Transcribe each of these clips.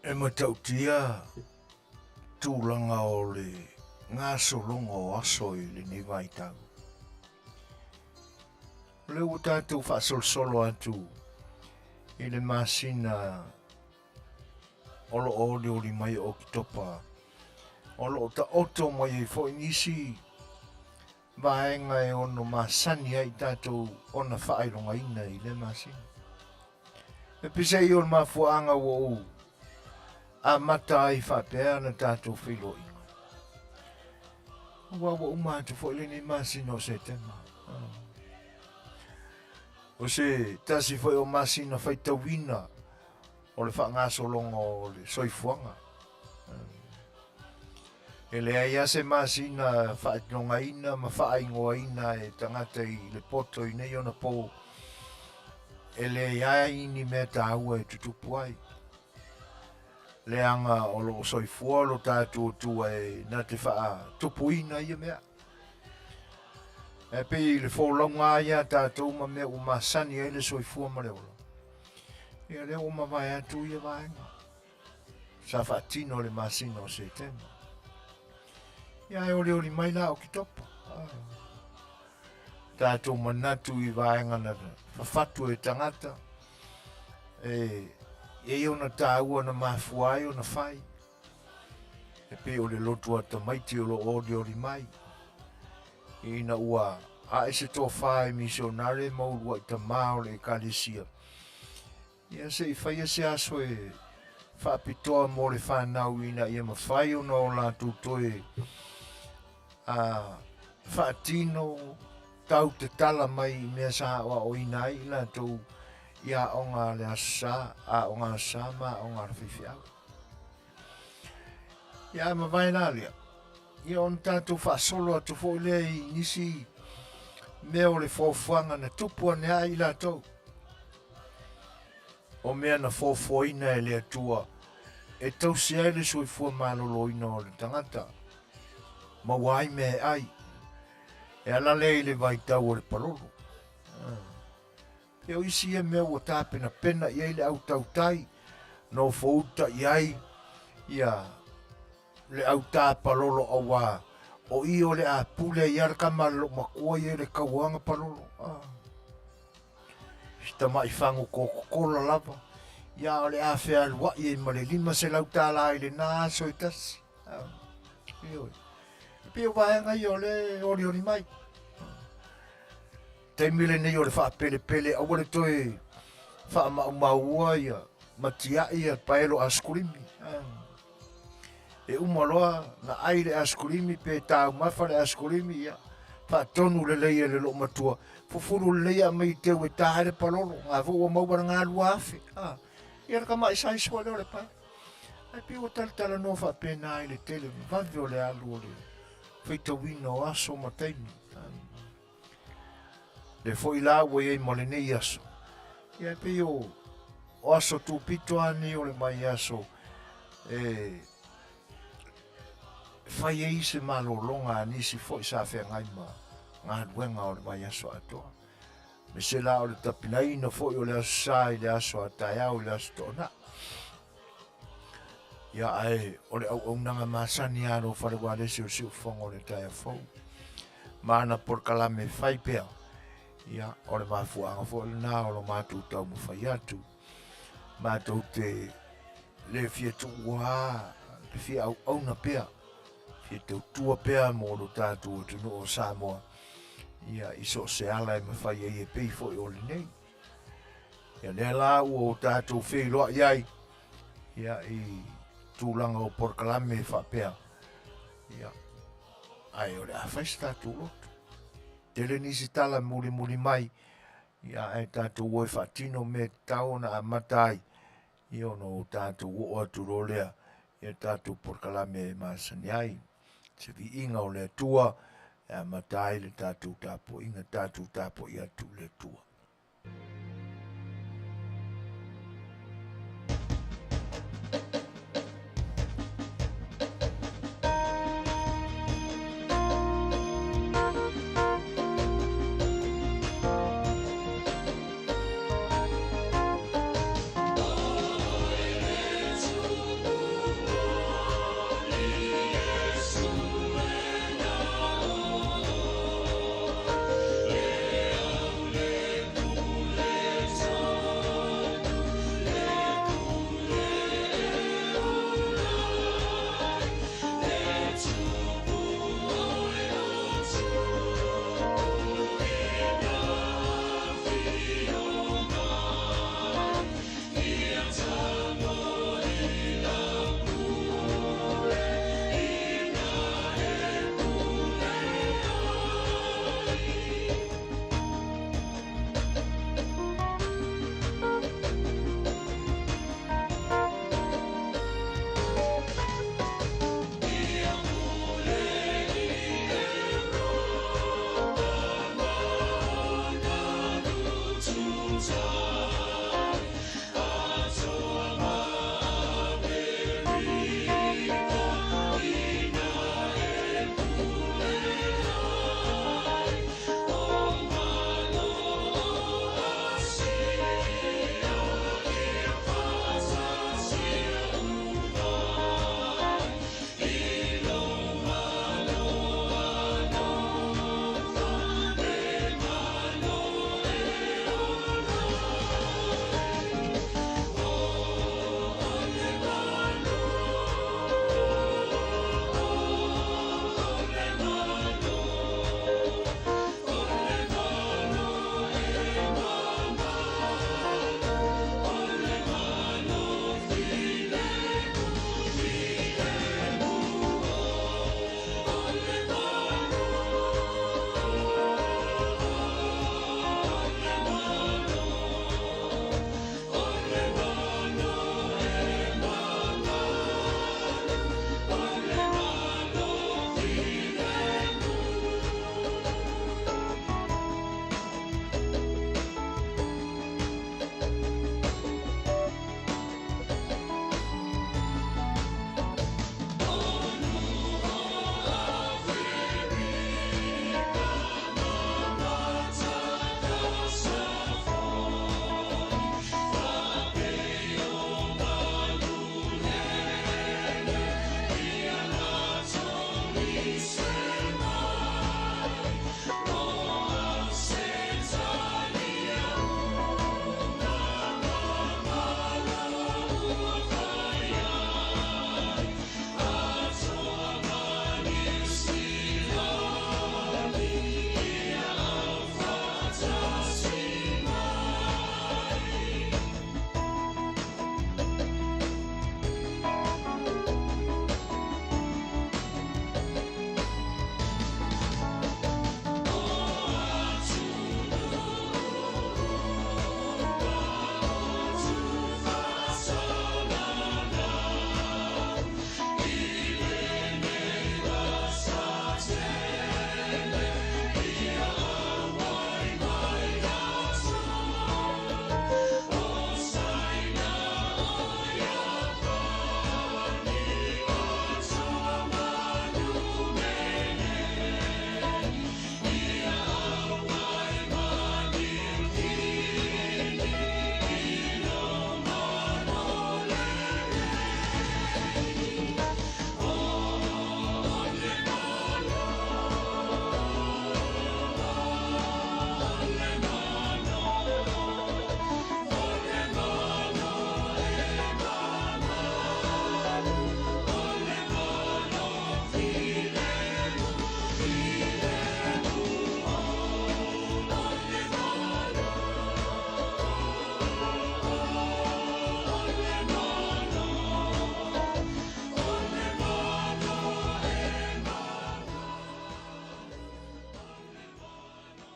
E matautia tūlanga o le ngā solonga o aso I le ni vai tau. Le o tātou whaasolsolo atu I le masina olo o le ori mai o ki topa. Olo o ta oto mai I fo inisi vaenga e ono masani ai tātou ona whaaironga ina I le masina. E pisa I on mafuanga o a mata ai whapea na tātou whilo inga. Wa umatu fo ile ni masina o se tema. O se tasi foi o masina whaitawina o le whaangasolonga o le soifuanga. E le aia se masina whaatnonga ina ma whaaingoa ina e tangata I le poto I nei ona po e le aia ini mea tāua e tutupu ai. Le anga o lo soifua lo tātua tua e na te wha tupuina ia mea. E pe le wholaunga ia tātou ma mea o masani e le soifua ma le ola. Ia le o ma vai atu ia vaenga. Sa whaatino le masina o se tema. Ia e ole oli mai la o ki topa. Tātou manatu I vaenga na whawhatu e tangata. E ona tāua na mafuai o na whai. E pe o le lotu ata maiti o lo ode o li mai. Ina ua a e se tō whae misionare maurua I ta mao le kalesia. Ia se I whaia se aso e whaapitoa mo le whanau ina ia ma whai o na o la tutoe a whaatino tau te tala mai mea sa wa o ina I la tau ia onga le asa, a onga sama, onga rwhiwhiau. Ia ma vai nā lea. Ia on tātou whaasolo atu fo le I nisi mea o le whawhanga na tupua nea I la tau. O mea na whawhawina e le atua. E tau se ai le soifua malolo ina o le tangata. Ma wai me ai. E ala le I le vai tau o le palolo. E o isi e mea ua tāpena pena I ai le au tau tai. No fauta I ai. Ia le au tā palolo o wā. O I o le a pule I arka malo makua I le kauanga palolo. Hita mai whangu kokola lava. Ia o le a whea lua I ma le lima se lau tā la I le nā so I tasi. Pio vaenga I o le ori mai. Taimile nei o le wha pele pele a wale toi wha maua ia matia ia paelo askurimi. E umaloa na aire askurimi pe tau mafa le askurimi ia wha tonu le leia le lo matua. Fufuru le leia mai teu e tāre palolo. Ngā fua maubara ngā lua afe. Ia raka mai sai sua leo le pai. Ai pio tala no wha pena ai le tele. Vavi o le alu o le whaitawina o aso mataimi. Le foi la ua iai mo le nei aso. Ia pe o aso tupito ani o le mai aso. Fai e se malolonga nisi foi sa whengai ma ngā ruenga o le mai aso atoa. Me se la o le tapinai na foi o le aso sa I le aso atai au le aso tona. Ia ai o le auaunaga masani alo wharewa lesi o si ufonga o le tai a fau. Mana por kalame fai pea. Ia, o le mafuanga fo le nā o lo mātou tau mu whai atu. Mātou te le fia tua, le fia au na pea. Fia te tua pea mo lo tātou o tunu o Samoa. Ia, iso se ala e mawhai e pei fo I o le nei. Ia, le la o tātou whiloa iai. Ia, I tūlanga o porkalame whapea. Ia, ai o le awhais tātou loto. Tele nisi tala muli mai. Ia e tātou oi whaatino me tau na amatai. Ia no tātou o atu rolea. Ia tātou porkalame masani ai. Se vi inga o le tua. E amatai le tātou tapo. Inga tātou tapo I atu le tua.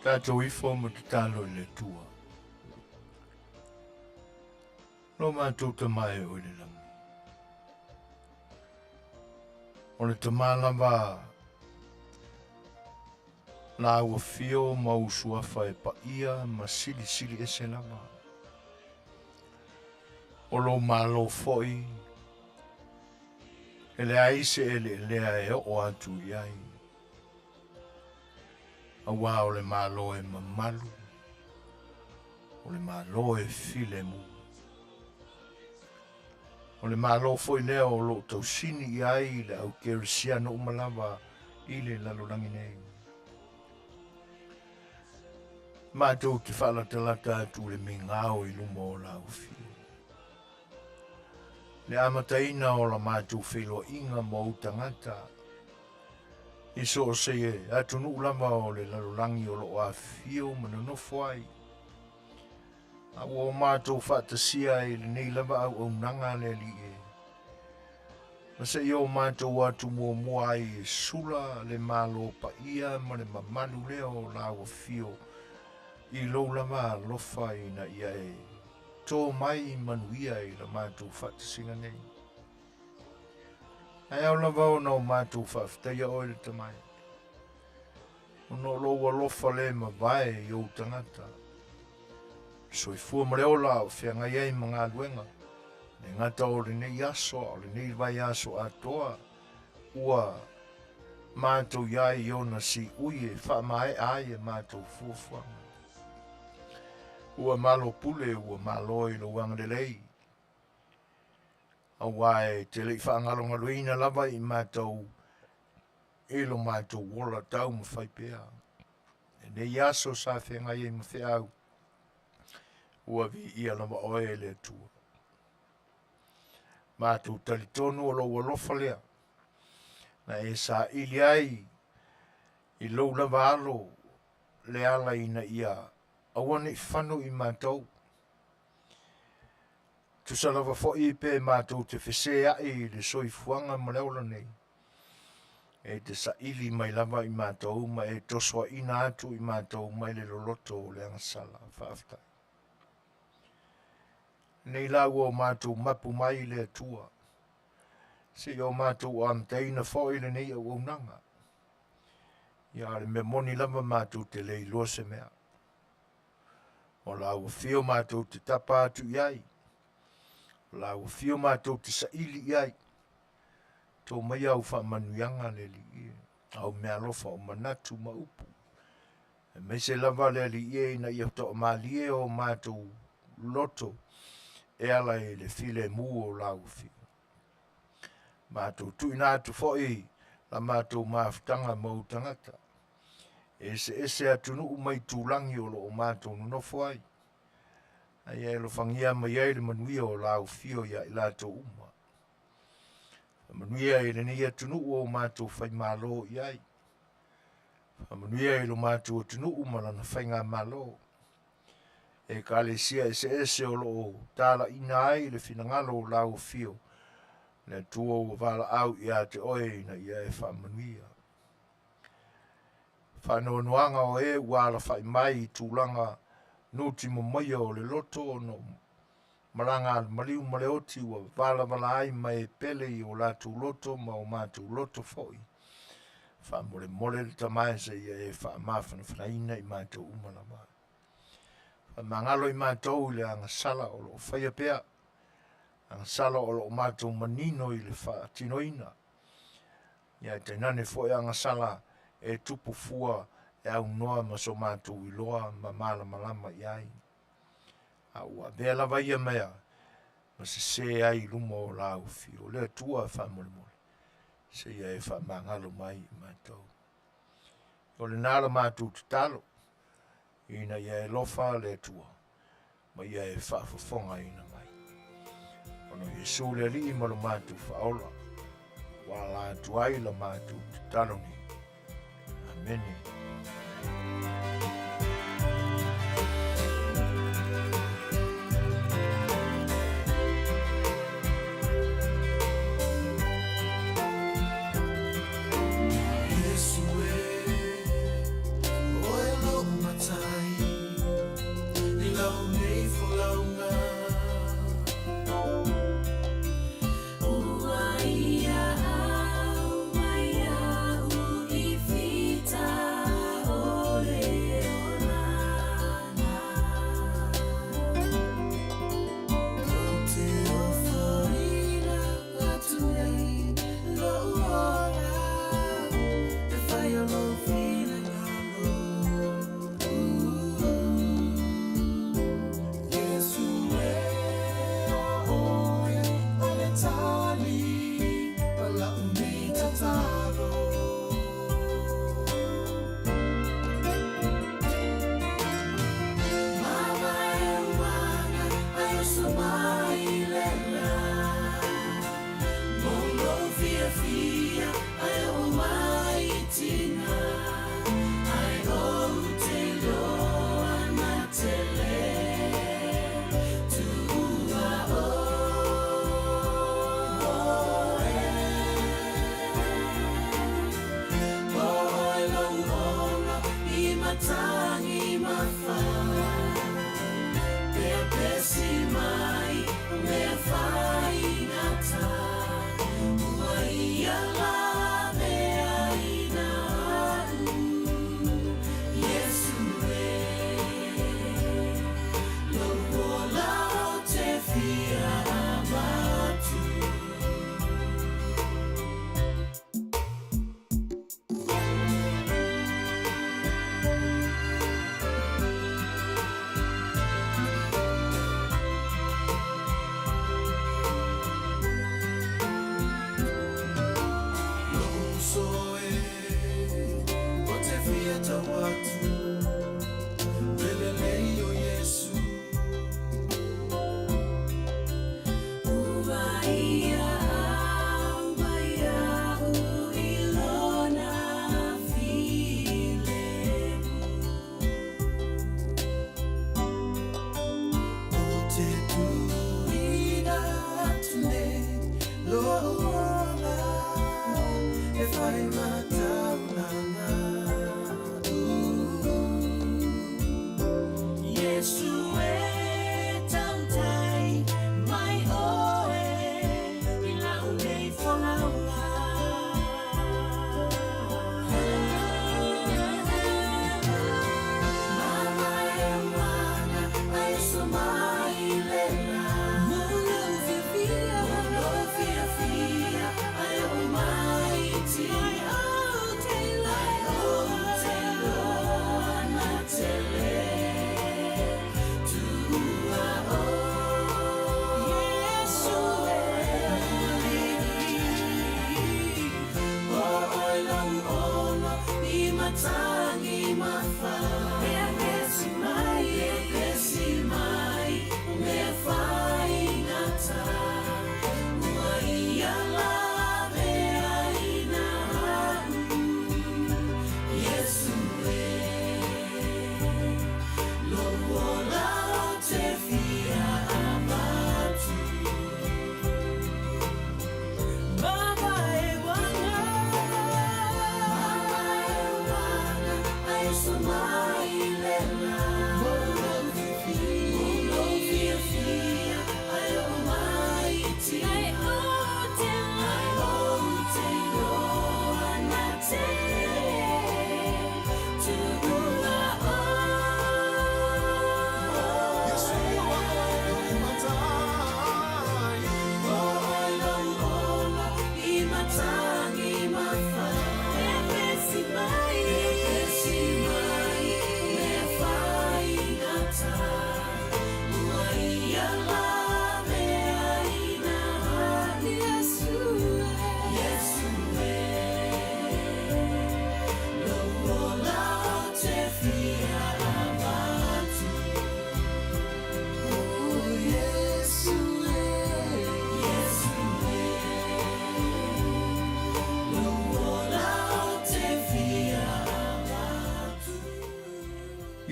Tātou ifo mo te talo le tua. No mātou te mai o le langi. O le te mālama na ua fio ma usuafa e pa ia ma sili sili e se lama. O lo malo foi e le aise e le lea e o atu iai. Awa o le malo e mamalu. O le malo e file mu. O le malo foi lea o lo tausini iai le au kerisiano umalawa i le lalolangi nei. Mātou te whala te lata atu le mingao i lumo o la ufi. Le amataina o la mātou whelo inga mo utangata. Iso o se e atunu ulama o le lalolangi o lo a fio manonofo ai. A o mātou whatasia e le nei lava au Auaunaga le li e. Masa i o mātou atu mua ai e sula le malo pa ia ma le mamalu leo o la o fio. I lo lava lofa i na ia e. Tō mai Manuia i la mātou whatasinga nei. Ai au lava o nao mātou whaftaia o le tamai. O no loa lofa le ma vae i o tangata. So i fua mareo la o whianga iei mga luenga. Le ngata o le nei aso, o le nei vai aso atoa. Ua mātou iai i ona si ui e wha mai ai e mātou fuafuanga. Ua malo pule, ua malo i lo wanga de lei. A wae te lei whaangalonga luina lava i mātou e lo mātou wola tau ma whaipea. E nei aso sa whenga i ma whiau. Ua vi ia lama oe le tua. Mātou talitonu o lo walofa lea. Na e sa ili ai i lo lava alo le ala ina ia. Awane i whanu i mātou. Tu sa lava fo i pe mātou te whesea i le soifuanga maleola nei. E te sa ili mai lava i mātou ma e toswa ina atu i mātou mai le loloto o le angasala whaaftai. Nei lau o mātou mapu mai le atua. Se o mātou o amteina fo i le nei au Auaunaga. Ia le me moni lava mātou te lei lua se mea. O lau fio mātou te tapa atu iai. O lau fio mātou te sa ili iai. Tō mai au wha manuianga le li ie. Au mea lofa o manatu ma upu. E me se lava le li ie na ia to malie o mātou loto. E ala e le file mu o lau fio. Mātou tuina atu foi. La mātou maafutanga mau tangata. Ese atunu umai tūlangi o lo o mātou nonofo ai. Ai e lo whangia mai ai le Manuia o lau fio ia i lato uma. Manuia e le nei atunu o mātou whai malo i ai. Manuia e lo mātou atunu uma lana whainga malo. E ka le sia ese o lo tāla ina ai le finangalo o lau fio. Le tuo o wala au i a te oe ina ia e wha Manuia. Whanoanoanga o e wala whai mai i tūlanga nuti mo maia o le loto o no maranga maliu maleoti ua wala ai mai pele i o latu loto ma o mātu loto foi. Wha mole le tamai se ia e wha mawhana whanaina i mātou umana mai. Wha mangalo i mātou i le angasala o lo whaia pea. Angasala o lo mātou manino i le wha tinoina. Ia te nane foi angasala e tupu fua e au noa ma so mātou i loa ma mala malama i ai. A ua bea lava ia mea, ma se ai lumo o la ufi, o lea tua wha mole mole. Se ia e wha mangalo mai i mātou. O le nāra mātou te talo, ina ia e lofa lea tua, ma ia e wha fofonga ina mai. Ono Jesu le li ma lo mātou whaola, wala tuai la mātou te talo ni. Amen.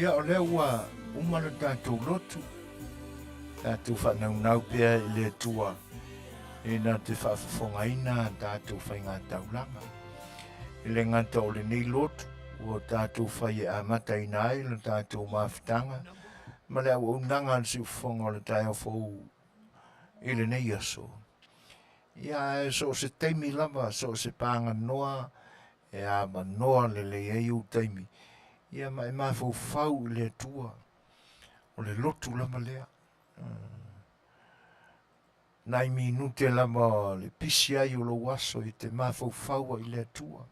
Ia o lea ua umana tātou lotu, tātou whanaunau pia I le tua, e nā te whaafofogaina tātou whai ngā taulanga. I le ngata o le nei lotu, o tātou whai e amata ina ai, le tātou mawhitanga, ma le auaunaga le siufofoga o le tai o fou I le nei aso. Ia so se taimi lava, so se panga noa, e a manoa le le eiu taimi. Ia mai mafau le tua o le lotu lama lea. Nai minute lama le pisi ai o lo waso I te mafau I le tua.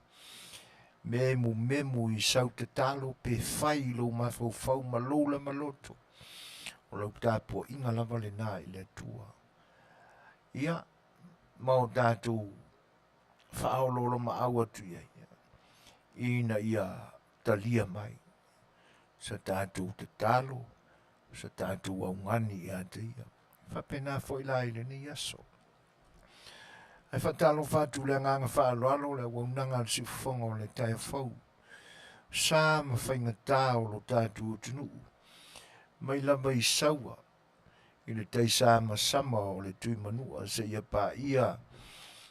Memu I sau te talo pe fai lo mafau ma lo lama loto. O lau tapo inga lama le nā I le tua. Ia mau tātou whaololo ma awa tu ia. Ina ia talia mai. Sa tātou te talo, sa tātou au ngani ia te ia. Whapena fo ila ile ni aso. Ai whatalo whātu le nganga whaaloalo le waunanga si whongo le tai whau. Sā ma whainga tāo lo tātou tunu. Mai lama i saua. I le taisa ma sama o le tui manua se ia pa ia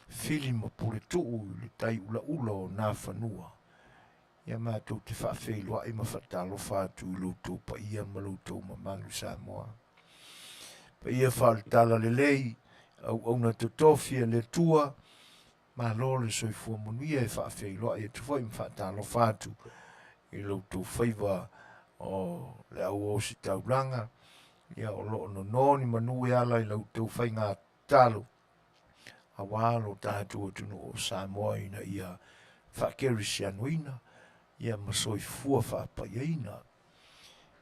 fili ma pule tuu i le tai ula ula o nā whanua. Ia mātou te whawhelua i ma whatalo whātu i loutou pa ia ma loutou ma malu Samoa. Pa ia whaalitala le lei, Auaunaga te tofia le tua, ma lo le soifua Manuia e whawhelua i te whai ma whatalo whātu i loutou whaiva o le au o si taulanga. Ia o loo no noni manui ala i loutou whai ngā talo. A wālo tātou tunu o Samoa ina ia whakeri si anuina. Ia masoifua whapaiaina.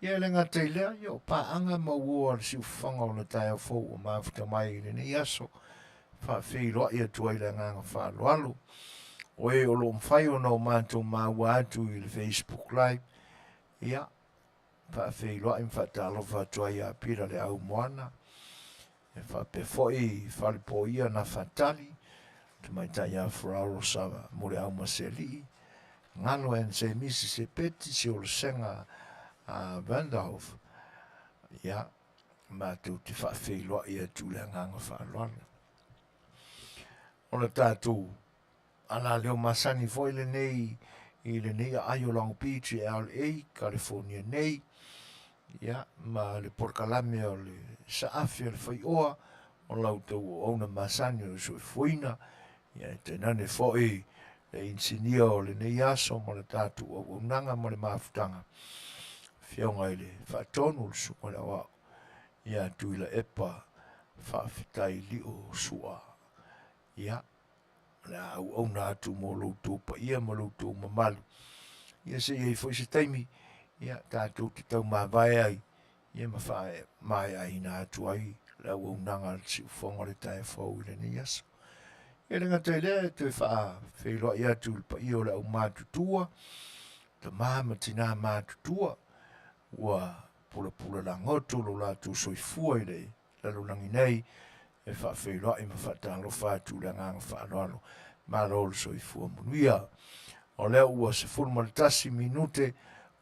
Ia le ngā teilea, ia o pāanga maua al si ufanga o le tai au fau o mafuta mai i le nei aso. Whawhiroa ia tua i le nganga whaaloalo. O e o lo mwhai o nau mātou maua atu i le Facebook Live. Ia, whawhiroa i mwhatalo whatua ia pira le au moana. E whapefoi whalipo ia na whatali. Tumaitai a whraoro sawa mure au maseli. Ngalo en se misi se peti se o le senga a Vanderhof. Ia, mātou te whawhiroa ia tu le nganga whaaloalo. O le tātou, ala leo masani foi le nei, i le nei a Aiolong Beach e LA, California nei. Ia, ma le porkalame o le Afiafi A Le Fai'oa, o lautou o ona masani o le soifuina. Ia, te nane foi le insinia o le nei aso, ma le tātou o Auaunaga ma le mafutanga. Fionga i le whaatonu le suko le wao. Ia, tu i la epa whaafitai li o sua. Ia, le Auaunaga atu mo loutou pa ia ma loutou mamalu. Ia se iei foi se taimi, ia tātou te tau mawai ai. Ia ma whae mai ai na atu ai, le Auaunaga le si ufonga le tai whau i le ni aso. Ia le ngata i lea, te whailoa i atu le pa ia o le au mātutua, te māma tina mātutua, ua pula langoto lo lātou soifua i le lalunangi nei, e whawhiroa i ma whatalo whātu le nganga whaaloalo, ma rol soifua Manuia. O lea ua se fulmaritasi minute,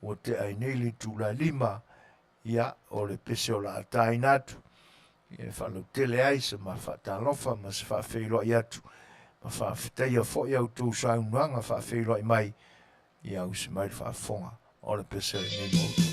ua te ai neili tu la lima, ia o le pese o la atai natu, e whalau tele ai se ma whatalofa, ma se whawhiroa i atu, ma whawhitaia fo i au tū saunuanga whawhiroa i mai, i au se mai whawfonga, o le pese o nei motu.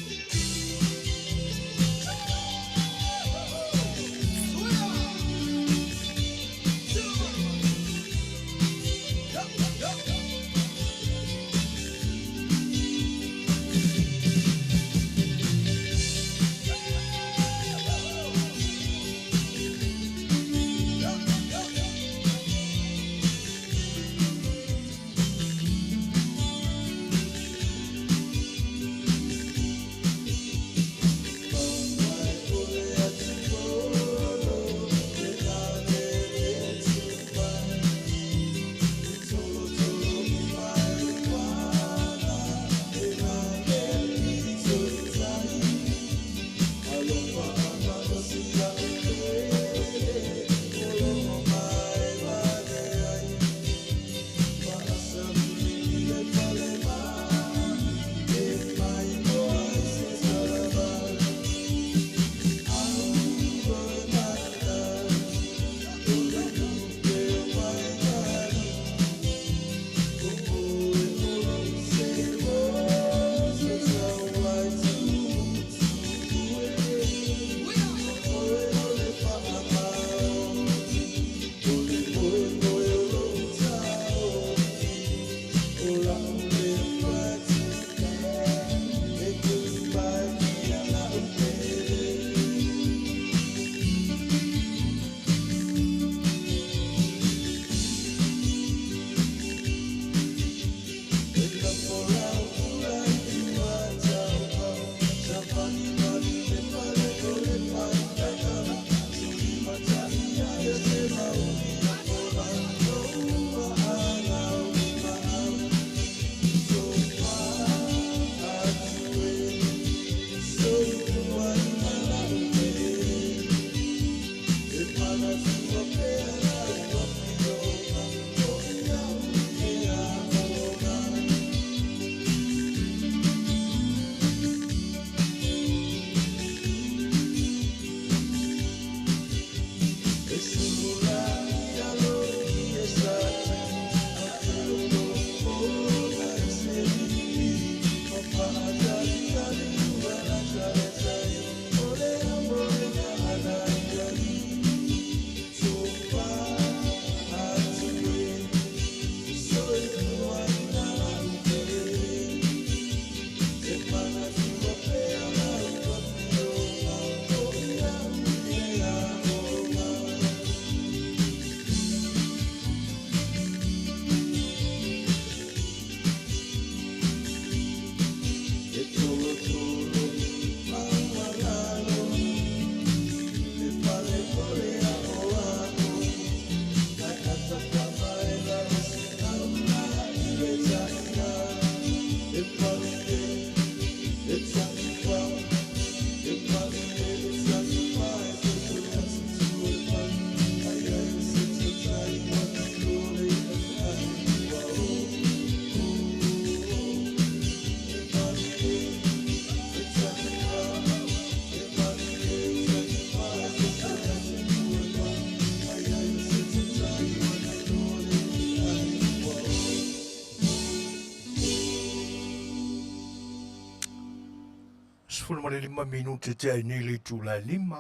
15 minute te ai nei le tūlai 5.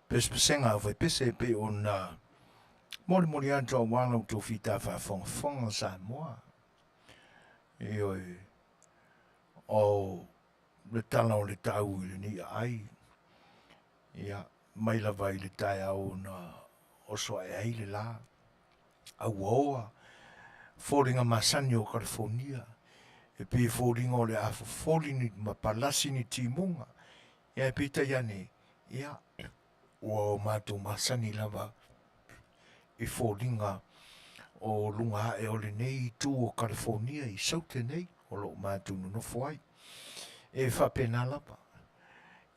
Pespesenga vai pese pe ona mori anto wala to fita fa fonga Samoa. O le tala o le tau i ni ai. Ia mai la vai le tai au na o so ai le la. Auaunaga. Fōringa masani o California. E pe fōringa o le afo fōri ni mapalasi ni timunga. Ia e pita iane. Ia o mātou masani lava i fōringa o lunga e ole nei tū o California i saute nei o lo mātou nunofo ai. E whapena lava.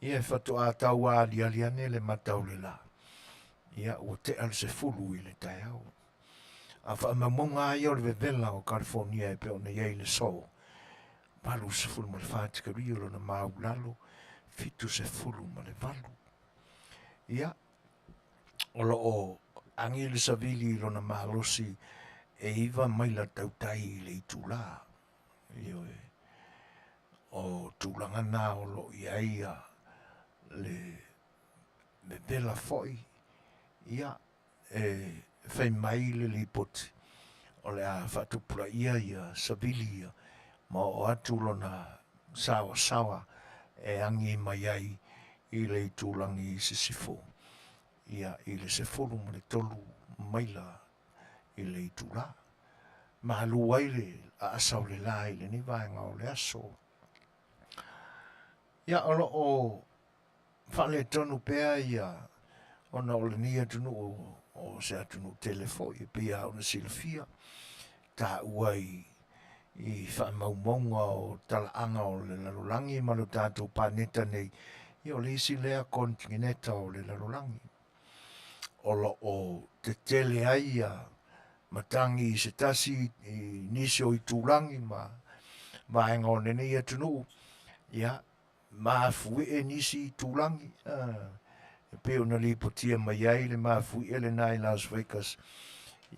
Ia e whatu a tau a liane le matau le la. Ia o te al se fulu i le tai au. A whaamamonga ai o le vevela o California e pe o nei le so. Valu se fulu ma le whātika rio na mau lalo. Fitu se fulu ma le valu. Ia, o lo o angi le savili lo na malosi e iwa mai la tautai i le itula. Io e o tūlangana o lo iaia le vevela foi. Ia, e fai mai le lipoti. O le a whatupura ia savili ia. Ma o atu lo na sawa e angi mai ai i le tūlangi i se sifo. Ia i le sefolu ma le tolu maila i le itula. Ma alu ai le a asau le la i le ni vaenga o le aso. Ia olo o whale tonu pēa ia ona o le nia tunu o se atunu telefo i pia o na silfia. Ta uai i whaamaumonga o talaanga o le lalulangi ma lo tātou pāneta nei i o le isi lea kontingeneta o le lalulangi. Olo o te tele aia matangi i se tasi i nisio i tūlangi ma vaenga o nene i atunu ia maafui e nisi i tūlangi e peo na li potia mai ai le maafui e le nai Las Vegas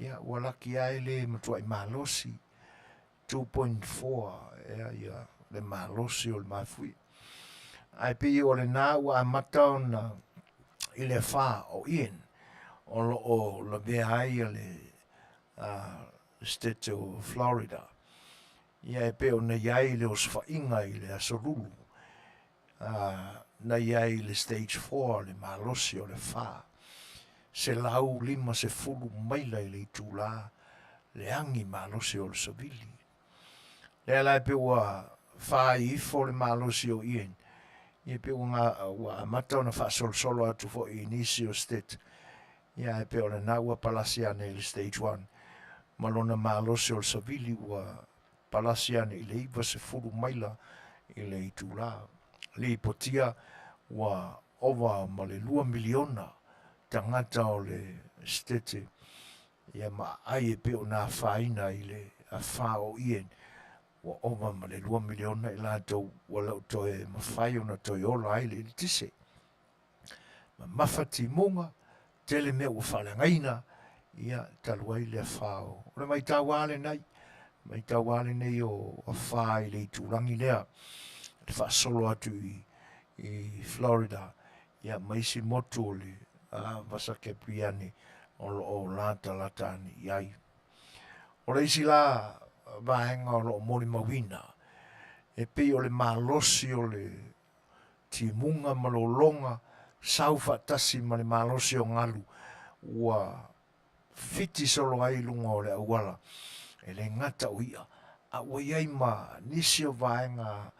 ia walaki ai le matua i malosi 2.4 ia le malosi o le maafui ai pe o le nā ua amata o na i le wha o Ian o la vea ai le Setu, Florida. Ia e pe o na iai le oswhainga i le asorulu. Na iai le stage 4 le malosi o le wha. Se lau lima se fulu maila i le itula le angi malosi o le savili. Le ala e pe ua wha i ifo le malosi o Ian. Ia pe ua amata o na wha solo atu fo i nisi o state. Ia e pe o le na ua palasiane i le stage 1. Malona malosi o le savili ua palasiane i le iwa se fulu maila i le itula. Le ipotia ua ova ma le 2 miliona tangata o le state. Ia ma ai e pe o na whaina i le a wha o Ian. Ua ova ma le 2 miliona i la tau ua lau toe mawhai o na toi ola ai le tise. Ma mawhati munga tele me ua whalangaina ia taluai le whao. Ora mai tawale nei o a wha i le iturangi lea. Le wha solo atu i Florida. Ia maisi motu o le vasa kepiani o lata latani iai. Ora isi la vaenga o lo mori mawina. E pe o le malosi o le timunga malolonga sau fatasi ma le malosi o ngalu. Ua fiti solo ai lunga o le awala. E le ngata o ia. A ua iai ma nisi o vaenga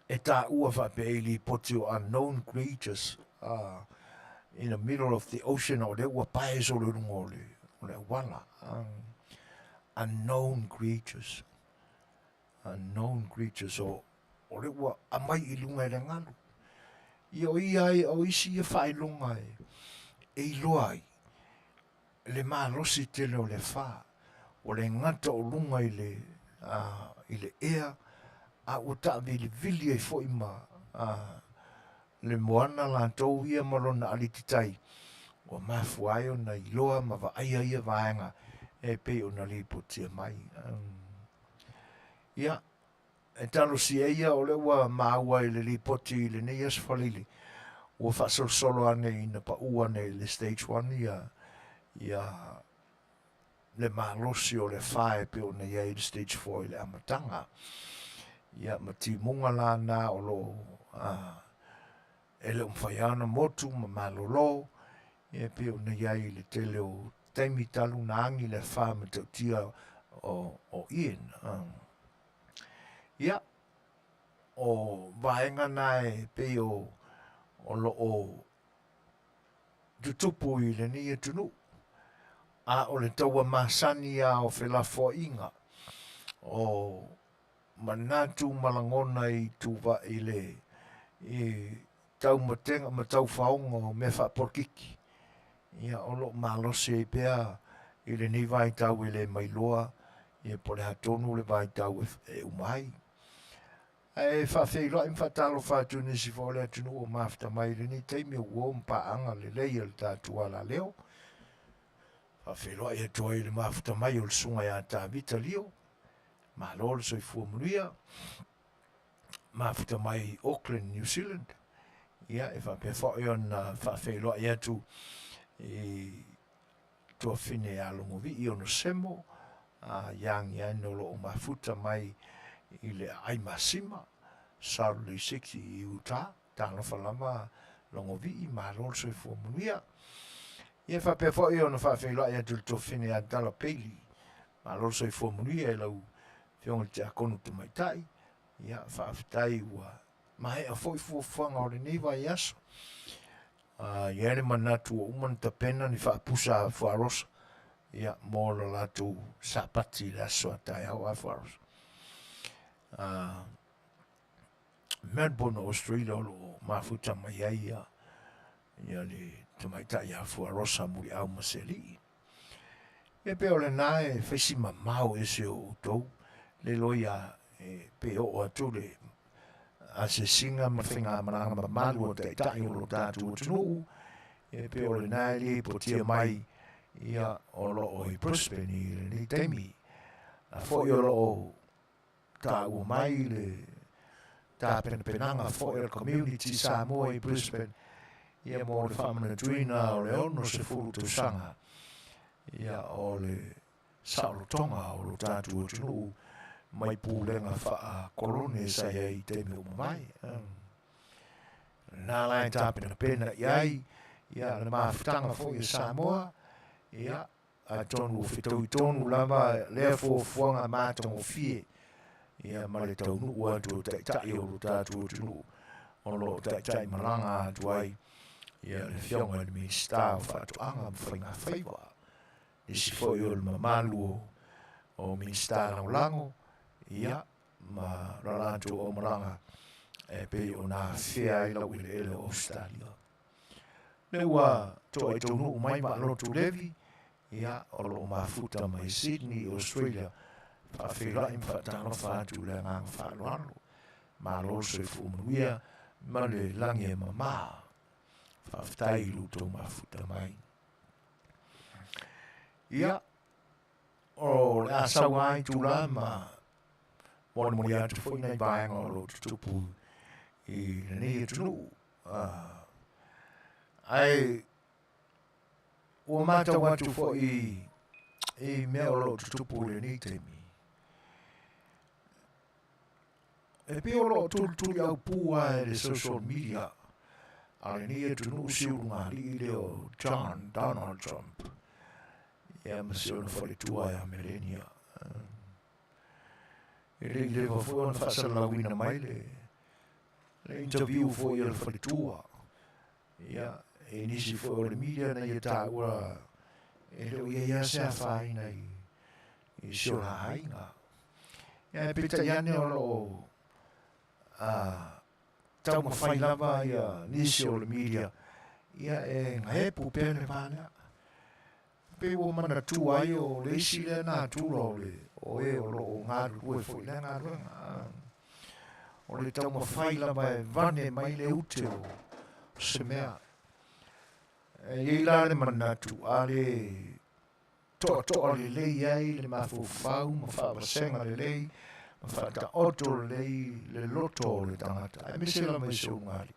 e tā ua whape e li poti o unknown creatures in the middle of the ocean o le ua pae solo lunga o le awala. Unknown creatures. Unknown creatures o le ua amai i lunga e le ngalu. Ia o isi e whae lunga e iloa ai. Le malosi tele o le wha. O le ngata o lunga i le ea. A ua ta vili e fo ima. Le moana la tau ia malona alititai. Ua mafuai o na iloa ma va ia vaenga. E pe o na lipo tia mai. Ia. e talo si ia o le ua maua i le lipoti i le nei asfalili. Ua whasolo ane i na pa ua ne le stage 1 ia le malosi o le whae pe o na ia i le stage 4 i le amatanga. Ia mati munga la na o lo ele umwhaiana motu ma malolo ia pe o na ia i le tele o taimi talu na angi le wha ma tautia o Ian. Ia o vaenga nae pe o lo o tutupu i le ni e tunu. A o le taua masani a o whelafo inga. O manatu malangona i tuwa i le i tau matenga ma tau whaonga o me whaporkiki. Ia o lo malose i pea i le ni vai tau i le mailoa i po le hatonu le vai tau e umai. E whawheiloa im whatalo whatu nisi fo le atunu o mafta mai le ni teimi o uo mpaanga le leia le tātua la leo. Whawheiloa i atua i le mafta mai o le sunga ia tā vita lio. Malo le soifua Manuia. Mafta mai Auckland, New Zealand. Ia e whapewha i on whawheiloa i atu i tua fine alongo vi i ono semo. Yang iane o lo o mafuta mai i le aimasima Saturday 6 i uta talo falama longo vi i malol so fu Manuia ia fa pe fo io no fa fe lo ia to fine a dalla peli malol so fu Manuia e lau fiong te akonu te mai tai ia fa tai wa mai a foi fu fanga o le neva iaso ia le manatu o man ta pena ni fa pusa fu aros ia mo la tu sapati la so tai au a fu aros Melbourne, Australia, lo mafuta mai ai ia le tamaita ia fu arosa mui au maseli. E pe o le nae fesi mamau e se o tou le loia pe o atu le a se singa ma whinga mananga ma malu o te tai o lo tātu o tunu e pe o le nae li po tia mai ia o lo o i Brisbane i le ni teimi a fo i o lo o ta ua mai le ta penanga fo il community Samoa i Brisbane ia mo le whamana tuina o le ono se furu tu sanga ia o le saulotonga o lo tātu o tunu mai pūlenga wha kolone sa iai te me o mai nā lai ta pena iai ia le mawhitanga fo i Samoa ia a tonu o whitau i tonu lava lea fuanga mātongo fie ia ma le taunu ua tu tai o lo tātu o tunu o lo tai malanga atu ai ia le fionga le minista o whaatuanga ma whainga whaiwa ni si fo i o le mamalu o minista na lango ia ma ralatu o malanga e pe o nā whea i lau i le ele o Australia le ua to ai taunu mai ma lotu levi ia o lo mafuta mai Sydney, Australia whawhira im whatano whātu le ngang whāloalo ma loso i fu Manuia ma le langi e mama whawhtai luto mafuta mai ia o le asau ai tūla ma moni moni atu fwoi nei bāenga o lo tutupu i le nei tunu ai ua mata watu fwoi i mea o lo tutupu le nei temi e pe o lo tuli au pua e le social media a le ni e tunu siurunga li le o John Donald Trump ia ma se ona whare tua e a Melania e le le wa fua na whasala wina mai le interview fo i le whare tua ia e nisi fo o le media na ia tā ura e leo ia se a whaina i siora hainga ia e pita iane o lo tau ma whai lava ia nisi o le media ia e ngahepu pene mana pe o mana tu ai o le isi le na tu lo le o e o lo o ngāru ue fo i le ngāru o le tau ma whai lava e vane mai le ute o se mea e ila le mana tu a le to le lei ai le mafufau ma whaabasenga le lei Whata oto le loto le tangata. E me se la mai se ungari.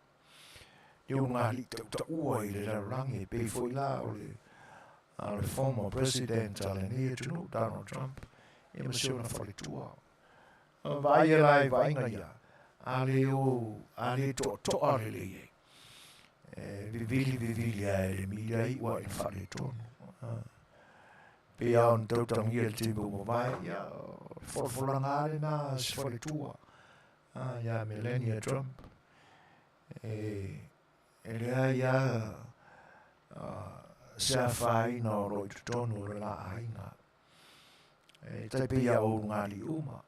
E ungari ta ua i le rangi pe foi la o le former president ale ni tunu Donald Trump. E me se una fale tua. Vai e lai vai ngaia. Ale to ale le ye. Vivili a le mila i wa i fale tonu. Pe on tautang i el timbu mo vai, ya forfolangare na sfole tua. Ya Melania Trump. Le ya sa fai no roi tonu la aina. Tai pe ya o ngali uma.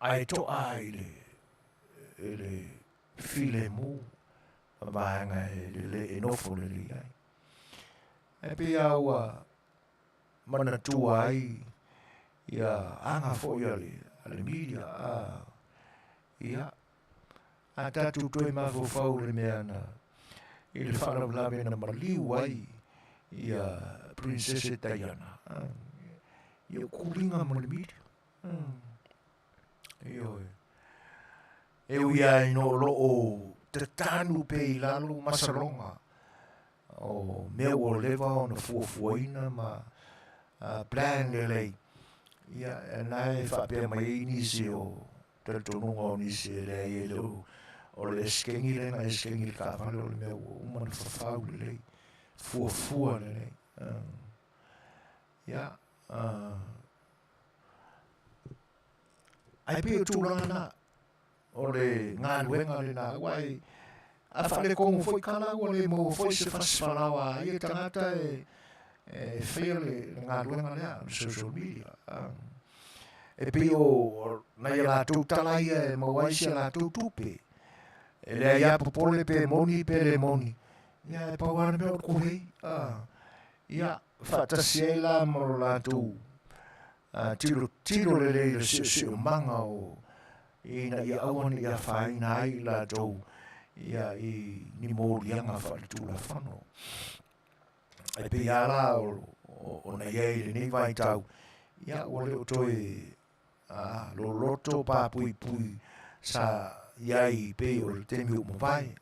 Ai to ai le file mu. Vanga le enofo le li ai. E pe au mana tua ai ia anga fo ia le media ia a tatu toi ma fo fau le mea na i le whana blabe na maliu ai ia Princess Diana ia kuringa mo le media eu ia ino lo o te tanu pe i lalo masalonga o mea o lewa o na Fofogaina ma plan lei ia nai fa pe mai ni se o te tonunga o ni se le e lo o le skengi le na skengi ka fa lo mea o man fa fa lei Fofua lei ia ai pe tu lana o le ngaluenga le na wai a fale kongo foi kala o le mo foi se fasfalawa ia tangata e fele ngā luenga lea social media e pe o na ia la tu talai e mawai se la tu tupe e lea ia popole pe moni pe le moni ia e pawana me o kuhei ia fatasi e la mo la tu tiro le se manga o ina ia awan ia faina ai la tou ia i ni morianga falitu la fano e pe ia la o na iei ni vai tau ia o leo toi lo loto pa pui sa iai pe o le temi o mawai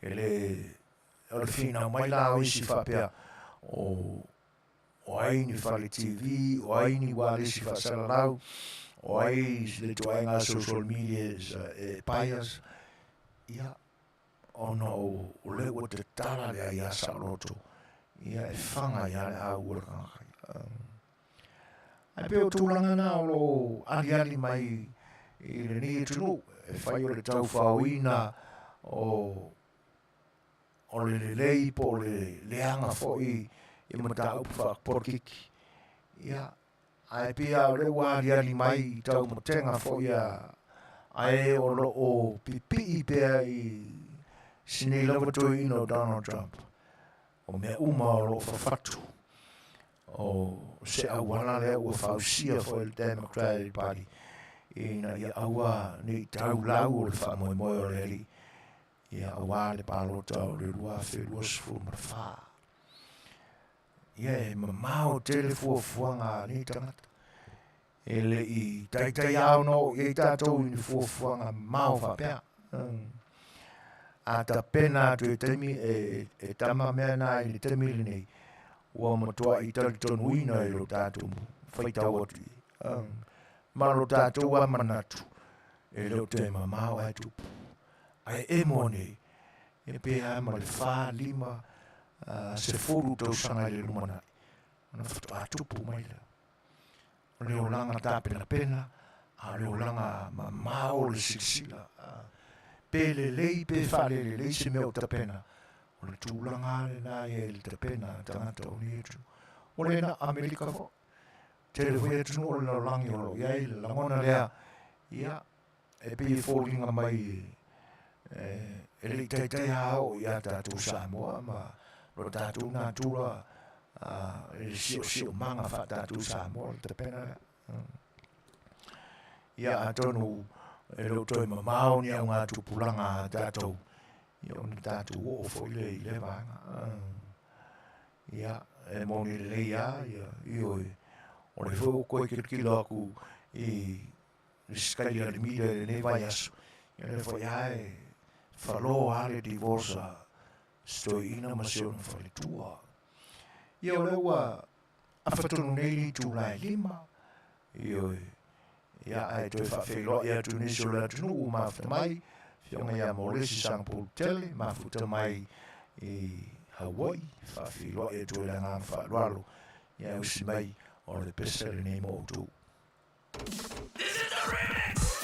e le fina mai la o isi whapea o ai ni whale TV o ai ni wale si whasalalau o ai le toai ngā social media e paias ia ono o le o te tala le ia sa loto ia e whanga ia le au ura kangai ai pe o tūlanga na o lo ali mai i le ni tunu e whai o le tau whauina o le lei po le anga foi i mata upu whakporkiki ia ai pe a le ali mai tau motenga foi ai o lo o pipi pe i sini lava toi no Donald Trump o me uma o lo fafatu o se awana le o fausia fo il Democratic Party ina ia awa ni tau lau o le whamoe moe o le li ia awa le palota o le rua whelua sifu marfa ia e mamao tele fuafuanga ni tangata ele i tai au no i tatou i fuafuanga mau whapea a ta pena tu temi e tama mea na i temi nei ua matua i tali tonu ina i lo tatou whaitau atu ma lo tatou a manatu e leo te mamau ai tupu ai e mone e pea ma le wha lima se foru tau sanga i le lumana ana whatu a tupu mai leo leo langa ta pena a leo langa mamau le sisila pe le lei pe fa le lei se me o tapena o le tūlanga le na e le tapena tangata o ni etu o le na Amerika fo te le hui etu o le langi o lo iai le langona lea ia e pe i fōringa mai e le taitai hao ia tātou Samoa ma lo tātou nā tūra e sio manga fa tātou Samoa le tapena lea ia atonu e lo toi mamau ni au ngā tupulanga tātou ia o ni tātou o fo i le vanga ia e moni le ia i o le fo ko ke kilo aku e skai le mire le vai aso le fo ya e falo ale divorce sto ina ma se ona fale tua ia o le wa a fatonu nei tu lai lima io ia ai to fa felo ia tu ni so la tu ma fa mai fionga ia mo le si sang po tele ma futa mai e Hawaii fa filo e tu la nga fa lalo ia usi mai o le pesere nei mo tu. This is the remix!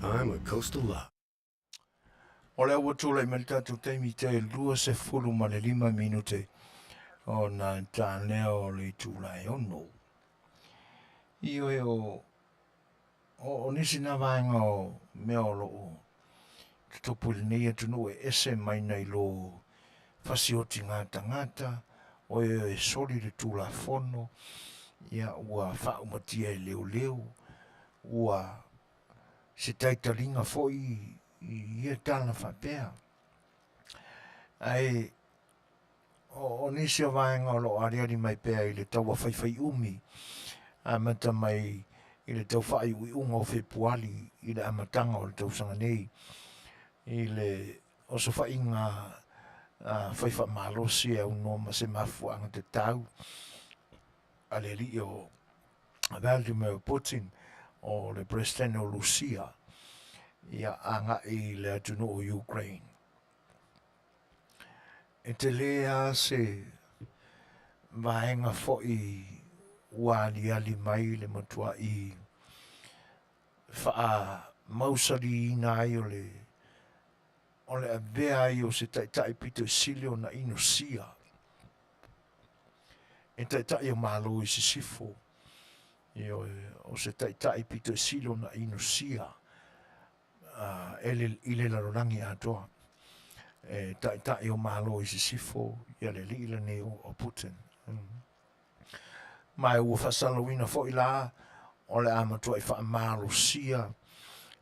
I'm a coastal lot. O le au tūla i malita tu teimi te lua se fulu ma le 5 minute o na tānea o le tūla e ono. Io e o nisi na vaenga o mea o lo o tutopu le nei atunu e ese mai nei lo fasioti ngata o e soli le tūla fono ia ua whaumatia e leo ua se taitaringa fo i e tāna whapea. Ai o nisi o vaenga o lo ariari mai pea i le taua whaiwhai umi a mata mai i le tau whai ui unga o Februari i le amatanga o le tau sanga nei i le o so whai ngā whaiwha malosi e uno ma se mafuanga te tau a le li o Vladimir Putin o le President o Lucia ia anga i le atunu o Ukraine. E te lea se vaenga fo i wali ali mai le matua i wha mausari ina ai o le avea ai o se taitai pito i sili o na ino sia. E taitai o malo i se sifo o se taitai pito i sili o na ino sia i le larolangi atoa. E taitai o malo i se sifo ia le li le ne o Putin. Mai ua whasalawina fo i la o le amatua i wha malo sia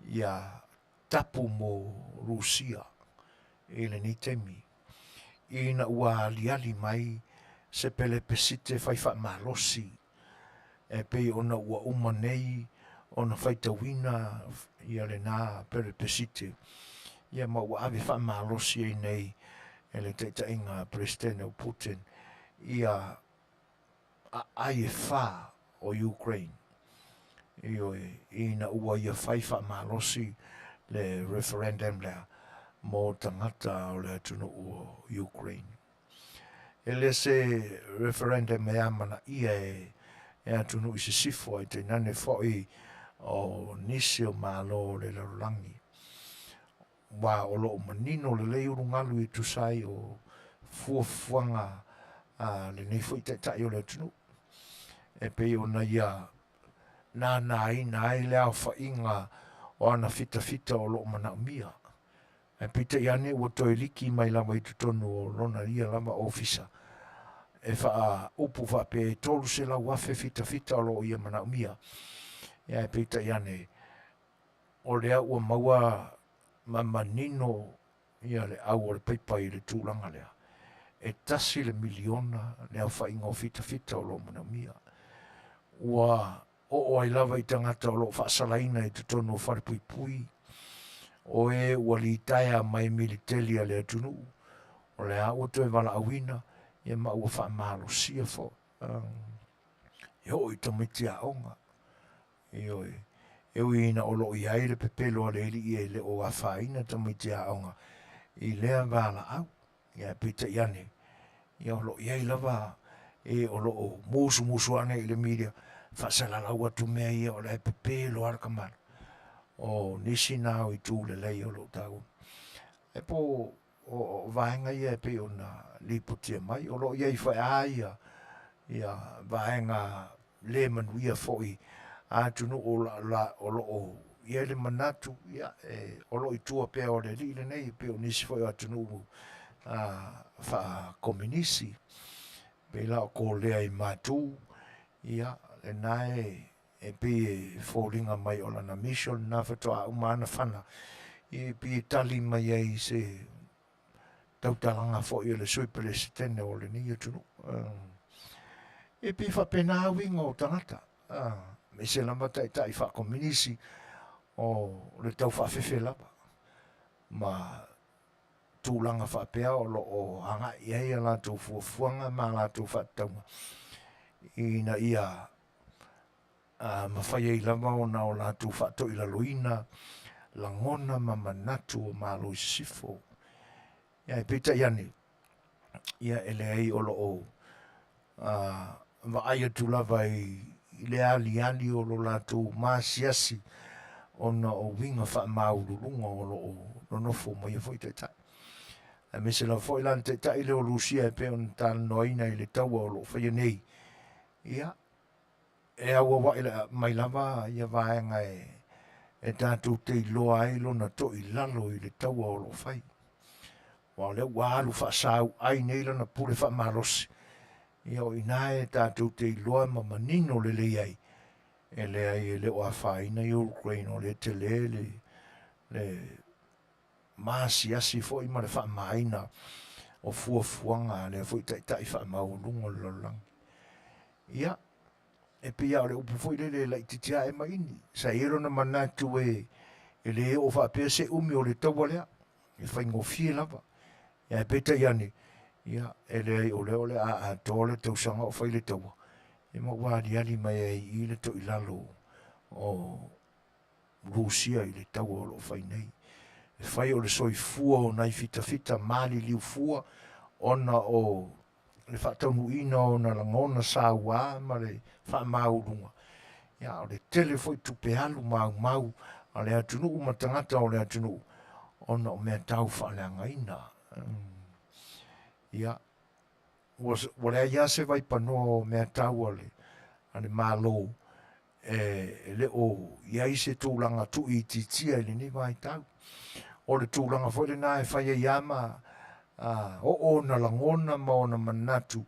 ia tapu mo Rusia i le ni temi. Ina ua liali mai se pele pesite whai wha malosi e pei ona ua umanei ona whaitawina ia le nā pele pesite. Ia ma ua ave wha malosi e nei e le teita inga President o Putin ia ai e wha o Ukraine. Ina ua ia whai wha malosi le referendum lea mo tangata o le atunu o Ukraine. E le se referendum e amana ia e atunu i se sifo e te nane fwoi o nisi o malo le larolangi. Wa o lo manino le lei urungalu i tusai o fuafuanga le nei fwoi tai o le atunu. E pe o na ia nai le au whainga o ana fita o lo Manuia. E pita iane ua toi liki mai lama i tutonu o lona ria lama ofisa. E wha upu wha pe tolu se la wafe fita o lo ia Manuia. Ia e pita iane o lea ua maua mamanino ia le au o le peipa i le tūlanga lea. E tasi le miliona le au whainga o fita o lo Manuia. Ua o ai lava i tangata o lo whaasalaina i tutonu o wharepuipui. O e ua li taia mai militeria le atunu. O le a oto e wala awina, ia ma ua wha malo sia fo. E ho i tamiti a onga. E ui ina o lo i aire pepelo a le ili e le o a whaina tamiti a onga. I lea wala au, ia pita iane. Ia o lo i aile lava e o lo o musu ane i le media. Whaasala ua tu mea ia o le pepelo arkamana. O nisi nao i tū le lei o lo tau. E po o vaenga ia e pe o na liputia mai. O lo ia i whai aia. Ia vaenga le Manuia foi. A tunu o lo o ia le manatu. Ia o lo i tua pea o le li le nei. Pe o nisi foi a tunu wha kominisi. Pe la o ko lea i matu. Ia le nae e pe fōringa mai o lana mission na whatoa umana whana e pe tali mai ai se tautalanga fo i le sui presidente o le ni atunu e pe whapena winga o tangata me se lama tai wha kominisi o le tau whawhewhe lapa ma tūlanga whapea o lo o hanga i ai la tau fuafuanga ma la tau whataunga ina ia ma whai ei lama o na o la tu whato i la loina, la ngona ma manatu o malo i sifo. Ia e pita iane, ia ele ei o lo o, wa aia tu lava i le ali o lo la tu maasiasi, ona o winga wha maururunga o lo nofo mai foi te tai. A me se la foi lan te tai leo Rusia e pe on tal noina i le taua o lo whaia nei. Ia, e aua wa ila mai lava ia vaenga e tātou te iloa ai lo na to i lalo i le taua o lo whai. Wa leo walu wha sau ai nei lana pule wha marosi. Ia o inae tātou te iloa ma manino le le ai. E le ai e le o a whaina i Ukraine o le te le maasi asi fo i ma le wha maina o fuafuanga le fo i tai wha maurunga lolang. Ia, e pia o le upu fo i le la ititia e maini. Sa ero na manatu e le o wha pia se umi o le taua lea. E whai ngofie lava. Ia e peta iani. Ia, e le ai o le a tole tausanga o whai le taua. E ma wadi ali mai i le to i lalo o Rusia i le taua o lo whai nei. E whai o le soifua o nai fita mali liu fua ona o le whataunu ina o na langona Samoa ma le whamaurunga. Ia o le tele foi tupe alu mau a le atunu matangata o le atunu ona o mea tau whaleanga ina. Ia, wale ia se vai pano mea tau ale malo e le o ia se tūlanga tu i titia ili ni vai tau. O le tūlanga foi le nae whaia iama o na langona ma o na manatu.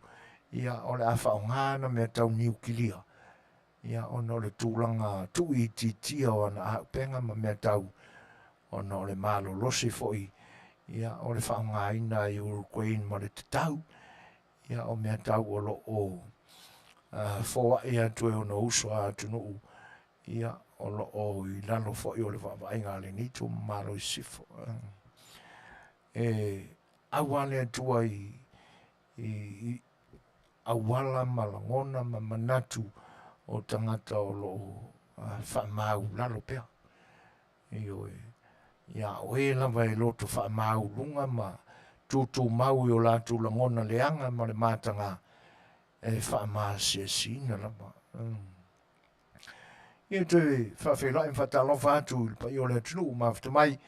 Ia o le awha o ngana mea tau niukilia. Ia o na le tūlanga tu i titia o na aupenga ma mea tau. O na o le malo losi foi. Ia o le wha o ngaina i Ukraine ma le tau. Ia o mea tau o lo o fōa ia tue o na uso a tunu. Ia o lo o i lalo fo i o le whainga le nito malo i sifo. Awale atua i awala malangona ma manatu o tangata o lo whamau lalo pea. Ia o e lava e loto whamau lunga ma tutu mau i o latu langona leanga ma le matanga e whamaa siasina lava. Ia te whawhela i whatalofa atu pa i o le tunu mafta mai.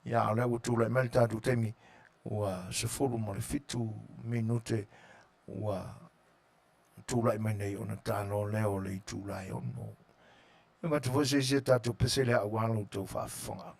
Ia o le utu le mele tatu temi ua se fulu mo le fitu minute ua tūlai mai nei o na tāno leo le i tūlai ono. Ia matu fwese isi tatu pesele a walo tau whawhonganga.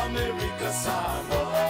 America Samoa.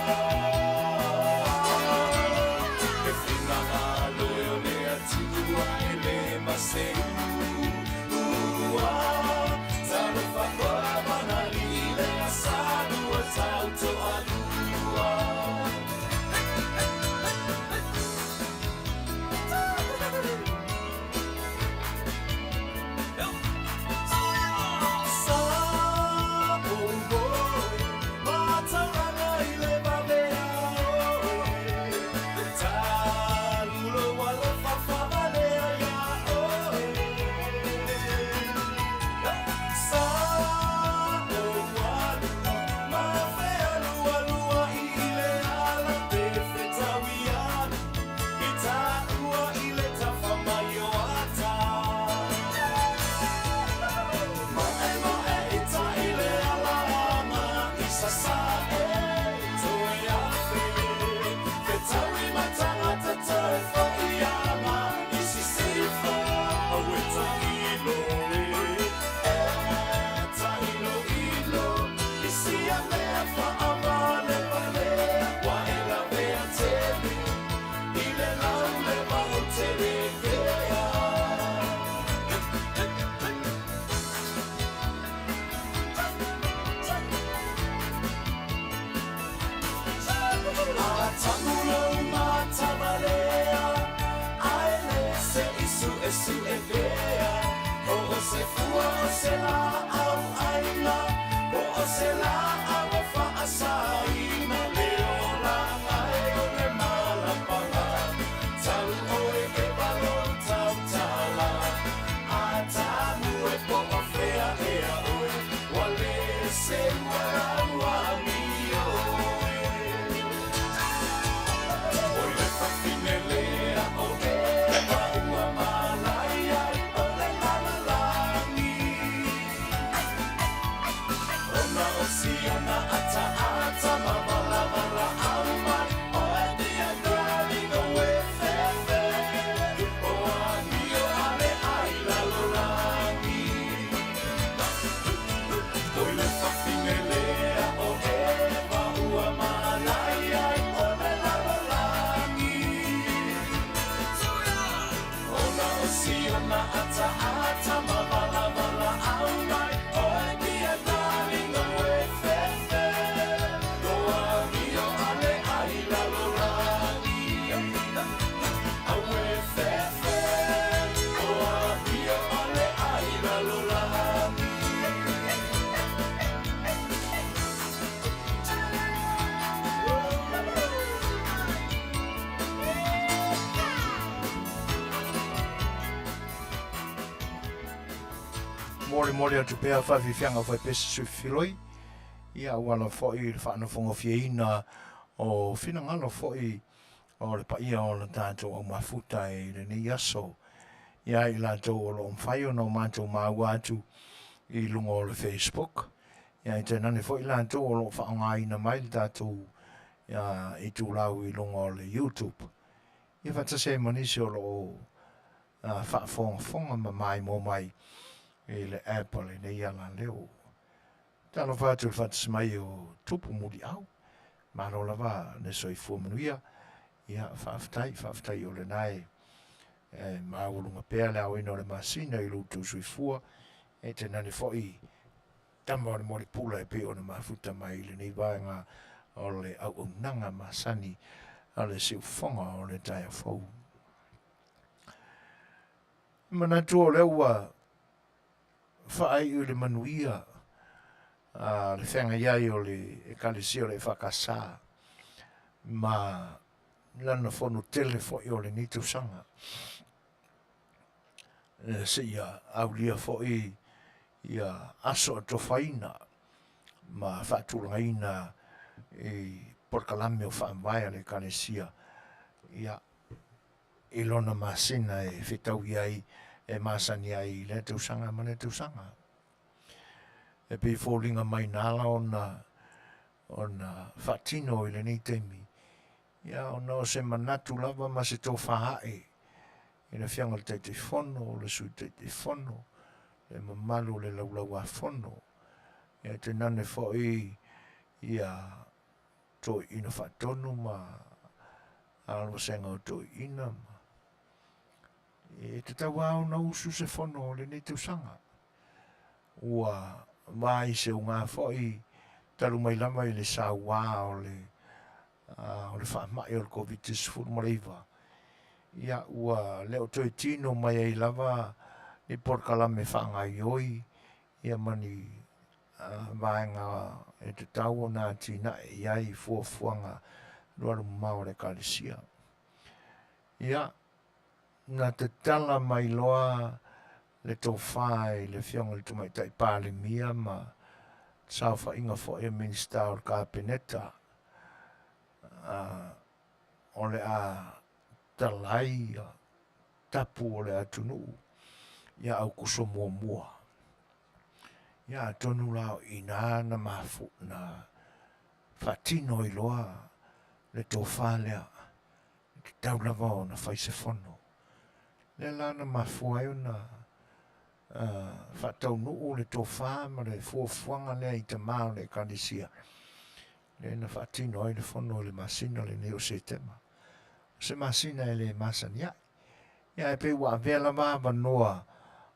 se fua o se la au aina, o se la au whaasaina, leo la ngai o le malapanga, tau oe e balo tau tala, a tamu e poka whea ea oe, wale se ua mi oe. O le whawhine lea o e ua malai ai o le lalalangi. Ona o siana ata ata ma wala wala au mai, o e dia grali no e fefe, o ami o ale ai lalolangi. O le whawhine lea o e ua malai ai o le lalalangi. Ona o siana ata ata ma wala wala au mai, o e dia grali no e fefe, o ami o ale ai lalolangi. Au e fefe, o ami o ale ai lalolangi. Mori atu pea whawhiwhianga whai pesa sui whiloi. Ia wala whoi whanawhonga whieina o whinangalo whoi o le paia o le tātou au mafuta e le ni aso. Ia i lātou o lo mwhai o no mātou māua atu i lunga o le Facebook. Ia i tēnane whoi lātou o lo whaongaina mai le tātou i tūlau i lunga o le YouTube. Ia whatase manisi o lo whafonga ma mai mo mai e le Apple e nei ala leo. Tano whātou le whatase mai o tupu muri au. Mano lava ne soifua Manuia. Ia whaafitai o le nai. Maulunga pēr le au ino le masina i lutu soifua. E tēnane whoi tama o le mori pula e pe o le mafuta mai le nei vaenga o le Auaunaga masani a le siufonga o le taia fau. Manatu o le ua whaai o le Manuia le whenga iai o le ekalesi o le whakasā ma lana whonu tele whoi o le nito sanga se ia aulia whoi ia aso to whaina ma whaatulungaina i porkalame o whaamwaia le kalesia ia ilona masina e whetau iai e masani ai le tausanga ma le tausanga. E pe fōlinga mai nala ona whatino i le nei teimi. Ia ona o se manatu lava ma se tō whahae. I le whianga le teite whono, le sui teite whono, le mamalu le laulau a whono. Ia te nane whoi ia tō ina whatonu ma alo senga o tō ina ma. E te tau au na usu se whono le nei tausanga. Ua mai se unga whoi taru mai lama i le Samoa o le whaamai o le COVID-19 mareiva. Ia ua leo toi tino mai ai lava ni porkalame whaangai oi. Ia mani vaenga e te tau o nā tina e iai fuafuanga ruaru mao le kalesia. Ia na te tala mai loa le tō whai le whionga le tumai tai pāle mia ma sau whainga whaia minista o kāpeneta o le a talai tapu o le atunu ia au kuso mua mua. Ia tonu lao ina na mafu na whatino i loa le tō whalea te tau lava o na whaise whono. Le lana mafu ai o na whatau nuu le tō wha ma le fuafuanga lea i te mao le kalesia. Le na whatino ai le whono le masina le neo se tema. Se masina e le masania. Ia e pe ua vela mava noa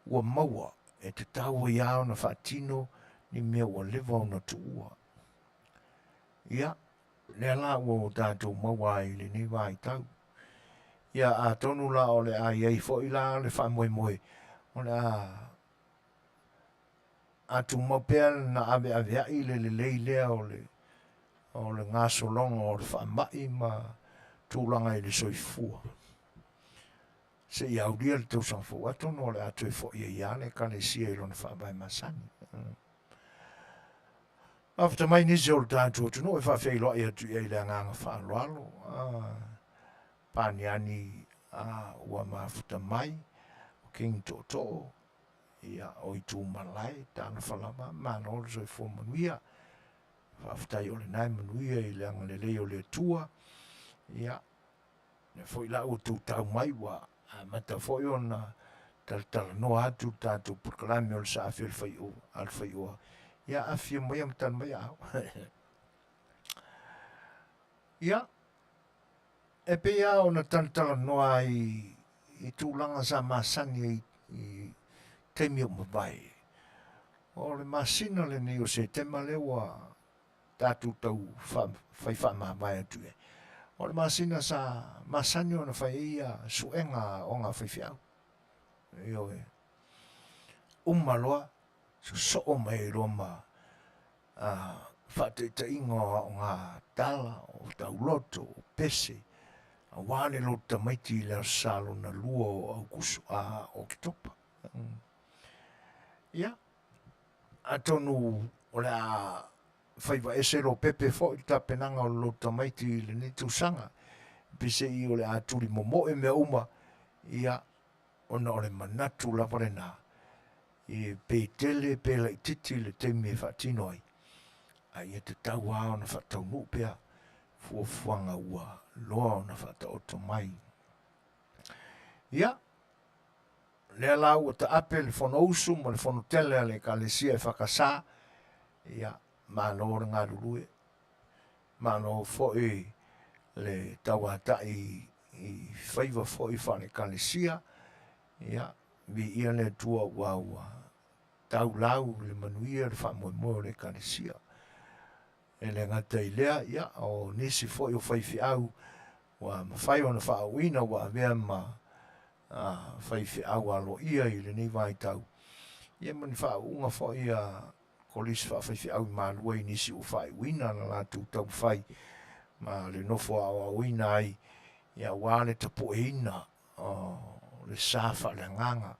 ua maua e te tau i au na whatino ni mea ua lewa o na tuua. Ia, le la ua o tātou maua i le ni wai tau. Ia a tonu la o le a iei fo i la o le wha moe moe. O le a atu mapea na ave ai le lea o le ngā solonga o le whaamai ma tūlanga i le soifua. Se i auria le tausanga fo atono o le atu e fo ia le kalesia i lona whaamai masani. After mai nisi o le tātu atu no e whawheiloa i atu i le anganga whaaloalo. Paniani ua mafuta mai, King Toto, ia o i tū malai, tāna whalama, mana o le soifua Manuia. Whaftai o le nai Manuia i le anga le leo le tua. Ia, ne foi la o tū tau mai wa, mata foi o na tala no atu tātu proklami o le sa afi A Le Fai'oa. Ia afia mai am tan mai au. Ia, e pe ia o na tala noa i tūlanga sa masani i teimi o mawai. O le masina le ni o se tema lewa tātu tau whai whamawai atu e. O le masina sa masani o na whai ia suenga o ngā whaiwhiau. Io e. Umaloa, so o mai roma whateita ingo o ngā tala, o tau loto, o pese, a wāne lo tamaiti leo salo na lua o Augusto o Kitopa. Ia, atonu o le a whaiwa ese lo pepe fo i tapenanga o lo tamaiti le ni tusanga, pise i o le a turi momo e mea uma, ia, ona o le manatu la parena, i peitele pela i titi le teimi e whatino ai. Ai e te tau hao na whatau nupea, fuafuanga ua loa na whatau oto mai. Ia, lea lau o ta ape le fono usu, ma le fono tele le kalesia e whakasā, ia, mano ngā rurue, mano foi le tauata i whaiva foi whane kalesia, ia, vi ia le tua ua tau lau le Manuia le whamoe le kalesia. E le ngata i lea, ia, o nisi foi o whaifi au, wa mawhai o na whaawina wa mea ma whaifi au alo ia i le ni vai tau. Ia mani whaunga foi a kolisi whaifi au i maalua i nisi o whaiwina na la tu tau whai, ma le nofo a wina ai, ia wale tapo eina, le safa le nganga,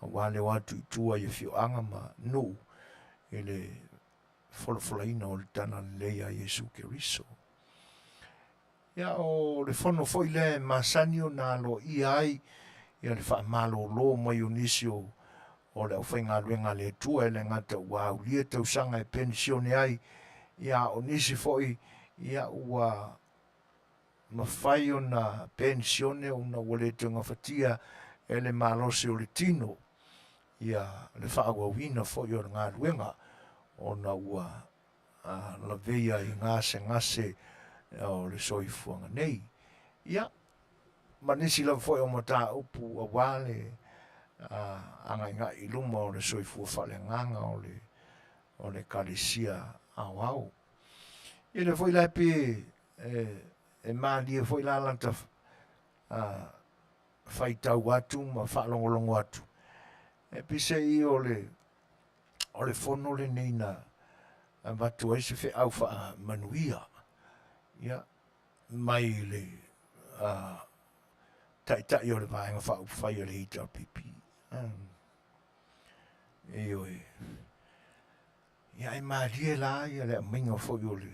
wale watu i tua i whioanga ma no, i le Fofogaina o le tana leia Yesu Keriso. Ia o le fono foi le masani o na lo i ai, ia le whaamalo lo mai o nisi o le au whainga luenga le tua e le ngata ua au lia tau sanga e pensione ai, ia o nisi foi, ia ua mawhai o na pensione o na wale tunga whatia e le malose o le tino, ia le whaawawina foi o ngā luenga, o na ua la veia i ngase o le soifuanga nei. Ia, manisi la foi o mata upu a wale anga inga i luma o le soifua whale nganga o le kalesia au. Ia le foi la pe e maalia foi la lanta whaitau atu ma whalongolongo atu. E pise i o le fono le neina a watu aise fe au wha Manuia. Ia, mai le tai o le vaenga wha uwhai o le hita pipi. E oi. Ia e maalie la ia le minga foi o le.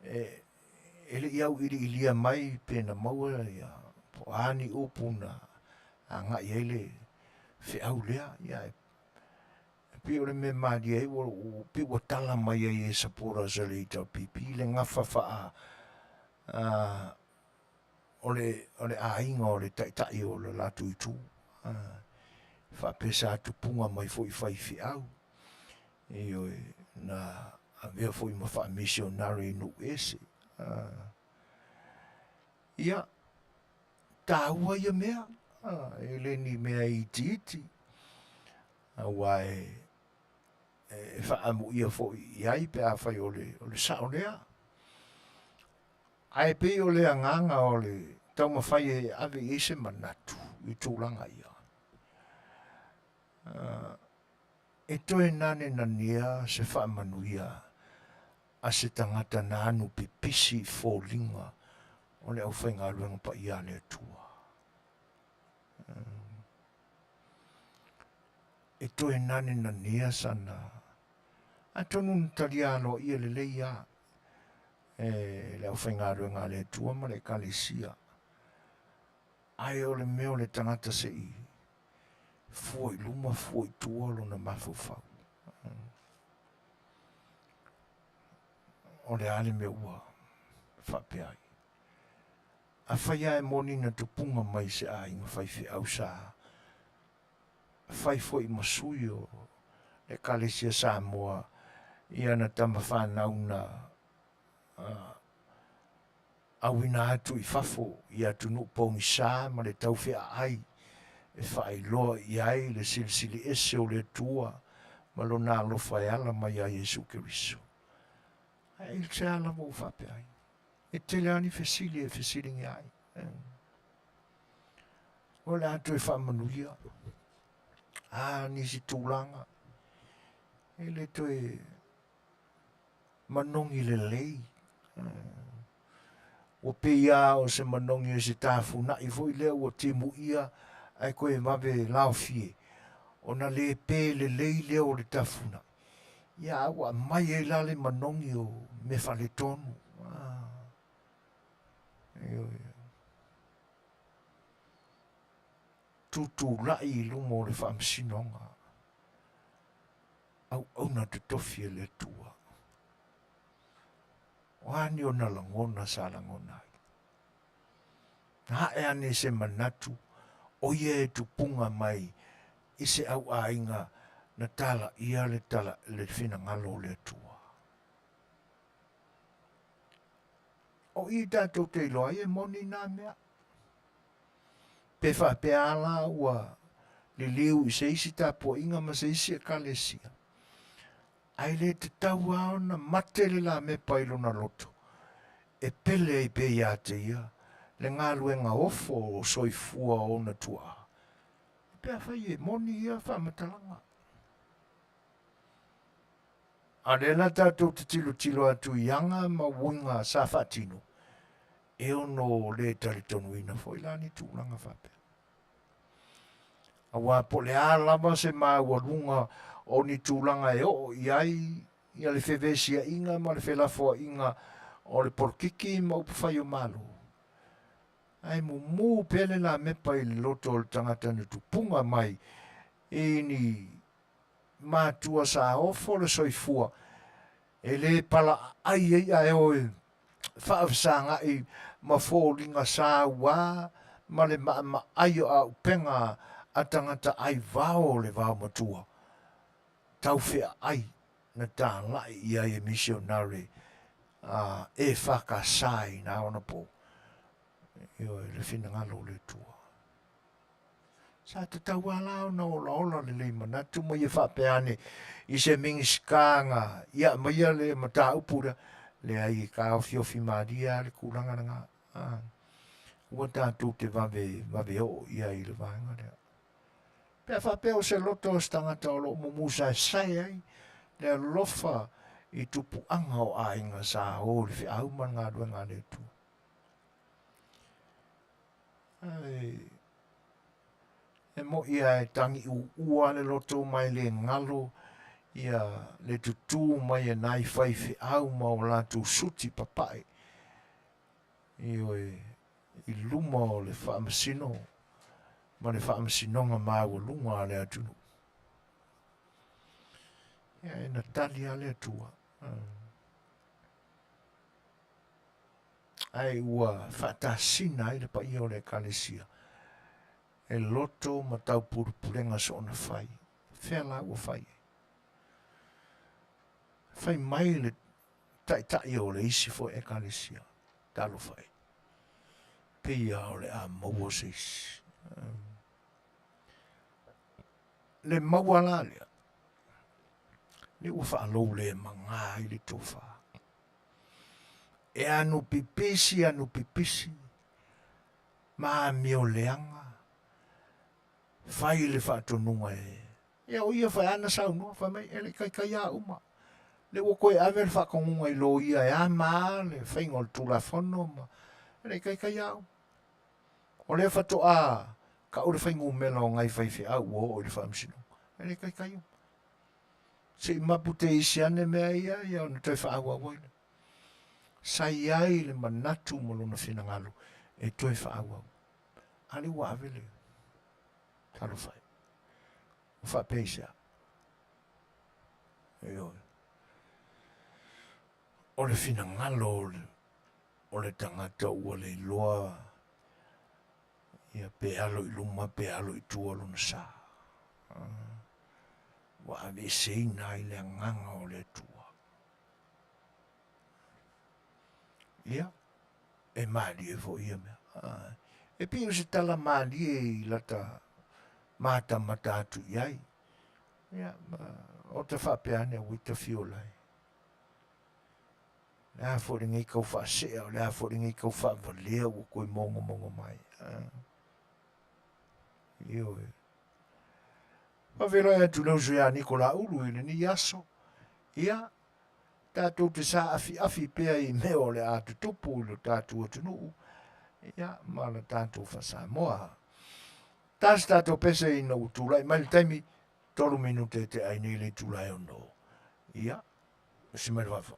E le iau iri ilia mai pena maua ia po ani upuna a nga i ele fe au lea ia e pi o le me maalia i o pi o tala mai ai e sapora sa le ita pipi le ngafa faa o le ainga o le taitai o le latu i tu fa pesa atu punga mai foi fai fi au e o na a vea foi ma fa missionary no ese ia taua ia mea e le ni mea i titi a wai e whaamu ia fo i ai pe a whai o le sao lea. Ai pe o le anganga o le tau mawhai e ave ese manatu i tūlanga ia. e toe nane na nia se wha manuia a se tangata na anu pipisi fōlinga o le au whainga luenga pa ia le tua. E toe nane na nia sana a tonu ntaria alo ia le leia le au whainga luenga le tua ma le kalesia. Ai o le meo le tangata se i fuoi luma fuoi tuolo na mafufau. O le ale me ua whapeai. A whaia e moni na tupunga mai se a inga whaiwhi au sa. Whai foi masui o le kalesia Samoa ia na tama whanau na awina atu I fafo ia tunu pongi sa ma le tauwhia ai e whai loa I ai le silisili ese o le tua ma lo nā lofa e ala mai a Jesu Kiriso. Ai il te ala mo whapeai. E te leani fesili e fesili ngi ai. O le atu e whamanuia. Nisi tūlanga. E le toe manongi le lei. O pe ia o se manongi o se tāfu na I voi lea o te mu ia ai koe mawe lao fie. O na le pe le lei lea o le tafuna. Ia awa mai e lale manongi o me fale tonu. Tutu lai lumo le whamsinonga. Au na te tofi le tua. O ani o na langona sa langona. Ha e ane se manatu. O ia e tupunga mai. I se au ainga na tala ia le tala le fina ngalo le tua. O I tātou te iloa e moni nā mea. Pe wha pe ala ua le liu I se isi tāpua inga ma se isi e kalesia. Ai le te tau ao na mate le la me pailo na loto. E pele I pe ia te ia. Le ngā luenga ofo o soifua o na tua. Pe a whai e moni ia whamatalanga. A le la tātou te tilo atu ianga ma winga sa whatino. E ono le taritonu ina fo ilani tūlanga whape. A wā po le ālama se mā walunga o ni tūlanga e o iai ia le whewesia inga ma le whelafua inga o le porkiki ma upawhai o malu. Ai mu pele la mepa I loto o le tangata na tupunga mai e ni mātua sa ofo le soifua e le pala ai e oe whaafsanga I mawholinga sa wā ma le ma ai a upenga a tangata ai vao le vao matua. Tau whea ai na tā lai I ai e missionary e whakasai na ona po. Io le fina ngalo le tua. Sa te tau ala na ola le le manatu mo I whapeane I se mingiskanga ia maia le mata upura le ai ka Afiafi Maria le kuranga nga. Ua tātou te wawe o ia I le vanga lea. Pea whapeo se loto o stangata o lo mumusa sai ai le lofa I tupu anga o ainga sa o le whi auman ngā rua ngā le tu. E mo ia e tangi ua le loto mai le ngalo ia le tutu mai e nai whaiwhi au ma o la tu suti papai. Io I luma o le whaamasino ma le whaamasinonga māua lunga le atunu. Ia e na tali a le atua. Ai ua whaatasina I le pa I o le kalesia. E loto ma tau purupurenga so na whai. Whea la ua whai. Whai mai le tai o le isi fo e kalesia. Talo whai. Pia o le a maua se isi. Le maua la lea. Le ua whaalou le manga I le tofa. E anu pipisi. Ma mio leanga. Whai le whaatonunga e Ia o ia fai ana saunua, fai mai ele kai a uma. Le o koe ave le whakongunga I lo ia e ama, le whainga o le tulafono, ma ele kai a uma. O le whato a, ka o le whainga umela o ngai whaiwhi au o le whamsino. Ele kai uma. Se mapu te isi ane mea ia o na toi whaawa waile. Sai ai le manatu mo lona whinangalo, e toi whaawa. Ali wa ave le. Talo whai. O whapeisa. O le whinangalo o le tangata ua le loa ia pe alo I luma pe alo I tua luna sa. Wa ave seina I le nganga o le tua. Ia, e maali e vo ia mea. E pio se tala maali e I lata mata matatu iai. Ia, o te whapeane o ita fiolai. Lea fōre ngai kau whaasea, o lea fōre ngai kau whaavalea o koe mongo mai. Io e. Whawero e atu nau sui a Nikola ulu ele ni aso. Ia, tātou te sa afi pea I meo le atu tupu ilo tātou atu nuu. Ia, mala tātou wha Samoa. Tas tātou pese I nau tūlai, mai le taimi, tolu minute te aine le tūlai o no. Ia, si mai wafo.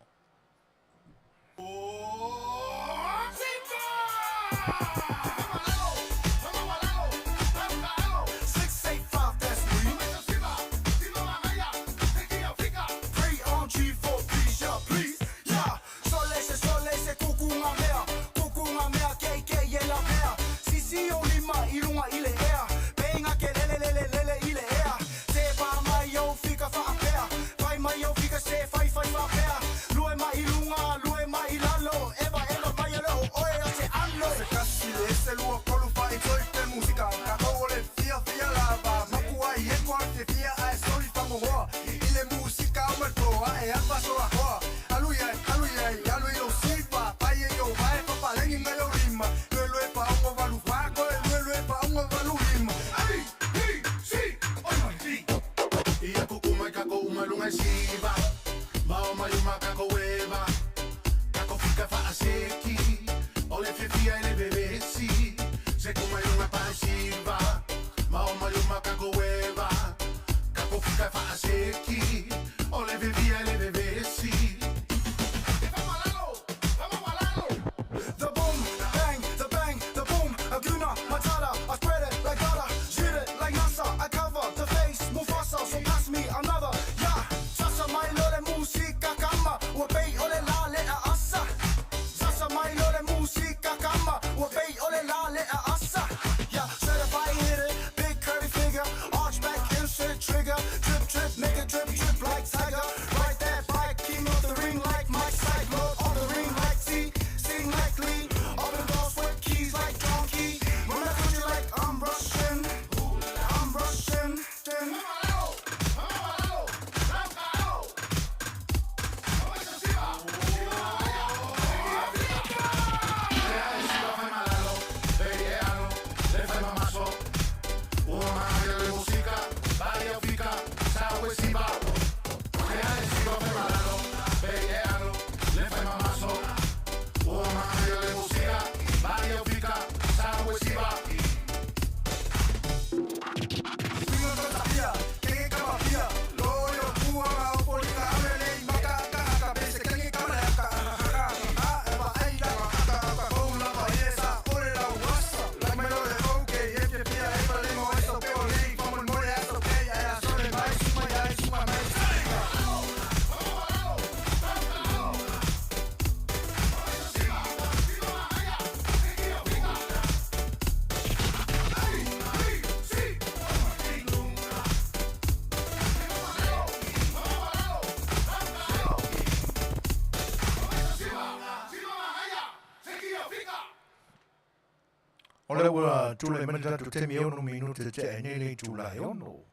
Ole ua tula mani tatu te mi ono minute te e nene tula e ono.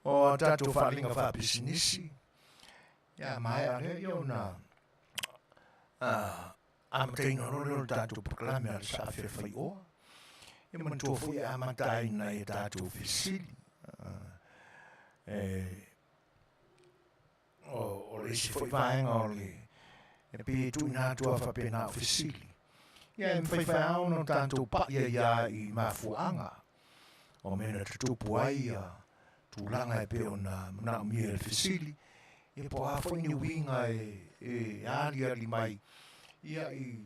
O tatu whalinga whapisinisi. Ia mai are i ona. Amateina ono tatu proklame al sa A Le Fai'oa. Ia mantua fui amatai na e tatu fisili. o le isi fo i vaenga o le e pe tu ina tua whapena o fesili. Ia e mwhai au no tātou paia ia i mafuanga. O mena tutupu ai tūlanga e pe o na mna mia e fesili. E po a whaini winga e ali mai. Ia i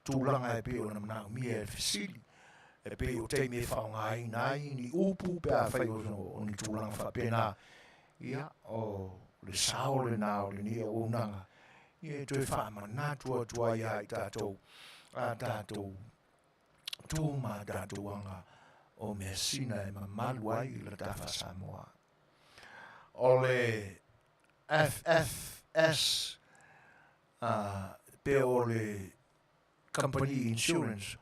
tūlanga e pe o na mna mia e fesili. E pe o te me whaonga ai nai ni upu pe a whai o ni tūlanga whapena. Ia o le sao le nā o le ni o Auaunaga. Ia e toi whaamanatua tua ia i tātou. A tātou tūma tātou anga o mea sina e mamalu ai i la tāwha Samoa. O le FFS pe o le company insurance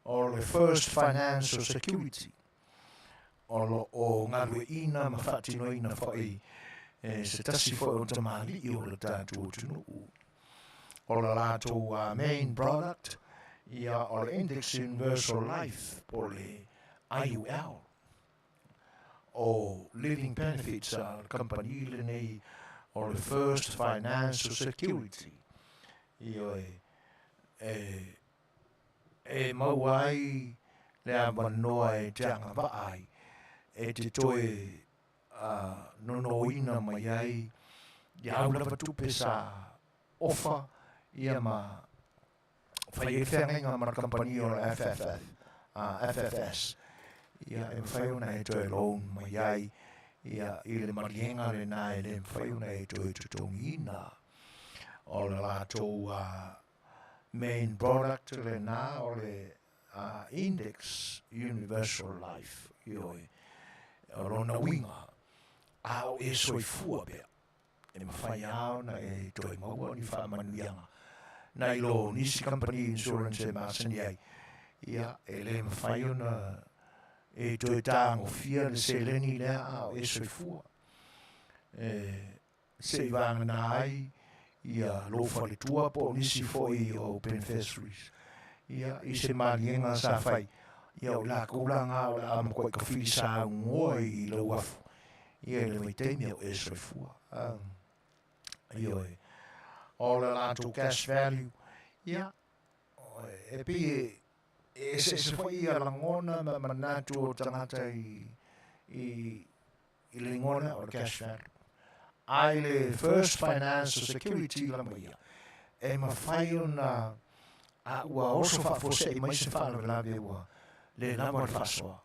o le first financial security o ngalue ina ma whatino ina whai se tasi whai o tamali i o le tātou tunu o la lātou main product ia o le index universal life o le IUL o living benefits company le nei o le first financial security ia e mau ai le amanoa e te anga vaai e te toe nonoina mai ai ia au lava tupe sa ofa ia ma whai e whenga ma company o FFS ia e whai ona e toe loan mai ai ia i le marienga le nā e le whai ona e toe tutongina o le lātou main product le nā o le index universal life ioi o rona winga au e soifua bea e mawhai au na e toi maua ni wha manuianga na i lo nisi company insurance e masani ai ia e le mawhai ona e toi tāngo fia le se leni lea au e soifua se i vanga na ai ia lo whale tua po nisi foi o beneficiaries ia i se marienga sa whai ia o la koulanga o la amkoi ka whiri sa ngoi i lo wafu ia le mai teimi o e soifua ia o la lātou cash value ia e pi e se whai ia langona ma manatu o tangata i le ngona o cash value ai le first financial security la maia e ma whai ona a ua oso whafose i mai se whana la ve ua le lama whasoa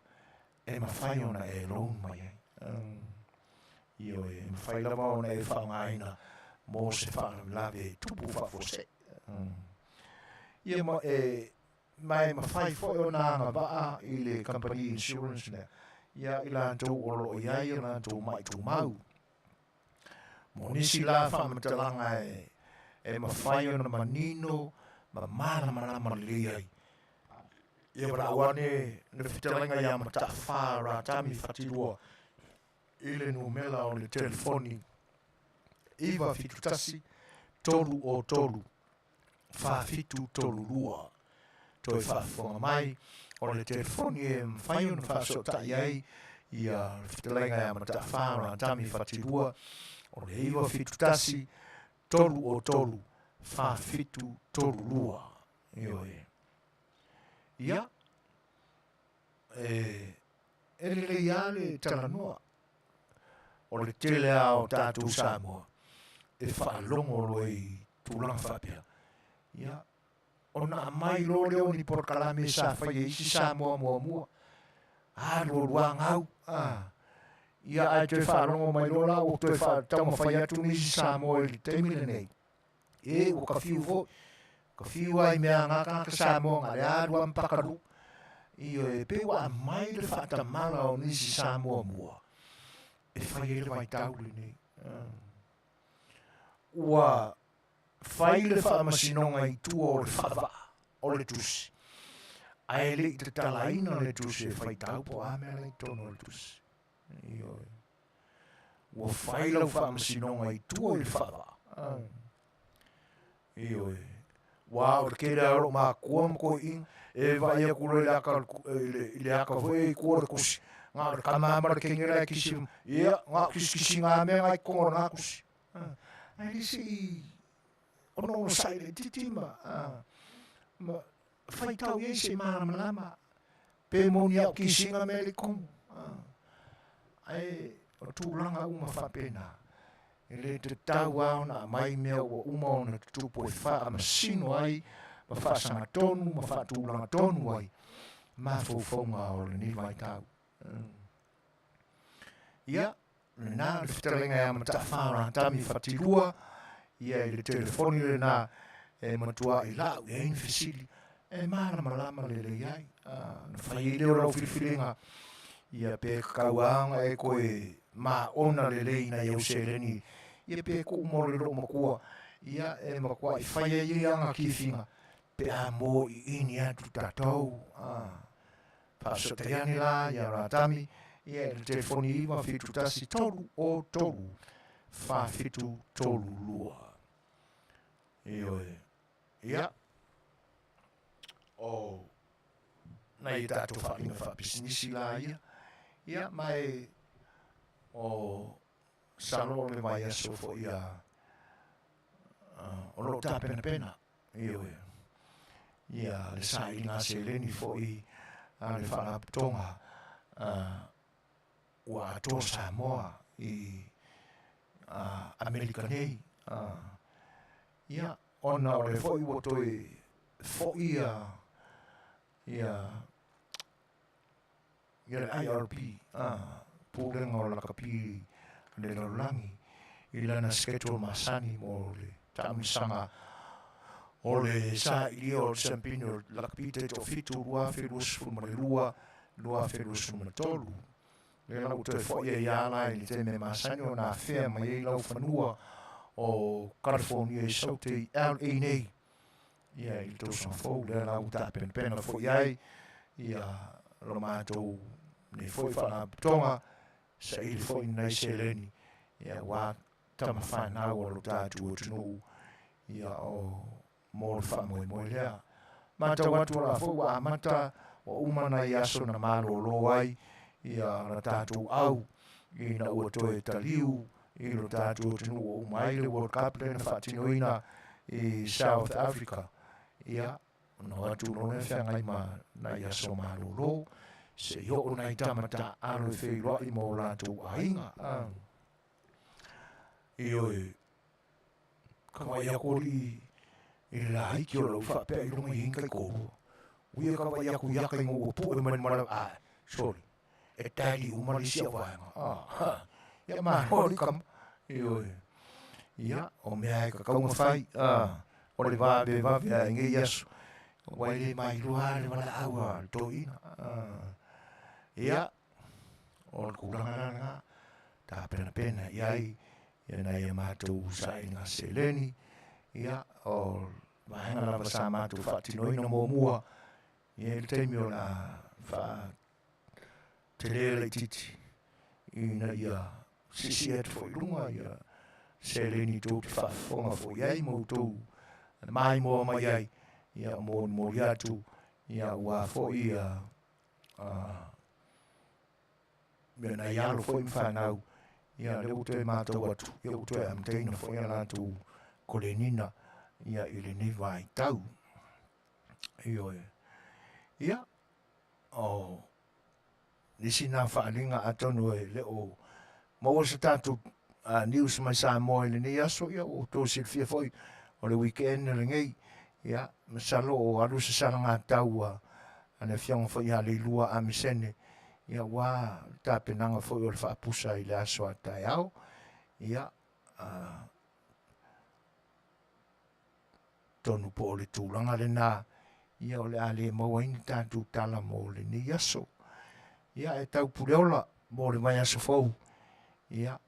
e ma whai ona e loan mai ai io e ma whai lama ona e whaongaina mo se whana la ve tupu whafose ia ma e mai ma whai whai ona nga waa i le company insurance ne ia i la tau olo i ai la tau mai tu mau mo nisi la whamatalanga e ma whai ona manino ma mana li ai ia wala wane na Fetalaiga ia ma ta whara tami whatirua i le numela o le telefoni iwa fitutasi tolu o tolu whawhitu tolu lua toi whawhonga mai o le telefoni e mwhai ona whasota iai ia Fetalaiga ia ma ta whara tami whatirua o le iwa fitutasi tolu o tolu whawhitu tolu lua ia e le ia le talanoa o le tele ao tātou Samoa e whaalongo roi tūlanga whapea ia o na mai lo leo ni porkalame sa whai e isi Samoa mua lo luang au ia ai te whaalongo mai lola o te whaatama whai atu ni isi Samoa i te mire nei e o ka fiu fo ka fiu ai mea ngaka ka Samoa ngare arua mpakaru io e pe wa mai le whaatamala o nisi Samoa mua e whai ele vai taule nei ua whai le whaamasinonga i tua o le whawa o le tusi ai le i te talaina le tusi e whai tau po amea le tono le tusi io ua whai lau whaamasinonga i tua o le whawa io wa o ke la ro ma ko ko in e vai a kulo le aka foi ko le kusi ngā ora kamamara kengera kisi, ia, ngā kisi ngā mea ngai kongo ngā kusi. Ai risi, ono saire titima, ma whaitau e se malama, pe moni au kisi ngā mea le kongo. Ai, o tūlanga uma whapena. E le te tau au na mai mea o uma o na tupu e wha ma sino ai, ma whaasanga tonu, ma whaatūlanga tonu ai, ma fōwhaunga o le ni vai tau. Ia, nā le Fetalaiga e amata whaara tami whatirua, ia i le telefoni le nā, e matua i lau, e ein fesili, e malama le le iai, na whai i leo rau whiriwhiringa, ia pe kauanga e koe ma ona le le ina iau sereni, ia pe ko mo le lo makua, ia e makua i whai i anga kiwhinga, pe a mo i ini atu tatou, Pasotaiani la, ia ratami, ia le telefoni iwa fitu tasi tolu o tolu, fa fitu tolu lua. Ia, o, na i tatu whainga wha pisinisi la ia mai, o, salo le mai aso fo ia, o lo ta pena, ia le sa ina se leni fo i, le whanaputonga ua ato Samoa i Amerika nei. Ia, ona o le fo i wotoi fo ia le IRP, pūrenga o lakapi le laulangi, i lana schedule masani mo le tamisanga o le sa ili o le sampini o lakapi te to fitu lua wherus fumare lua wherus fumare tolu. Le lau te fo ia iala i te me masani o nā whea mai e lau whanua o California i saute i LA nei. Ia i tō sang fōu, le lau ta pena fo iai, ia lo mātou ne fo i whana putonga, sa ili fo i nei se leni, ia wā tama whanau o lo tātu o tunu, ia o mō le whamoe lea. Mata watu la fo wa mata o umana i aso na malo lo ai, ia la tātou au, i na ua toe taliu, i lo tātou o tunu o umai le World Cup le na whatinoina i South Africa. Ia, no atu no ne whangai ma na i aso malo lo, se yo o nei tamata A Le Fai'oa i mō lātou ainga. Ioi, kawai akori i la haiki o lau whapea i runga i hinka i kōrua. Uia kawai aku yaka i ngō pu e mani mara, sorry, e tali umari sia whaenga. Ia maa hori kam, ioi. Ia, o mea e ka kaunga whai, o le vābe a inge yasu, wai le mai rua le wala aua tō ina. Ia, o le kuranga nga, tā pena iai, ia nei e mātou sa inga seleni, ia, o mahenga lava sa mātou whaatinoina mō mua, ia le teimi o la wha te lele titi, ina ia sisi atu fo i runga, ia seleni tō te whaafonga fo iai mō tō, mai mō mai iai, ia mō iatu, ia ua fo ia, ia nei alo fo i mwhanau, ia le utoe mātou atu, ia utoe amteina fo ia lātou kolenina, ia i le ni vai tau. Ioe. Ia, o, nisi nā whaalinga atonu e le o, maua sa tātou news mai Samoa i le ni aso, ia o tō silfia foi, o le weekend le ngei, ia, masalo o alu sa saranga tau ane fianga foi a le lua a misene, ia wā tāpenanga foi o le whaapusa i le aso a tai au, ia, tonu po o le tūlanga le nā, ia o le ale maua ini tātou tala mo le ni aso, ia e tau pureola mo le mai aso fau, ia,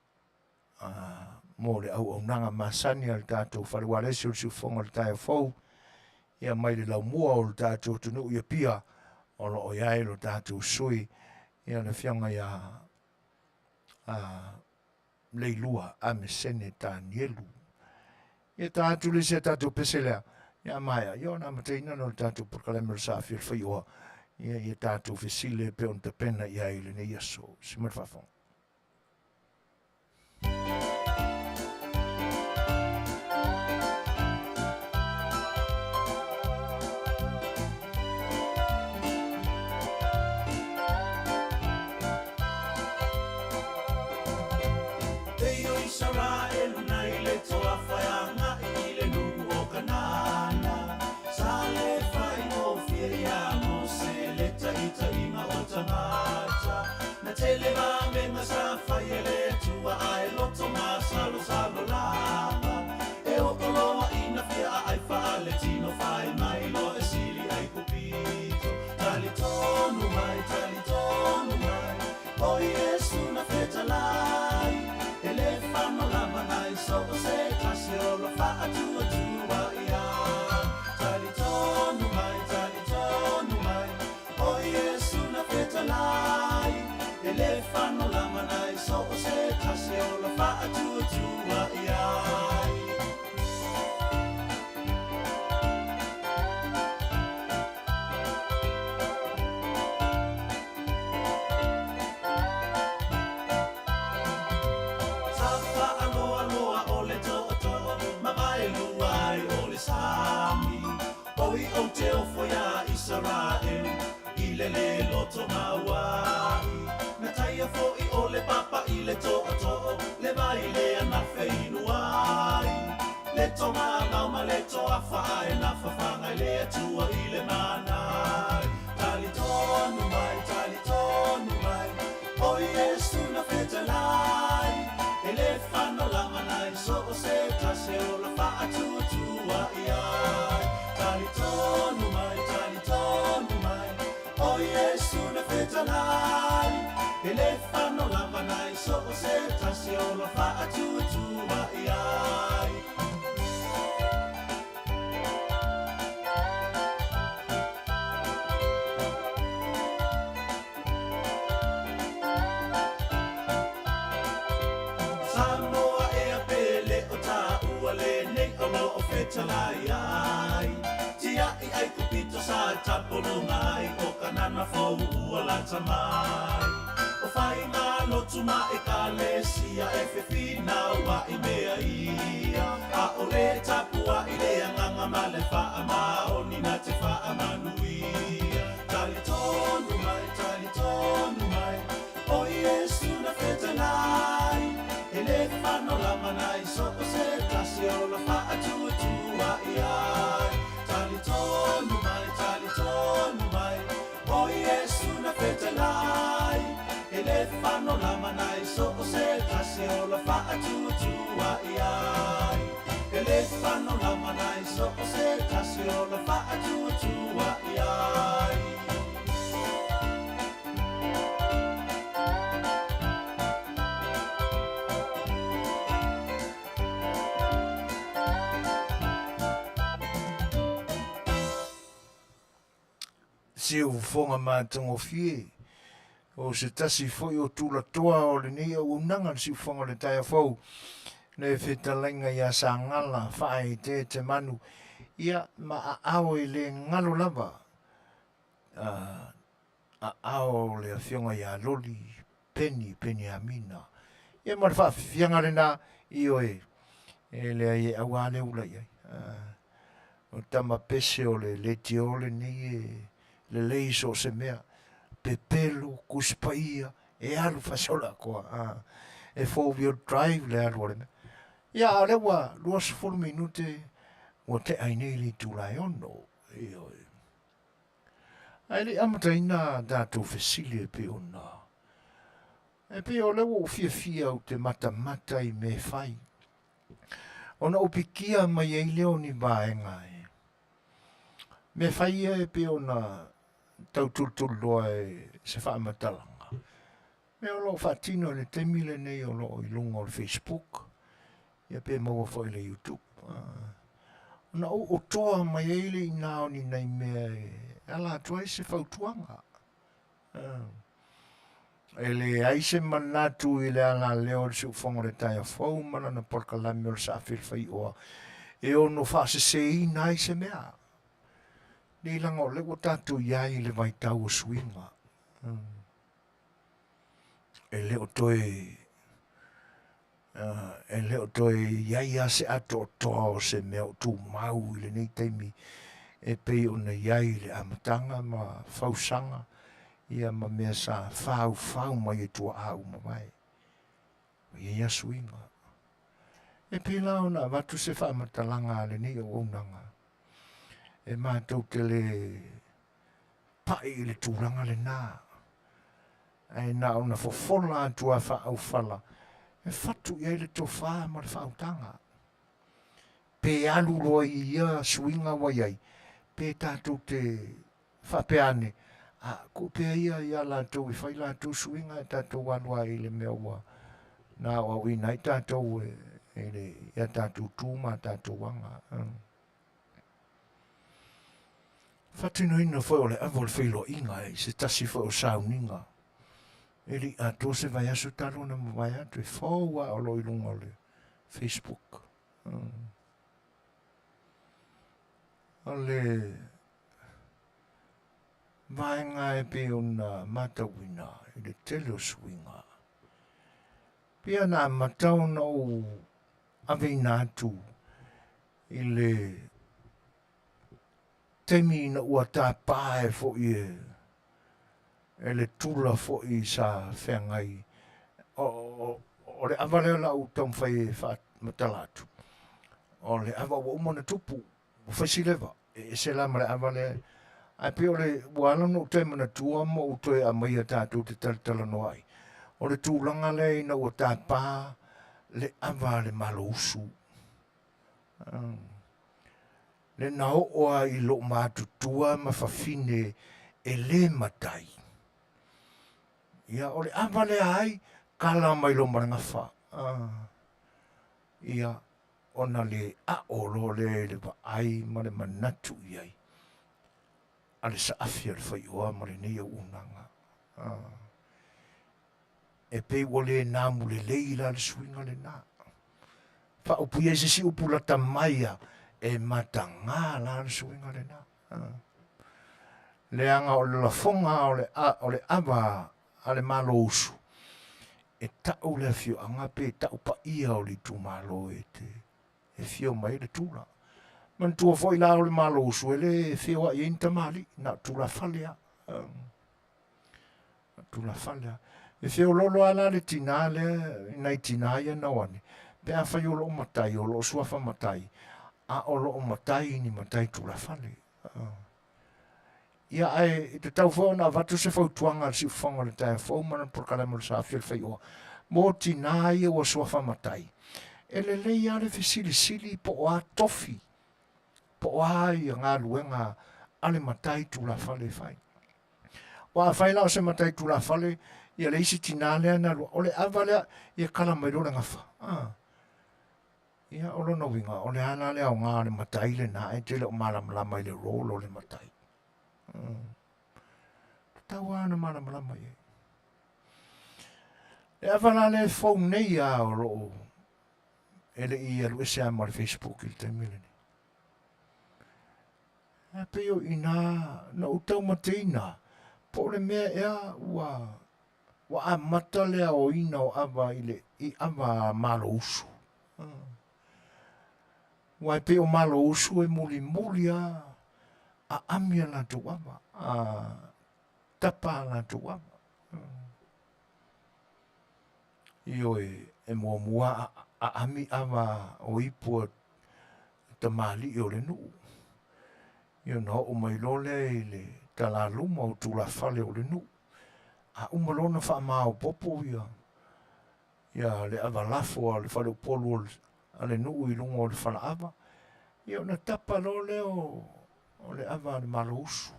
mo le Auaunaga masani al tātou wharuaresi o le siufonga le tai fau, ia mai le lau mua o le tātou tunu ia pia, o lo o iai lo tātou sui, ia le fianga ia leilua a mesene tā nielu. Ia tātou le se tātou peselea, ia maia, ia na mateina no le tātou porkaleme le sa Fai'oa, ia tātou fesile pe on te pena ia i le nei aso. Simar whawhong. Samoa e a pele o ta ua le nei o lo o Fetalaiga. Tia I ai kupito sa tapono ngai o kanana fau ua la tamai. O fai ngā lotu ma e ka lesia e whiwhina wa I mea ia. A o le tapua I le anganga ma le wha ma o ni na te wha Manuia. Tali tonu mai, o Yesu na Fetalaiga. E le whano lama nai soko se tasi o la wha atua iai. Tali tonu mai, o Yesu na Fetalaiga. E le whano lama nai soko se tasi o la wha atua iai. E le whano lama nai soko se tasi o la wha atua iai. Se o fonga mātango fie, o se tasi foi o tula toa o le nei au nanga si fonga le taia fau, ne Fetalaiga ia sa ngala whae te manu, ia ma a ao I le ngalo lava, a ao le fionga ia loli, peni amina, ia mar wha fianga le na I oe, e le ai au ale ula iai, o tama pese o le leti o le nei le leiso se mea, pepelo, kuspaia, e alu fasola koa, e 4-wheel drive le alu ole mea. Ia alewa, 24 minute, o te ainei li tūlai ono, e oi. Ai li amataina dātou fesili e pe ona. E pe o lewa o fia o te mata I me fai. Ona upikia mai e leo ni vaenga e. Me fai e pe ona tau tultuloa e se wha matalanga. Me o lo whatino le temile nei o lo I lunga o le Facebook. Ia pe maua fai le YouTube. Ona o toa mai eile I nao ni nei mea e ala tua se whautuanga. E le aise manatu I le ala leo le siufongo le taia fau mana na porkalami o le sa A Le Fai'oa. E ono wha se ina I se mea. Ni langa o le o tātou iai le vai tau o swinga. E le o toi, e le o toi iai a se ato o toa o se mea o tū mau i le nei teimi e pei o na iai le amatanga ma fausanga ia ma mea sa fau mai e tua au ma mai. Ia swinga. E pei lao na watu se wha matalanga le nei o Auaunaga. E mātou te le pai i le tūranga le nā. Ai na ona fofola atua wha au whala. E whatu i le tō wha ma le whautanga. Pe alu roa i ia swinga wai ai. Pe tātou te whapeane. Ko pe ia i ala tau i whai la tau swinga e tātou walua i le mea ua. Nā wa wina i tātou e le ia tātou tūma tātou wanga. Whatino ina whai o le awa le whailo inga e se tasi whai o sauninga. E li a tō se vai asu talo na mawai atu e whaua o loi lunga le Facebook. O le vaenga e pe ona matawina i le tele o swinga. Pia na matau na o avina atu i le temi na ua tā pae fo i e le tula fo i sa whengai. O le awale la u tau whai e matalatu. O le awa wa umana tupu, u whaisilewa, e se la ma le awale. Ai pe o le walano te mana tua mo u toi a mai a tātou te talatala no ai. O le tūlanga le ina ua tā pā le awa le malo usu. Le nao oa i lo mātu tua ma whawhine e le matai. Ia o le awa le ai, kala mai lo maranga wha. Ia ona le a olo le wa ai ma le manatu i ai. Ale sa Afia Le Fai'oa ma le nei Auaunaga. E pei ua le nāmu le leila le swinga le nā. Whaupui e sisi upulata maia e matangā la le swinga le nā. Le anga o le lafonga o le awa a le malo usu. E tau le fio anga pe tau pa ia o li tu malo e te. E fio mai le tūla. Man tua foi la o le malo usu e le fio a inta mali. Na tūla falea. Tūla falea. E fio lolo ala le tina le nai tina ia na wane. Pe a fai o lo matai o lo suafa matai. A o lo matai ni matai tūla fale. Ia ai te tau fo na vatu se fo tuanga si fonga le tai fo mana por kala mo sa fil Fai'oa. Mo tina ia o suafa matai. E le ia le fisili sili po a tofi. Po a ia ngā luenga ale matai tūla fale fai. Wa fai la o se matai tūla fale ia le isi tina lea na lua. O le avalea ia kala mai lo le ngafa. Ia o lo na winga. O le ana lea o ngā le matai le na e te le o malamlama i le rolo le matai. Tau ana malamlama i. E avala le phone nei a o lo. E le i alu ese ama le Facebook i le taimile ni. E peo ina na utau mateina. Po le mea ea wa a mata lea o ina o ava i ava malo usu. Wa e peo malo usu e muli a amia la tu ava. A tapa la tu ava. Io e mua a ami ava o ipua tamali i o le nuu. Io no o mai lole i le talaluma o tula fale o le nuu. A umalona wha mao popo ia. Ia le ava lafo a le whare polo a le nuu i lungo o le whala ava. Ia na tapa lole o le ava le malo usu.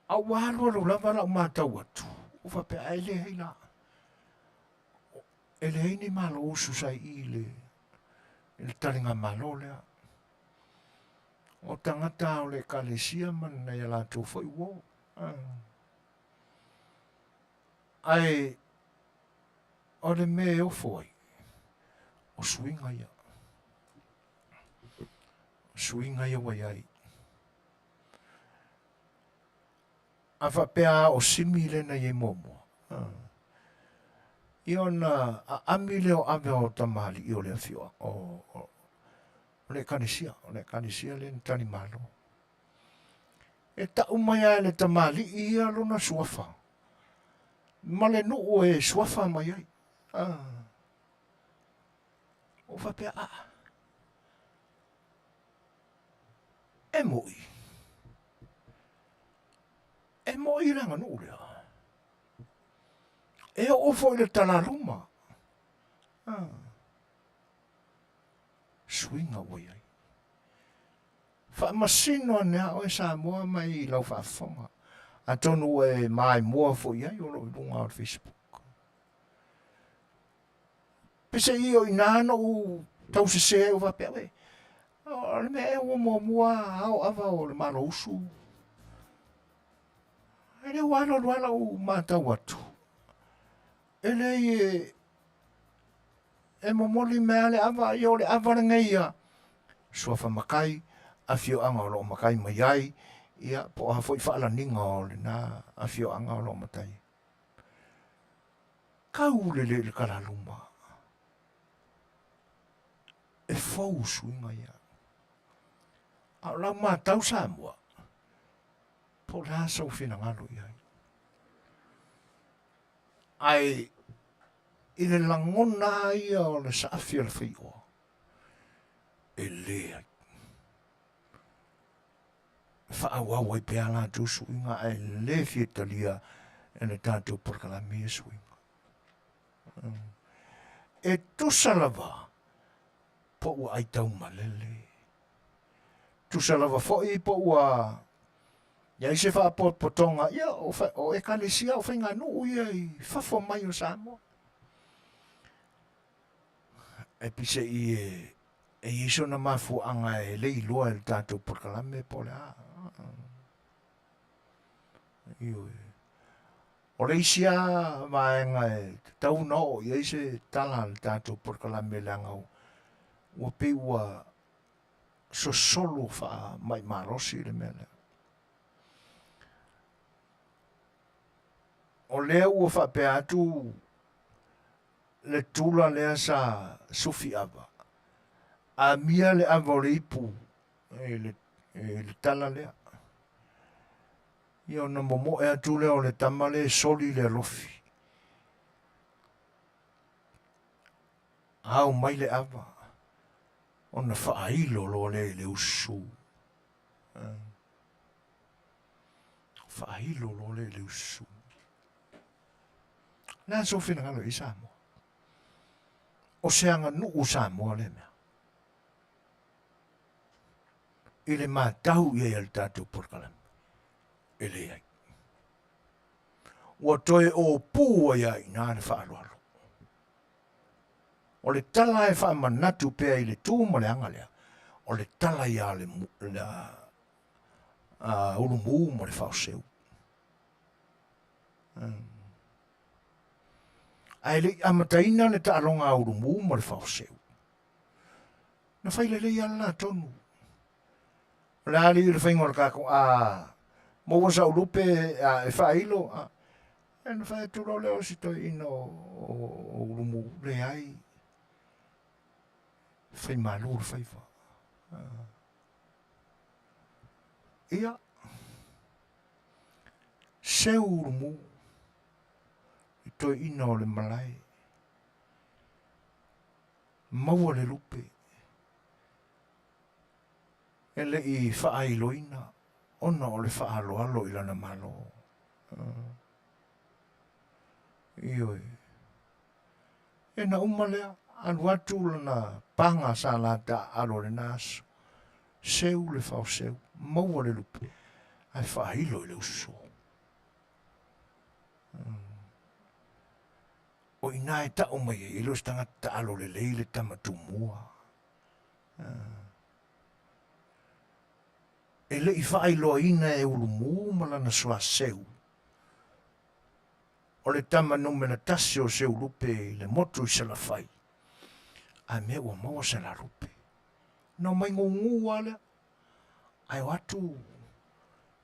A wālua lo lava la o mātau atu. Ufa pe a ele hei la. Ele hei ni malo usu sai i le taringa malo lea. O tangata o le kalesia man na ia la tō whai uo. Ai, o le me o fwai. O swinga ia. suinga ia waiai. A whapea o simi lena i momo. I ona a ami leo ame o tamali i o le Fai'oa. O le kanisia le tani malo. E ta umaya le tamali i alona suafa. Ma le nuu e suafa mai ai. O whapea a. E moi. E moi ranga nuu lea. E o fo le talaruma. Swinga wai ai. Fa masino ane o e Samoa mai lau whaafonga. A tonu e mai mua fo iai o lo lunga o Facebook. Pese i o inano u tau se se o wapea we. O le mea e o mua au ava o le malo usu. E le wala u matau atu. Ele e momoli mea le ava i o le ava ngeia. Suafa makai, Afiafi o lo makai mai ai. Ia po a foi fala ninga o le na Afiafi o lo matai. Kau le kalaluma. E fou suinga ia. A la matau Samoa. Po la sau fina ngalo ia. Ai i le langona ia o le saafi a le Fai'oa. E lea. Whaawau ai pea la tu suinga ai le Fetalia e le tātou porkalame suinga. E tusalava po ua ai tau malele. Tusalava fo i po ua ia i se whaapotonga ia o e kanisia o whainga nuu ia i whafo mai o Samoa. E pise i e iso na mafu anga e le iloa e tātou porkalame po le a. O le isia maenga e tau no i eise tala le tātou porkalame le angau. Ua pe ua sosolo wha mai marosi le mele. O lea ua wha pe atu le tula lea sa sufi ava. A mia le ava o le ipu e le tala lea. Ia na momo e atu lea o le tamale soli le lofi. Au mai le ava. O na whailo lo le usu. Whailo lo le usu. Nā so whina ngalo i Samoa. O seanga nuu Samoa le mea. I le mātau i e tātou porkalame. E le ai. Ua toe o pūa ai nā le whaalualo. O le tala e whaamanatu pēa i le tūma le angalea. O le tala i a le urumu mo le whaoseu. Ai le amataina le taalonga urumu mo le whaoseu. Na whaile le ala tonu. Le ali le whaingo le kako mo wasa urupe e whailo. E na whae turo leo si toi ino o urumu le ai. Whai malu le whaifa. Ia. Seu urumu. I toi ino le malai. Maua le lupe. E le i whaailoina. Ona o le whaaloalo i lana malo. Ioi. E na umalea. Anu atu lana panga sa lata alo le naso. Seu le whao seu. Maua le lupe. Ai whaahilo i le uso. O ina e ta o mai e ilo stanga ta alo le leile tamatu mua. E le i whaailoa ina e ulumu malana soa seu. O le tama numena tasi o seu lupe i le motu i sala whai. A me ua maua sala lupe. No mai ngungu wale. ai watu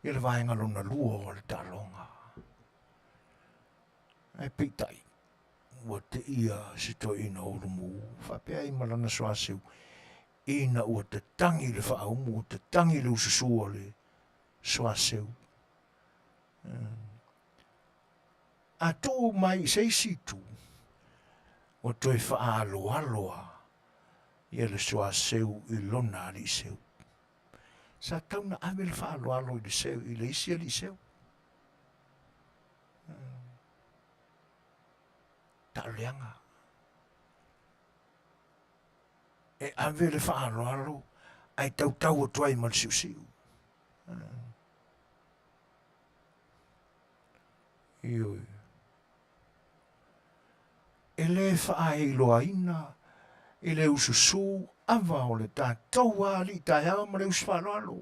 i le vaenga lona lua o le talonga. Ai pitai, ua te ia si to ina urumu, whapea i malana Suasua, ina ua te tangi le whaaumu, te tangi le ususua le Suasua. A tō mai sei situ, o toi whaaloaloa, ia le Suasua i lona li seu. Sa tauna ame le whaaloalo i le seu, i le isia li seu. Tauleanga. E ame le whaaloalo, ai tau o tuai mal siu. Ioi. E le whaailoa ina, e le ususu, ava o le tātou ali tai hao ma le uswhaaloalo.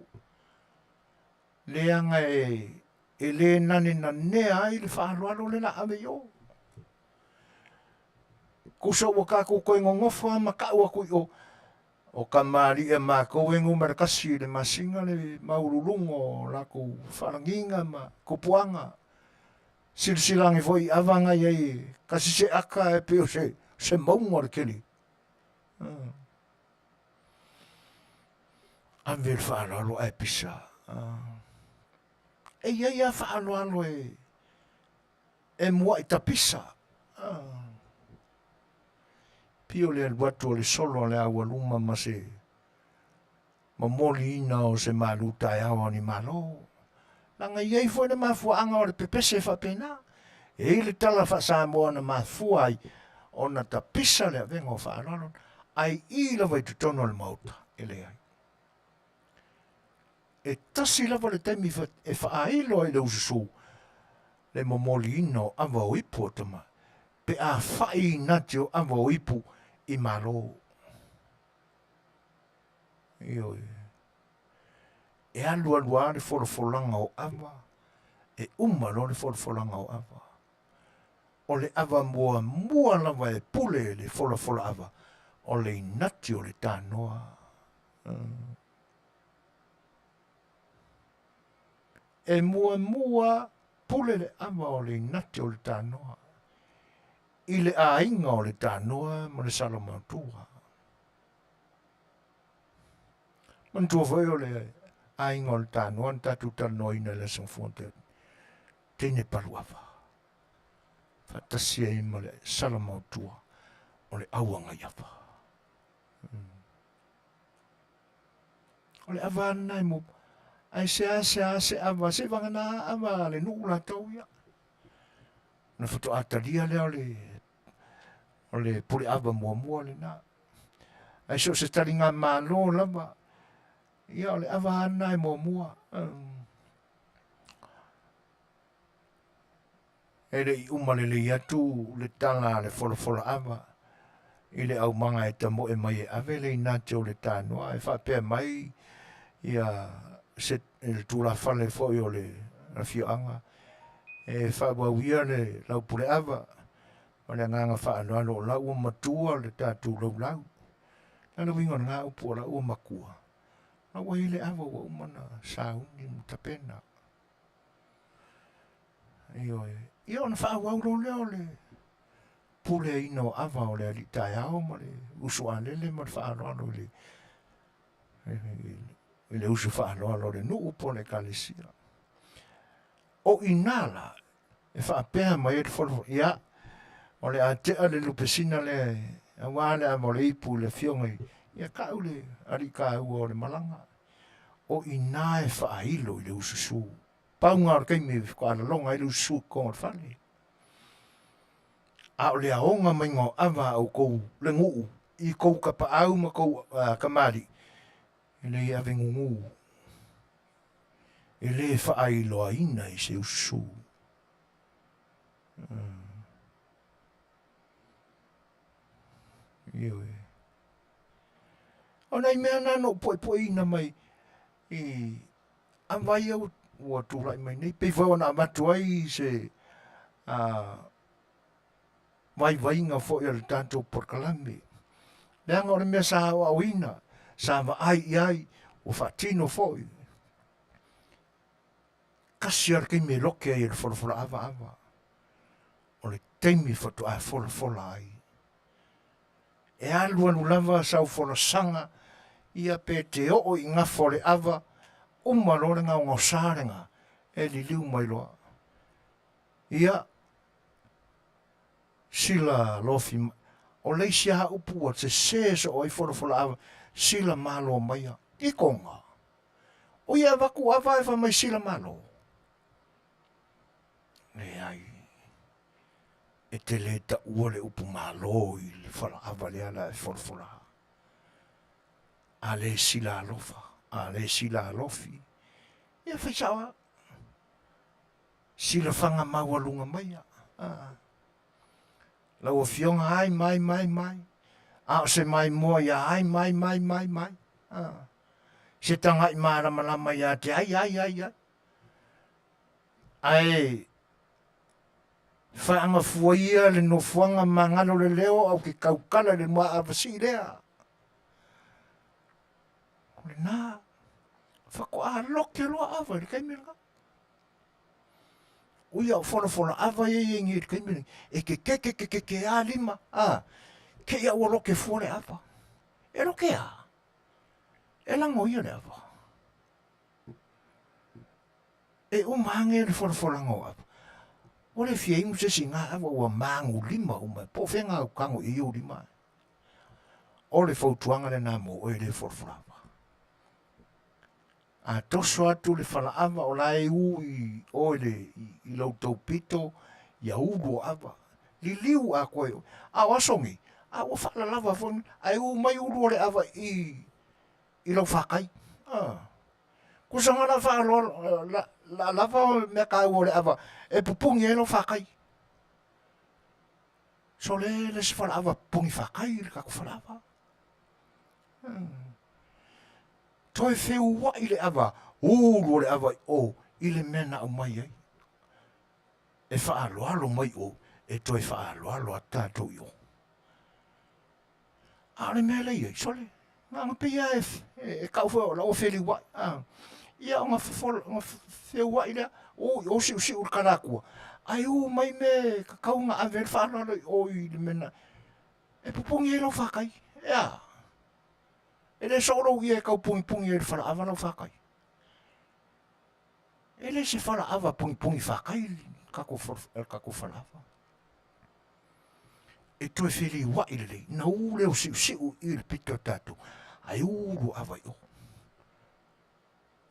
Le anga e le nane na nea ai le whaaloalo le na ame yo. Kusa ua kako koe ngongofa ma ka ua koe o ka maari e ma koe ngu marakasi le masinga le maurulungo lako wharanginga ma kupuanga. Silsilangi foi avanga iei kasi se aka e peo se maunga le keli. Anvel whaaloalo e pisa. E iei a whaaloalo e mua i ta pisa. Pio le alwatu o le solo le awa luma ma se mamoli ina o se maluta e awa ni malo. Langa iei foi na mafua anga o le pepese whapena. E le tala wha Samoa na mafua ai o na ta pisa le avenga o whaaloalo. Ai I lava I tutono le mauta e le ai. E tasi lava le temi e whaailo ai le ususu le mamoli ina o awa o ipu o tama. Pe a whai nati o awa o ipu I malo. Ioi. E alua le wholofolanga o awa. E umalo le wholofolanga o awa. O le awa mua lava e pule le wholofola awa. O le inati o le tānoa. E mua pule le awa o le inati o le tānoa. I le ainga o le tānoa ma le salamautua. Mantua vai o le ainga o le tānoa na tatu tānoa ina le sanfonte. Tene paluava. Fatasia I ma le salamautua o le auanga iapa. O le awa nai mo ai se awa se vangana awa le nula tau ia. Na foto atalia le o le pule awa mua le na. Ai so se taringa malo lava. Ia o le awa ana e mua. E le I umale le iatu le tala le fola awa. I le au manga e tamo e mai e ave le inate o le tānoa. E whapea mai ia se le tūla whale foi o le Afiafi. E whawawia le lau pule awa. O le nganga whaanoano o lau o matua le tātou lau. Nana wingon ngā upu o lau o makua. Lau ai le awa wa umana sauni mutapena. Ia ona whaawaulo leo le pule ino awa o le alitai ao ma le usu alele ma le whaanoano le usu whaanoano le nu upo le kalisia. O inala e whaapea mai e le wholo. Ia o le atea le lupesina le awale a mo le ipu le fiongai. Ia kau le arika ua o le malanga. O ina e whaailo I le ususu. Paunga o keimi ko ala longa I le ususu ko o whale. A o le aonga maingo awa au kou le nguu. I kou kapa au ma kou kamari. I le ave ngungu. I le whaailo a ina I se ususu. Ioi. O nei mea nano poi ina mai I amai au ua tūlai mai nei. Pei whau na amatu ai se vai ngā fōi al tātou porkalame. Leanga o le mea sa au ina. Sa wa ai o whatino fōi. kasi ar kei me loke ai le fola ava. O le teimi fatu a fola ai. E alu lava sau fola sanga ia pe te o i ngā fore ava uma lore ngā ngā sārenga e li liu mai loa. Ia sila lofi o leisi ha upu o te se o i fola ava sila malo mai a i konga. O ia waku ava e wha mai sila malo. Le ai e te le ta ua le upu malo i le fola ava le ala e fola. A le sila alofa, a le sila alofi. Ia whaisawa. Sila whanga mawalunga mai a. Lau o fionga ai mai. A o se mai moa ia ai mai. Se tanga i marama ia te ai. Ai. Whaanga fuaia le no fuanga mangano le leo au ki kaukala le mua avasi lea. Le nā. Whako a loke loa ava le kaimira. Uia o fola ava e ngi le kaimira. E ke a lima. Ke ia ua loke fuole ava. E loke a. E lango ia le ava. E umange le fola ngau ava. O le fia ingu se singa ava ua mangu lima uma. Po whenga au kango i u lima. O le fautuanga le nā mo o le fola ava. A toso atu le whala ava o lai ui o le i lautou pito ia uru ava. Li liu a koe. A wasongi. A o whala lava fon. Ai mai uru o le ava i lau whakai. Kusanga la whalo la lava mea kai o le ava. E pupungi e lau whakai. So le se whala ava pungi whakai le kako whala ava. Toi feu wa i le ava, uru le ava o, i le mena au mai ai. E whaaloalo mai o, e toi whaaloalo a tātou i o. A le mea lei ai, sole. Nga pia e kau whao, la o wheli wa. Ia o ngā feu wa i lea, o siu karakua. Ai u mai me kaunga ave le whaaloalo o i le mena. E pupungi e lau whakai, ea. E le soro ia kau pungi e le whala awa lau whakai. E le se whala awa pungi whakai kako whala awa. E toi whiri wa i le na u leo siu i le pito tatu. Ai uru awa i o.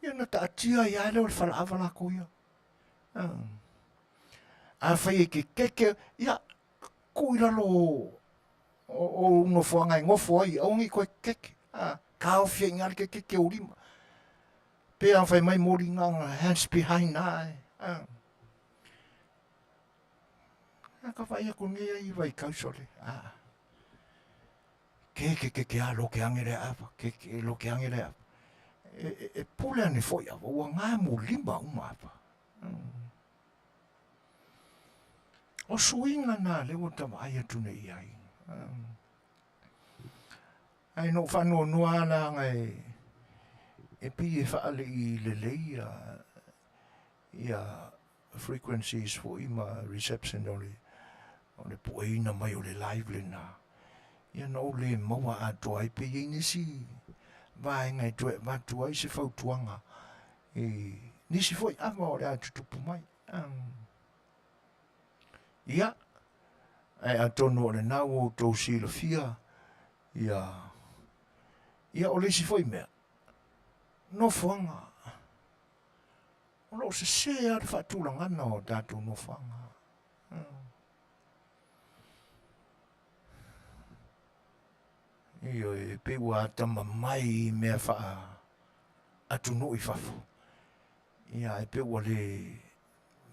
Ia na ta atia ia leo le whala awa la ko ia. A whai e keke, ia kuira lo o no fuanga i ngofo ai, au ngi koe keke. Kao fia ngā ke urima. Pea whai mai mori ngā hands behind ai. Ka whai ako ngea i vai kausole. Ke a loke angere awa. Ke loke angere awa. E pule ane foi awa. Ua ngā mo lima uma awa. O suinga nā lewa tawa ai atune i ai. Ai no whanua noa la ngai e pi e whaale i lelei ia frequencies for ima reception o le pueina mai o le live le na. Ia no le maua ato ai pe i nisi vai ngai tue vatu ai se fautuanga. Nisi foi ama o le atutupu mai. Ia ai atono o le nau o tau sila fia ia o lesi foi mea. No fuanga. O lo se a le whaatulangana o tātou no fuanga. Io e pe ua tama mai mea wha atu no i whafu. Ia e pe ua le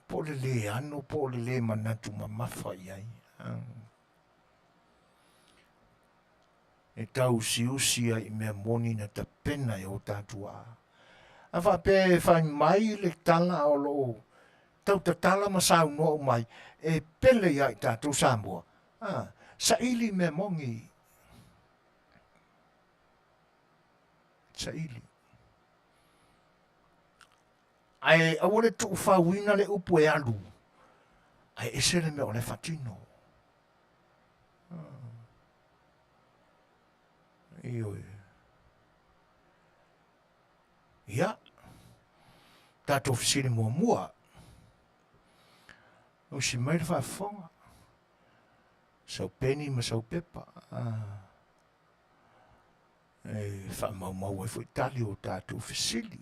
po le ano, po le manatu mamafa i ai. E tau siusia i mea moni na ta pena e o tātua. A wha pe whai mai le tala o lo tau ta tala masau no mai e pele ia i tātou Samoa. Sa ili mea mongi. Sa ili. Ai awole tu whawina le upu e alu. Ai ese le me o le fatino. Ioi. Ia. Tato fisiri mua. O si mai le whaafonga. Sau peni ma sau pepa. E whaamau e fwy tali o tato fisiri.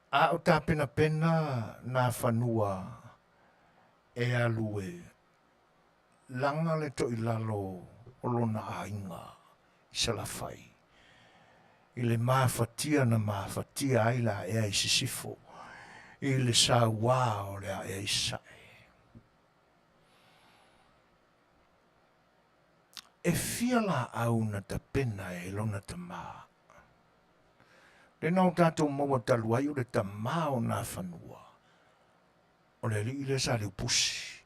A o tā pena nā whanua e alu e langa le to i lalo o lona ainga i salawhai. I le mawhatia na mawhatia aila e ai sisifo. I le Samoa o le a e ai sae. E fia la au na ta pena e lona ta maa. Le nau tātou maua taluai o le ta maa o nā whanua. O le li le sa le pusi.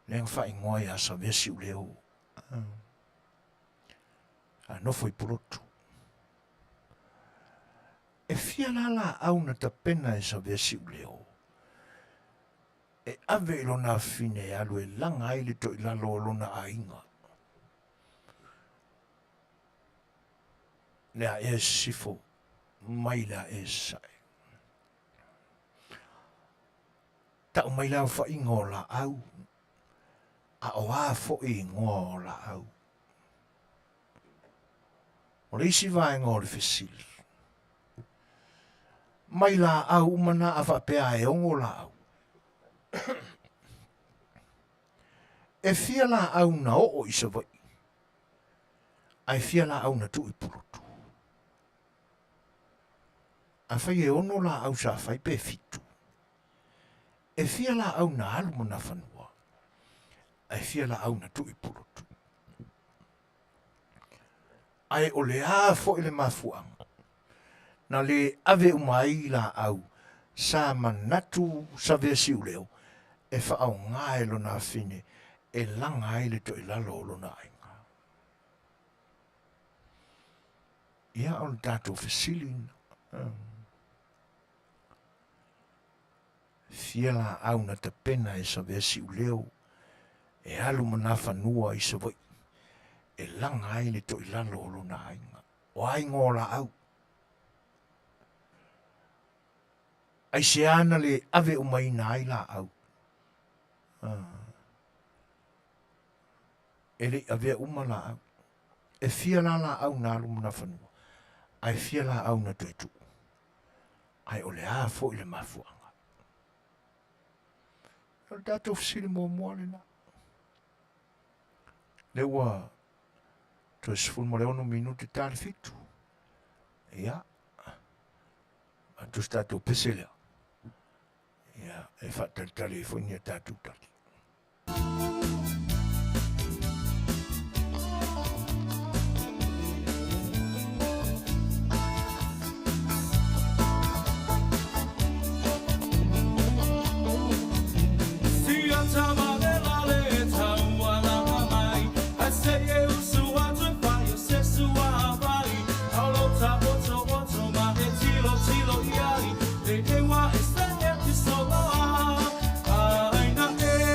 Le ngwha ingoa a sa vesi u leo. No foi porotu. E fia la au na ta pena e sa vesi u leo. E ave ilo na fine alu e langa ai le to i lalo lona ainga. Lea e sifo, mai la e sae. Tau mai la wha ingo la au. A o a fo i ngō la au. O le isi vai ngō le fesili. Mai la au mana a whapea e ongo la au. E fia la au na o isa vai. Ai fia la au na tu i purutu. A whai e ono la au sa whai pe fitu. E fia la au na alu mana whanua. Ai fia la au na tu i purutu. Ai o le a fo i le mafuanga. Na le ave umai la au. Sa manatu sa vesi u leo. E wha au ngai lo na fine. E langa ai le to i lalo lo na ainga. Ia o le tato fesilina. Fia la au na te pena e sa vesi u leo. E alu mana whanua i sa vai. E langa ai le to i lalo lo na ainga. O ai ngō la au. Ai se ana le ave umai na ai la au. E le ave uma la au. E fia la au na alu mana whanua. Ai fia la au na tu etu. Ai o le a fo i le mafuanga. O tato fisiri mua le na. Le ua to e sifuru mo le ono minuti tali fitu. Ia. Ma tu stato peselea. Ia. E fatali tali e foinia tatu tali. Tilo iai, e wa e se e ti sola. Ai na e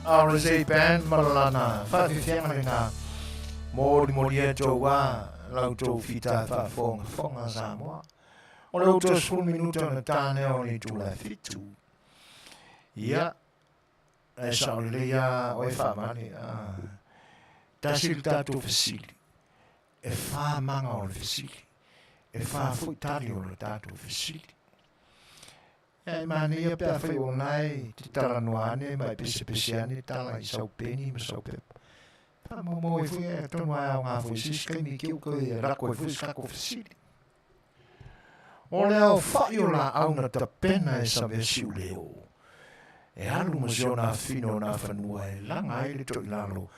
Our say band malana fa fi fianga nga mori e toa lau to fita fa fonga Samoa o lau to 10 minuto na tane o ni tu la fitu ia e sa le ia o e fa mani tasil tatu fasili e fa manga o le fasili e fa fu tali o le tatu fasili e Manuia pe fa o nai ti tala noane mai pese tala I sau peni ma sau pe pa mo e fu e tonu a nga fu siska mi ki ko e ra ko fu ska ko fasili o le au fa yo la au na tapena e sa vesi leo e alu mo jona fino na fanua e langa i le to ilalo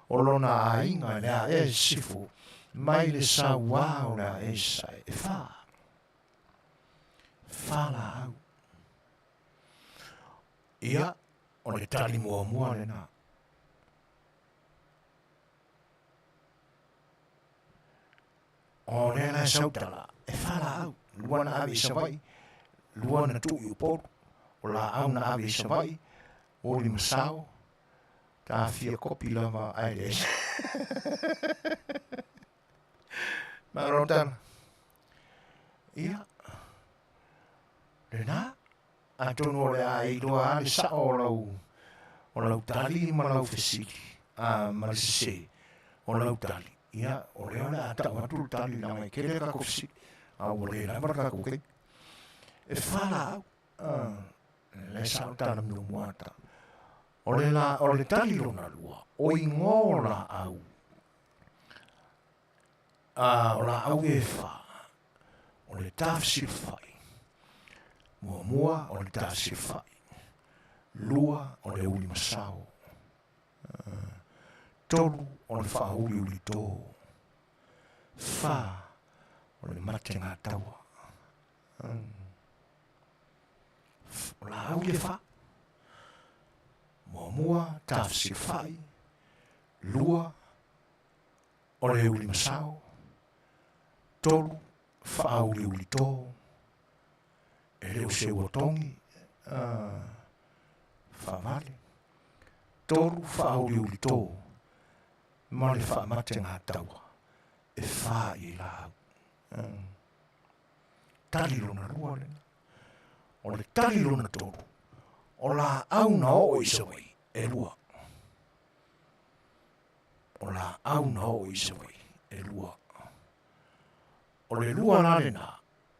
o lona ainga le a e sifu mai le sa wa o la e sa e fa la au ia o le tali mua le na o le la sautala e fa la au luana avi sa vai luana tu i uporu o la au na avi sa vai o li masao ta fia kopi lava ai le marotan ia le na atono le ai doa le sa o lau tali ma lau fesili ma le se o lau tali ia o le ona ata watu tali la mai kele ka kofsi a o le la marka ko ke e fala le sa tala no muata o le tali lona lua o ingola au o la au e fa o le tafsir fai mua o le tafsir fai lua o le uli masao tolu o le fa uli tō fa o le mate ngā taua o la au e fa mua tafsir fai lua o le uli masao tolu fa uli tō e leo se ua tongi fa vale tolu fa uli tō ma le fa mate ngā taua e fa I la tali lona lua lena o le tali lona tolu o la au na o I sawai e lua o la au na o I sawai e lua o le lua la lena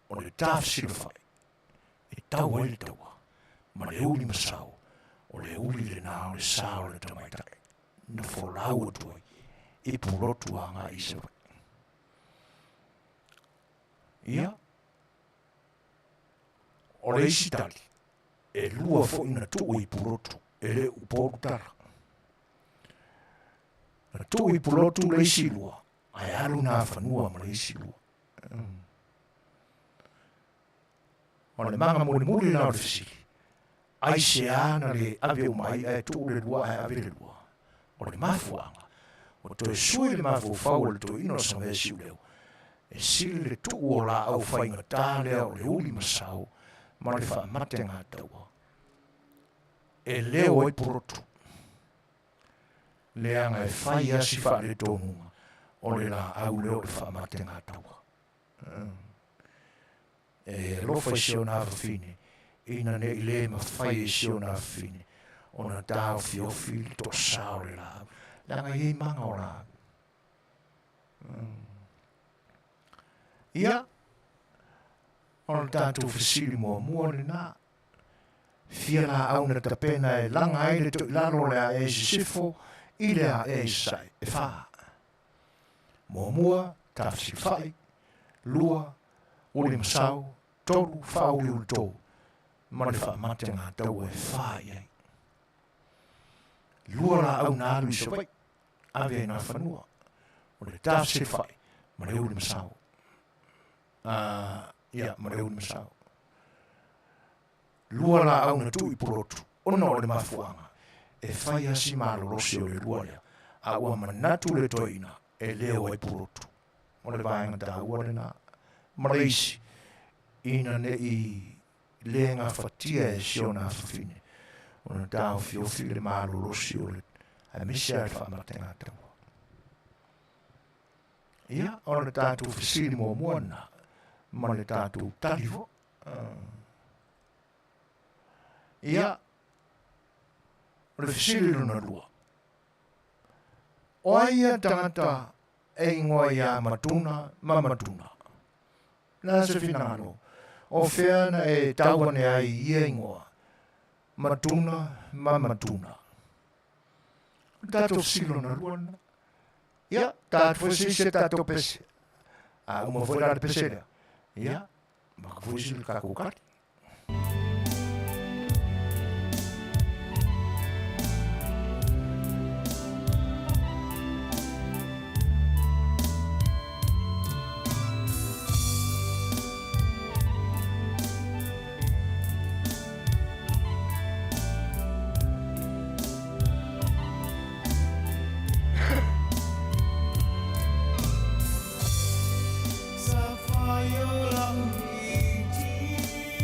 o le tafsir fai e tau ai le taua ma le uli masao o le uli lena o le sao le tamaitai na folau atuai I purotu a ngā isawa. Ia, o le isi tali, e lua fo ina tuu I purotu, e le uporu tara. Na tuu I purotu le isi lua, ai alu nā whanua ma le isi lua. O le manga muri nā le fisili, ai se ana le ave umai, e tuu le lua, ai ave le lua. O le mafuanga, o to sui le mafufau le to ino sa vesi leo. E sili le tu o la au whainga tālea o le uli masau, ma le wha mate ngā taua. E leo ai porotu. Le anga e whai asi wha le tōnunga, o le la au leo le wha mate ngā taua. E lofa I seo nā whawhine, ina ne I le ma whai I seo nā whawhine, o na tāo whiofi le to sao le la au. Langa I manga o la. Ia, o na tātou fasili mua le nā. Fia la au na tapena e langa ai le to ilalo le a e sifo, I le a e sai, e wha. Mua, tafsi whai, lua, uli masau, tolu, wha uli tō. Ma le wha mate ngā tau e whai ai. Lua la au na alu I sawai. Ave na whanua, o le tafsir whai, ma le uli masau. Ma le uli masau. Lua la au na tui porotu, ona o le mafuanga, e whai asi marorosi o le lua lea, a ua manatu le toina, e leo ai porotu. O le vaenga tā ua le na, maraisi, ina ne I le ngā whatia e sio nā whawhine. ona tau fiofi le malolosi o le a misi ai whaamatenga tau. Ia, ona tātou fesili mo muana, ma le tātou talivo. Ia, o le fesili luna lua. O ia tangata e ingoa ia matuna, ma matuna. Nā se finano, o whiana e tauane ai ia ingoa. Matuna, ma matuna. Tātou silo na ruana. Ia, tātou se tātou pese. A uma foi lá de pese rea. Ia, maka foi silo kakukari. Sa whai o lau iti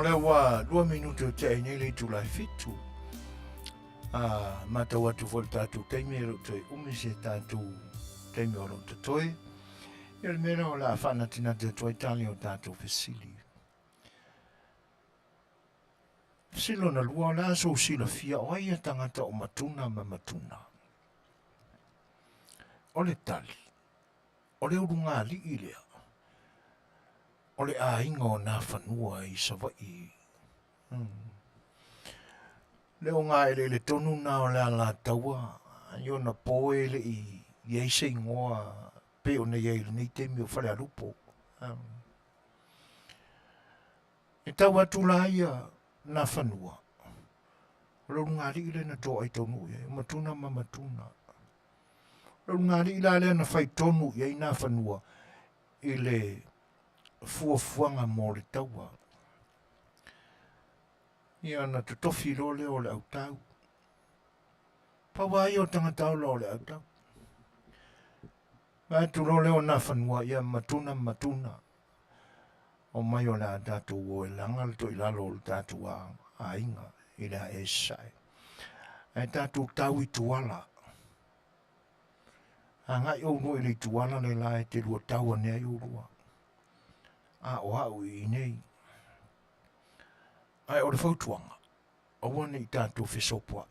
le wa 2 minuto te nei le tu lai fitu. Mata watu vol tatu teimi ro te umise tatu teimi ro te toi. Il meno la fana tina te toi tali o tatu fesili. Silo na lua la so sila fia o ia tangata o matuna ma matuna. O le tali. O le urunga li ilea. O le a inga o nā whanua i Savai. Leo ngā ele le tonu nā o lea la taua. Io na poe le i eise ingoa pe o nei ele nei te mi o whare alupo. E tau atu la ia nā whanua. Rau ngā li ile na tō ai tonu ia. Matuna ma matuna. Rau ngā li ila lea na whai tonu ia i nā whanua. I le fuafuanga mo le taua. Ia na te tofi lo le o le au tau. Pawa i o tangatau lo le au tau. Ngai tu lo le o na whanua ia matuna matuna. O mai o le a tatu o e langa le to i lalo le tatu a inga i le a e sai. E tatu tau i tuala. A ngai o no i le tuala le la e te lua tau anea i urua. A o au i nei. Ai o le fautuanga. O wane i tātou whesopua.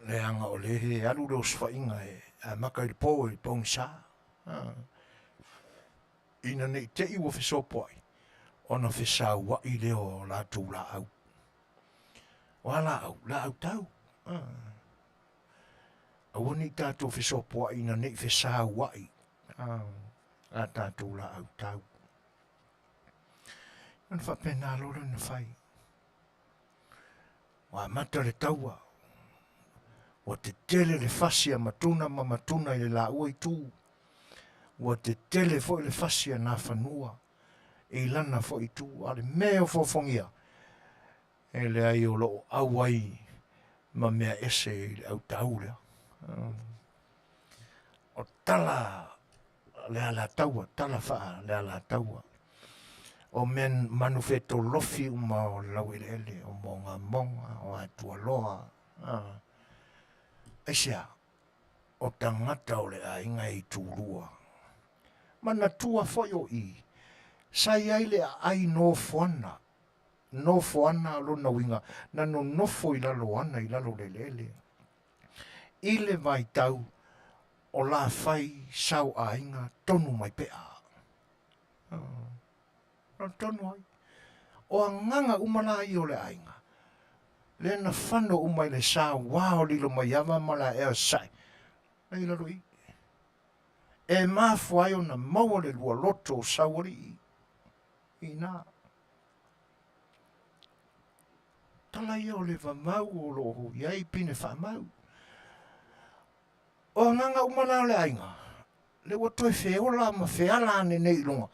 Le anga o le he alu leo swainga e a maka i po i pong sa. Ina nei te iwa whesopua. Ona whesa wa i leo la tū la au. Wa la au tau. A wane i tātou whesopua ina nei whesa wa i. A tātou la au tau. An whapena lora na whai. Wa mata le taua. Wa te tele le fasia matuna ma matuna i le la ua i tū. Wa te tele fo i le fasia na whanua. E lana fo i tū. Ale mea fofongia. E le ai o lo au ai. Ma mea ese i le au tau lea. O tala. Le ala taua. Tala faa le ala taua. O men manufeto lofi uma o lauelele, o monga, o atua loa. Eisia, o tangata o le a inga i tūrua. Mana tua foi o i. Sai ai le ai no foana. No foana lo na winga. Na no nofo i lalo ana i lalo lelele. Ile vai tau o la fai sau a inga tonu mai pea. Tonu ai. O a nganga umala i o le ainga. Le na whano umai le sa wao lilo mai awa mala ea sai. Nei laro i. E mafu ai o na maua le lua loto o sawari i. I nā. Tala i o le wamau o loho iai pine whamau. O a nganga umala o le ainga. Le watoi wheola ma wheala ane nei longa.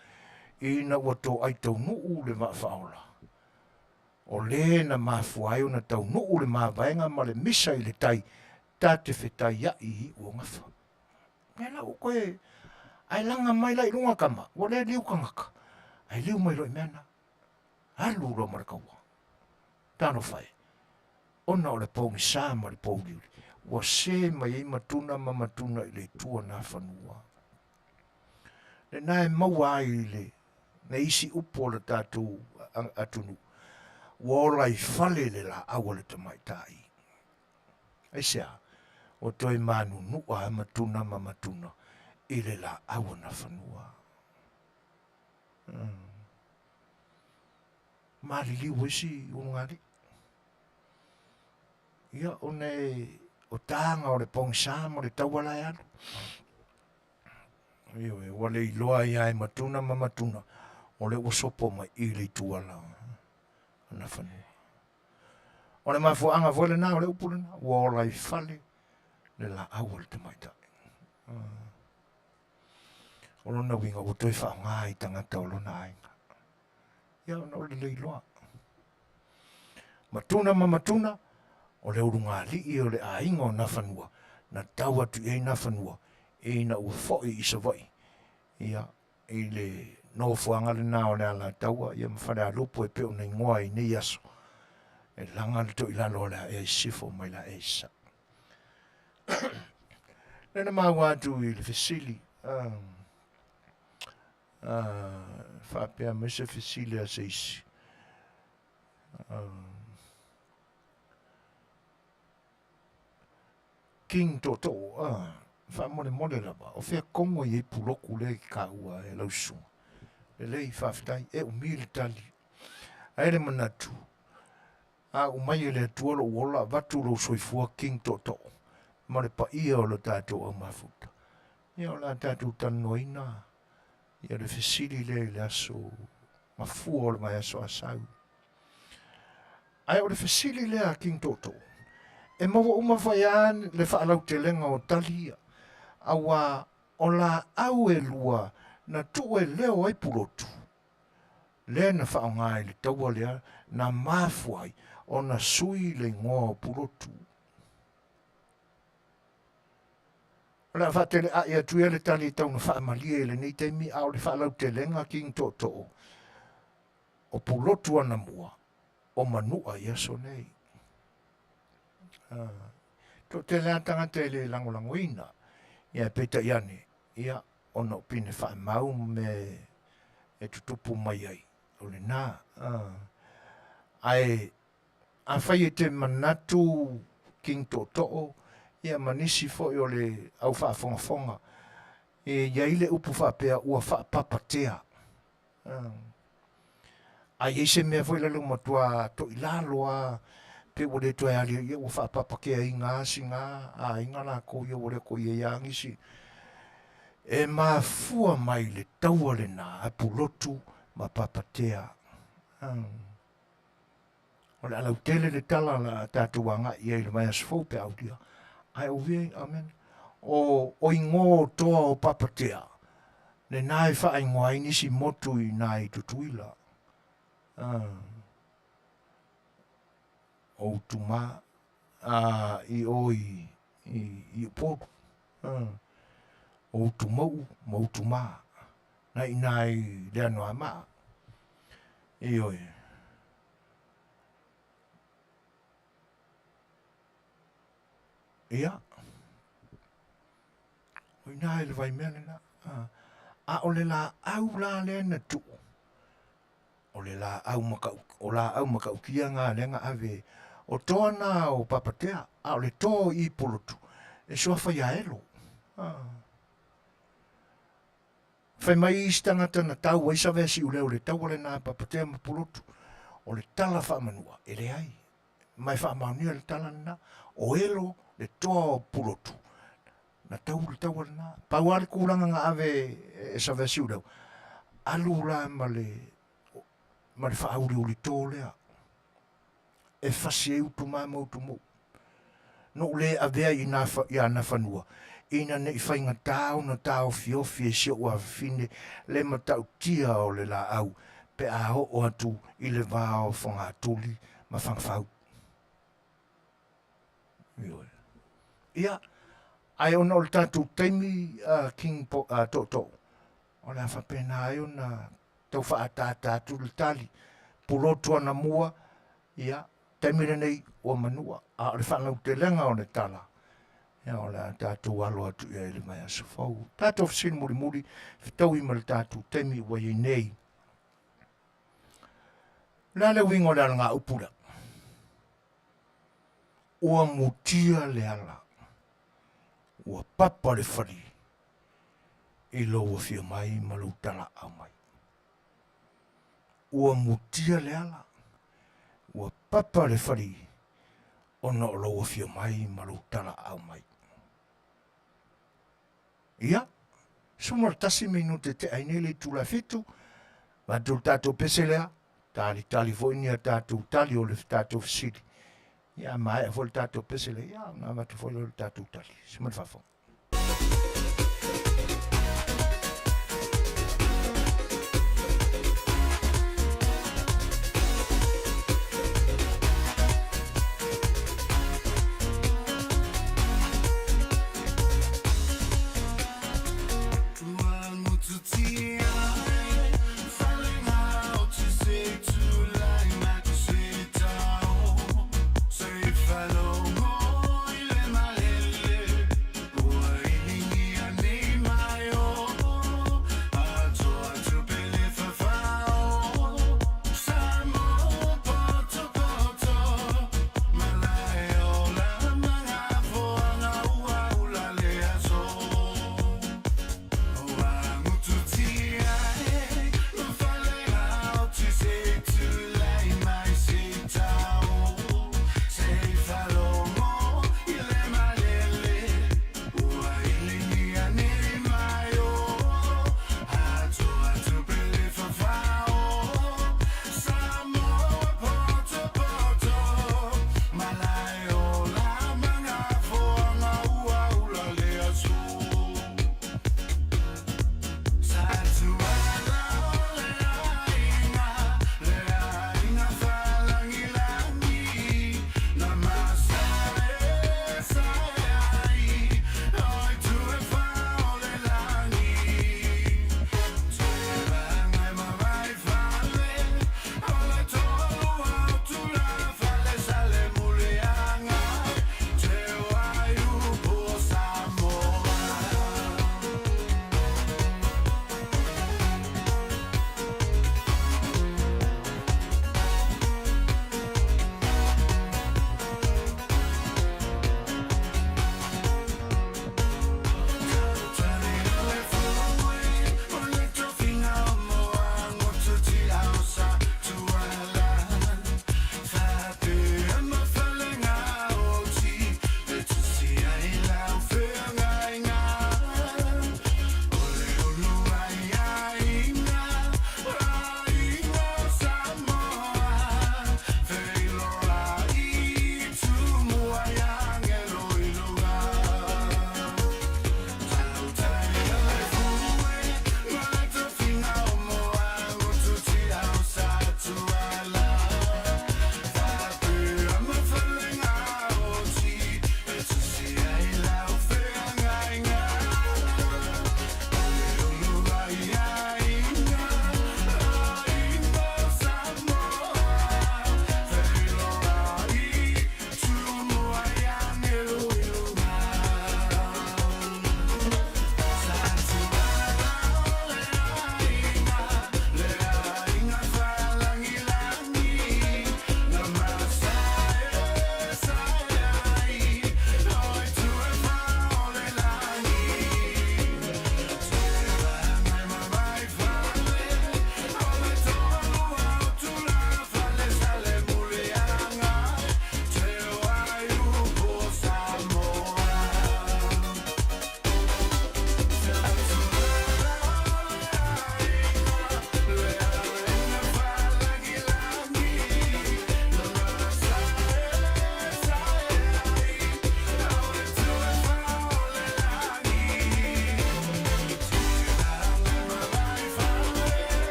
Ina wato ai tau nuu le mawhaola. O le na mafuai o na tau nuu le mawaenga ma le misa i le tai, ta te whetai ia i o ngawha. Nela o koe, ai langa mai lai runga kama, o le liu kangaka, ai liu mai loi mena, alu ro marakaua. Tano whai, ona o le pōngi sā ma le pōngi uri, wa se mai i matuna ma matuna i le tua na whanua. Le nae maua ai i le, na isi upo le tātou atunu. Wora i whale le la awa le tamai tai. Eisea, o toi manu nua matuna ma matuna i le la awa na whanua. Mari liu isi ungari. Ia o nei, o tanga o le pongsā mo le tauala e anu. Iwe, wale i loa i ai matuna ma matuna. O le usopo mai i le tuala. Ana whanua. O le mafuanga vole nā o le upulena. Wa o lai whale. Le la awa le tamaitai. O lona winga o toi wha ngā i tangata o lona ainga. Ia o le leiloa. Matuna ma matuna. O le urunga li i o le ainga o na whanua. Na tau atu e na whanua. E na ua fo i Savai. Ia, i le no fuanga le nao le ala taua ia mawhare a lupo e peo nei ngoa i nei aso. E langa le to ilalo le e sifo mai la e sa. Nena maua atu i le fesili. Whapea me se fesili a se isi. King Toto, wha mole raba, o whea kongo i e puloku le ki ka ua e lausunga. Le lei whawhitai, e umili tali. Aere manatu. A umai le tuolo uola, vatu lo soifua King Toto. Mare pa ia o lo tātou au mafuta. Ia o la tātou tanoina. Ia le fesili le aso, mafua o le mai aso asau. Ai o le fesili le a King Toto. E mawa uma whaian le whaalau te lenga o talia. Awa o la au e lua na tu e leo ai purotu. Le na whaongai le taua lea na mafuai o na sui le ngoa purotu. La whaatele a ia tuia le tali tau na whaamalia le nei teimi au le whaalau te lenga King Toto. O purotu ana mua. O manua ia so nei. To te lea tangata le langolangoina. Ia peta iane. Ia ono pine whae mau me e tutupu mai ai. O le nā. Ai a whai e te manatu King Toto. Ia manisi fo i o le au wha fonga. E ia ile upu whapea ua wha papatea. Ai eise mea fo i lalo matua to ilaloa. Pe wole to ali ia ua wha papakea i ngā singa. A inga nā ko ia wole ko ia iangisi. E mā fua mai le taua le nā. A pulotu ma papatea. O le alau tele le tala la tātou anga ia i le mai asfau pe au dia. Ai o vei, amen. O ingo toa o papatea. Le nai wha ingoa inisi motu i nai tutuila. O tuma i oi i potu. O tumau, mo tuma. Nai le anoa maa. I oi. Ia. O ina ele vai mea na. A o le la au la le na tu. O le la au makau. O la au makau kia ngā lenga ave. O tōna o papatea. A o le tō i polotu. E soa whai a elo. Whai mai istangata na tau. Waisa vesi ule o le tau le nā papatea ma polotu. O le tala wha manua. E le ai. Mai wha Manuia le tala na. O elo. Le toa purotu. Na tau le tau na. Pauare kuranga ngā ave e sa vesi urau. Alu la ma le whaauri o le tō lea. E whasi e utu mai mautu mou. No le avea i ana whanua. Ina ne i whainga tāu na tāu fiofi e sio ua whine le matau tia o le la au. Pe a ho o atu i le vāo whanga atuli ma whangwhau. Ioi. Ia, ai ona o le tātou teimi King Toto. O le awhapena ai ona tau whaatātātu le tali. Purotu ana mua, ia, teimi nei o manua. A o le whanau te lenga o le tala. Ia o le tātou alo atu ia ele mai aso fau. Tātou whasin muri, whitau ima le tātou teimi ua i nei. Nā le wingo le ala ngā upura. Ua mutia le ala. Ua papa le whari. I lo ua whia mai ma lo tala au mai. Ua mutia le ala. Ua papa le whari. Ona o lo ua whia mai ma lo tala au mai. Ia. Sumar tasi minute te ainele tu la fitu. Matul tato peselea. Tali voinia tato tali o le tato fisili. Ia mai fo le tatou pesele ia na matu fo le tatou tali sima le fafo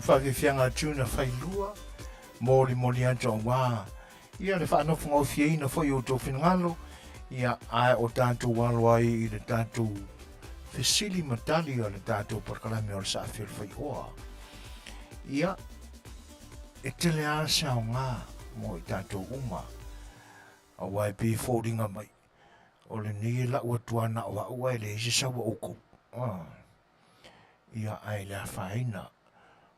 whawhiwhianga tuna whailua, mori atu wā. Ia le whanofo ngau whieina whai o tō whinangalo, ia ai o tātou walo ai I le tātou whisili matali o le tātou parkalame o le sa A Le Fai'oa. Ia, e tele asa o ngā mo I tātou uma, a wai pē whōringa mai, o le ni la ua tuana o aua le isi sawa oko. Ia ai le awhaina,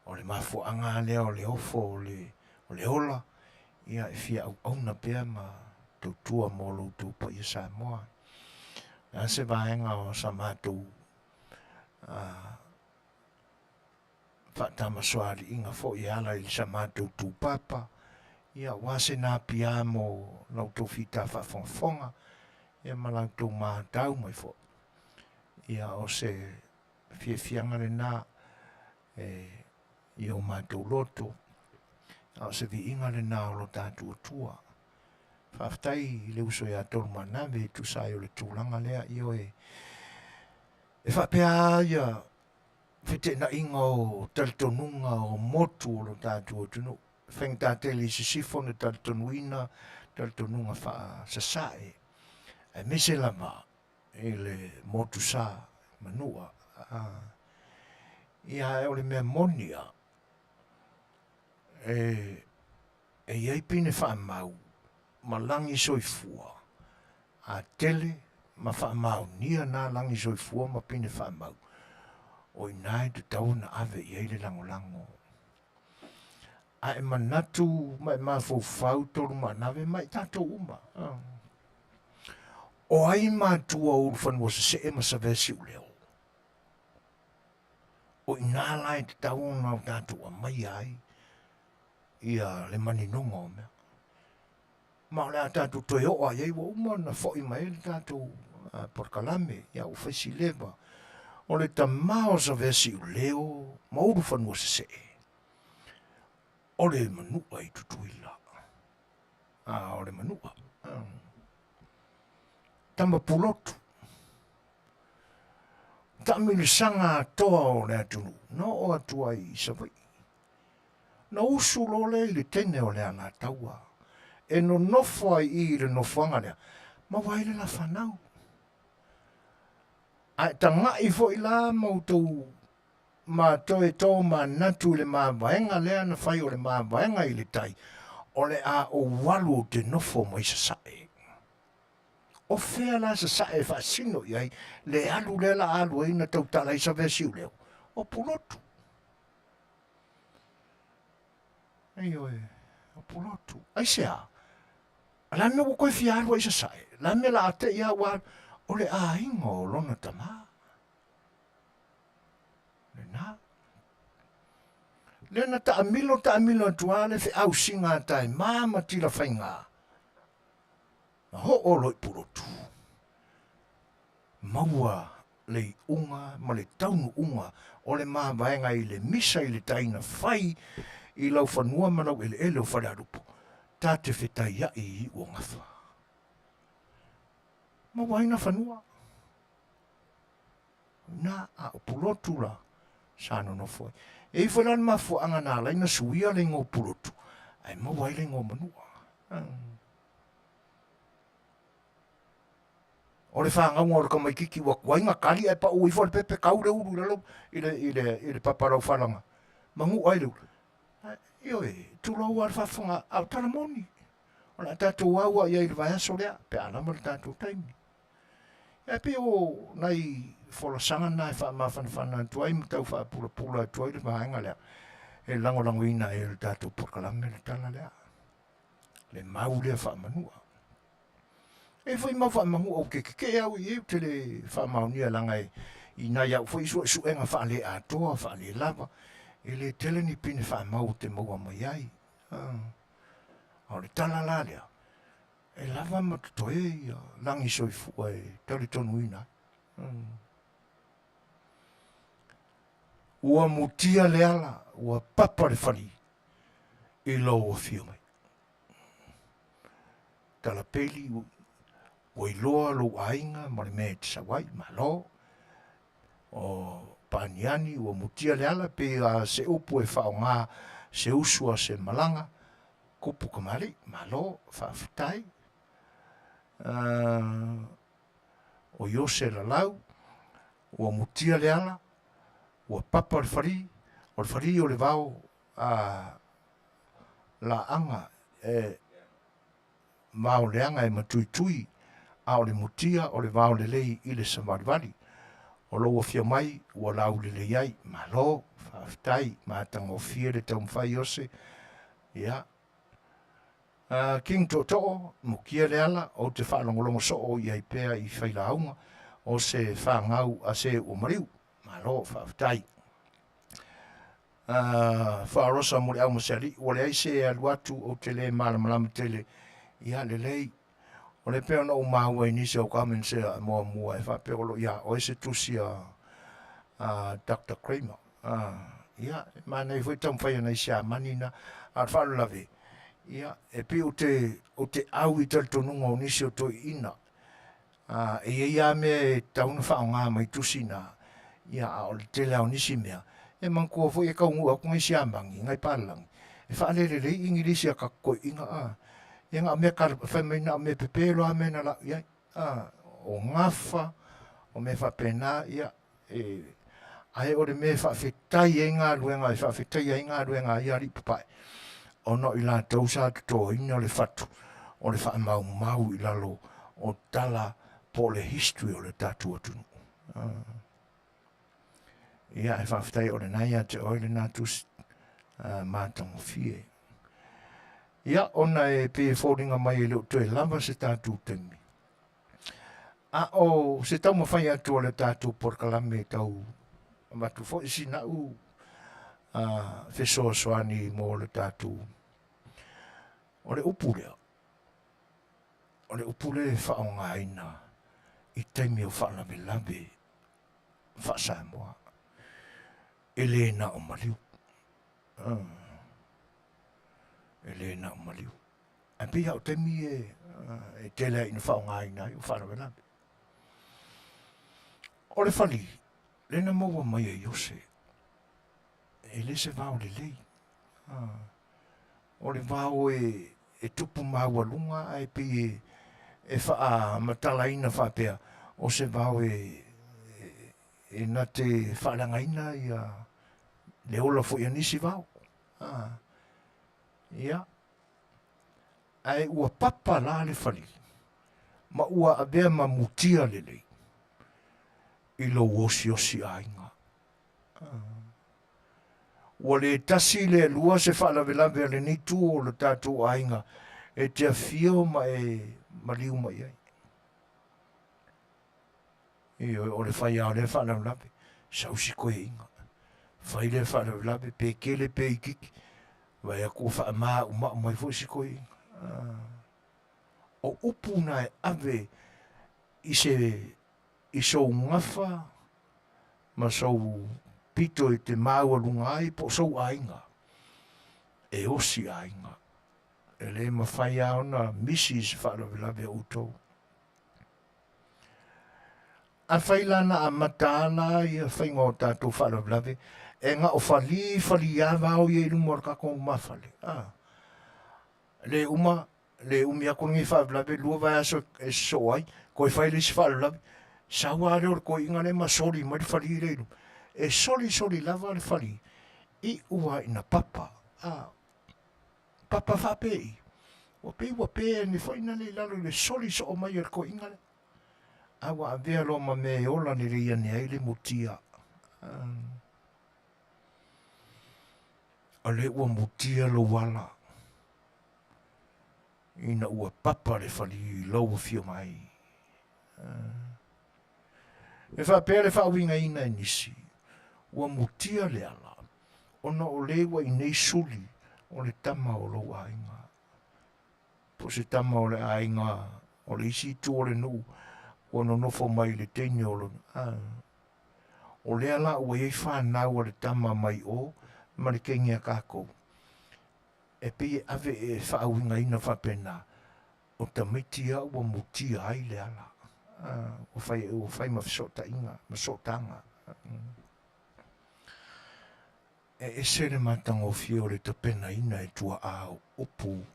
o le mafuanga lea o le ofo o le ola, ia e fia Auaunaga pea ma tautua mo loutou pa ia Samoa. Ia se vaenga o sa mātou whaatamasoari inga fo I ala I sa mātou tūpapa, ia wase nā pia mo loutou whita whafonga, ia malautou mātau mai fo. Ia o se fianga le nā I o mātou loto, a se vi inga le nā o lo tātou tua. Whaftai le uso ia tolu manawe tu sai o le tūlanga lea I o e whapea ia white na inga o talitonunga o motu o lo tātou tunu. Wheng tāteli si sifo ne talitonuina, talitonunga wha sasae. E mise lama I le motu sa Manua. Ia e o le mea Manuia. E iai pine whaamau, ma langi soifua. A tele, ma whaamau nia nā langi soifua, ma pine whaamau. O inai te tau na ave iai le lango. A e manatu, ma e mawhau toru manawe, ma I tātou uma. O ai mātua o whanua se e ma sa vesi u leo. O inā lai te tau na o tātou a mai ai. Ia le mani nonga o mea. Ma o le a tātou toi oa iei wa uma na fo I mai le tātou porkalame, ia o whaisi lewa. O le ta mao sa vesi u leo, ma uru whanua se e. O le manua I tutuila. O le manua. Tama pulotu. Tami le sanga toa o le atunu, no o atua I savai. Na usu lo le I le tene o le ana taua. E no nofo ai I le nofoanga lea, ma wai le la whanau. Ai tanga I fo I la mautou ma toe tō ma natu le ma vaenga lea na whai o le ma vaenga I le tai. O le a o walu o te nofo mo I sasae. O fea la sasae whaasino iai, le alu le la alu e na tau tala I sa vesi u leo. O pulotu. Ei oe, o pulotu. Ai sea, la me wo koe fiaru I sasae. La me la ate ia wa, o le a ingo o lona tama. Le na. Le na ta amilo tuale fe au singa tai mama tila whainga. Na ho o loi pulotu. Maua le unga, ma le taunu unga, o le maa vaenga I le misa I le taina whai, I lau whanua manau ele o wharearupo. Tā te whetaiai I o ngawha. Ma waina whanua. Na a o pulotu la, sāno no foi. E I wharan ma fuanga nā laina suia le ngō pulotu. Ai ma wai le ngō manua. O le whangau o le kamaikiki wa kuainga kali e pa ui fo le pepe kaure uru lalo I le paparau whalanga. Mangu ai leu. Io e, tulau ar whafunga au taramoni. O la tātou aua I le vai aso lea, pe alama le tātou taimi. E pe o nai wholosanga nai whaamawhanawhana tuai mtau whaapula tuai le vaenga lea. E lango ina e le tātou porkalame le tala lea. Le mau lea whaamanua. E foi ma whaamangu au ke au I te le whaamaunia langa I nai au foi su enga whaale atoa, whaale lava. E le tele ni pine whaamau te maua mai ai. O le tala la lea. E lava matutoe ia langi soifua e talitonu ina. Ua mutia le ala, ua papa le whali. I lo o fio mai. Tala peli o I loa lo ainga ma le mea te sawai, ma lo. O paniani, ua mutia le ala, pe se upu e whaonga, se usua se malanga, kupu kamari, malo, whaafitai, o Iose la lau, ua mutia le ala, ua papa le whari o le vau, la anga, vau le anga e matui tui, a o le mutia o le vau le lei i le samarivali, o lo fia mai, ua lau le lei ai, malo, whaafitai, mātanga o fia le tau mwhai ose, ia, King Toto, mukia le ala, o te whaalongolongo so o i aipea i whaila aunga, o se whaangau a se umariu, malo, whaafitai. Whaarosa mure au masari, o le aise aluatu o te le malamalama tele, ia le lei, o le peo na umaua inisi au kamen se mua mua, e whapeo ia, o ese tusi Dr. Kramer, ia, mana i fwoi tam whaia na isi a manina, a whaalo lave, ia, e pi o te au i tal tonunga o nisi o toi ina, e ia me tauna whaonga mai tusina, ia, o le tele au nisi mea, e mankua fwoi e kaungu au kunga isi a mangi, ngai palangi, e whaale le ingilisi a kakoi inga, ia ngā mea whaimaina me pepelo a mena la, ia, o ngafa, o me whapena, ia, ai o le me whawhetai e ngā ruenga, e whawhetai e ngā ruenga, ia ri papai, o no i la tausa to ina o le fatu, o le whaamau mau i lalo, o tala po le history o le tatu atunu. Ia e whawhetai o le naia te oile nā tusi mātango fie. Ia ona e pe fōringa mai e leo toe lava se tātou temi. O se tau mawhai atu o le tātou porkalame tau matu fo isi na u fesoa soani mo le tātou. O le upulea. O le upule whaonga ina i teimi o whaalawe lawe whaasamoa. Ele na o maliu. Ele na o maliu. A pia o teimi e tele ina whaonga ina i o whaalawe lawe. O le whali, le na maua mai e Iose. E le se vau le lei. O le vau e tupu maua lunga, ai pi e wha matalaina whapea. O se vau e na te whalangaina i le ola fo i anisi vau. Ia. Ai ua papa la le whali. Ma ua abea ma mutia le lei. I lo osi ainga. Ua le tasi le lua se whaalawe le ni tu o le tātou ainga e te awhio ma liu mai ai. O le whai au le whaalawe, sausi koe inga. Whai le whaalawe, pe kele pe ikiki, vai a kua wha maa uma mai fo si koe inga. O upu na e ave i sou ngafa, ma sou pito i te maua lunga ai, po sou ainga. E osi ainga. E le mawhai au na Mrs. Whaalawe utou. A whailana a matana i a whainga o tātou Whaalawe, e ngā o whali awa au i lumo raka kong mawhale. Le umi a kongi Whaalawe, lua vai aso e so ai, koe whaile si Whaalawe, sawa reo ko inga le ma soli ma le whali reiru. E soli lava le whali. I ua ina papa. Papa whapei. Wa pei ni whaina le lalo le soli so o mai ko inga le. Awa avea lo ma me ola ni reia ni aile mutia. Ale ua mutia lo wala. Ina ua papa le whali lau fio mai. E whapea le whawinga ina e nisi. Ua mutia le ala. Ona o lewa i nei suli. O le tama o lo ainga. Po se tama o le ainga. O le isi tu o le nuu. O no nofo mai le teini o lo. O le ala ua ei whanau o le tama mai o. Ma le kengi a kako. E pe ave e whawinga ina whapena. O tamitia ua mutia ai le ala. O fai mawhisota inga, masotanga. e se le matanga o fio le tapena ina e tua au upu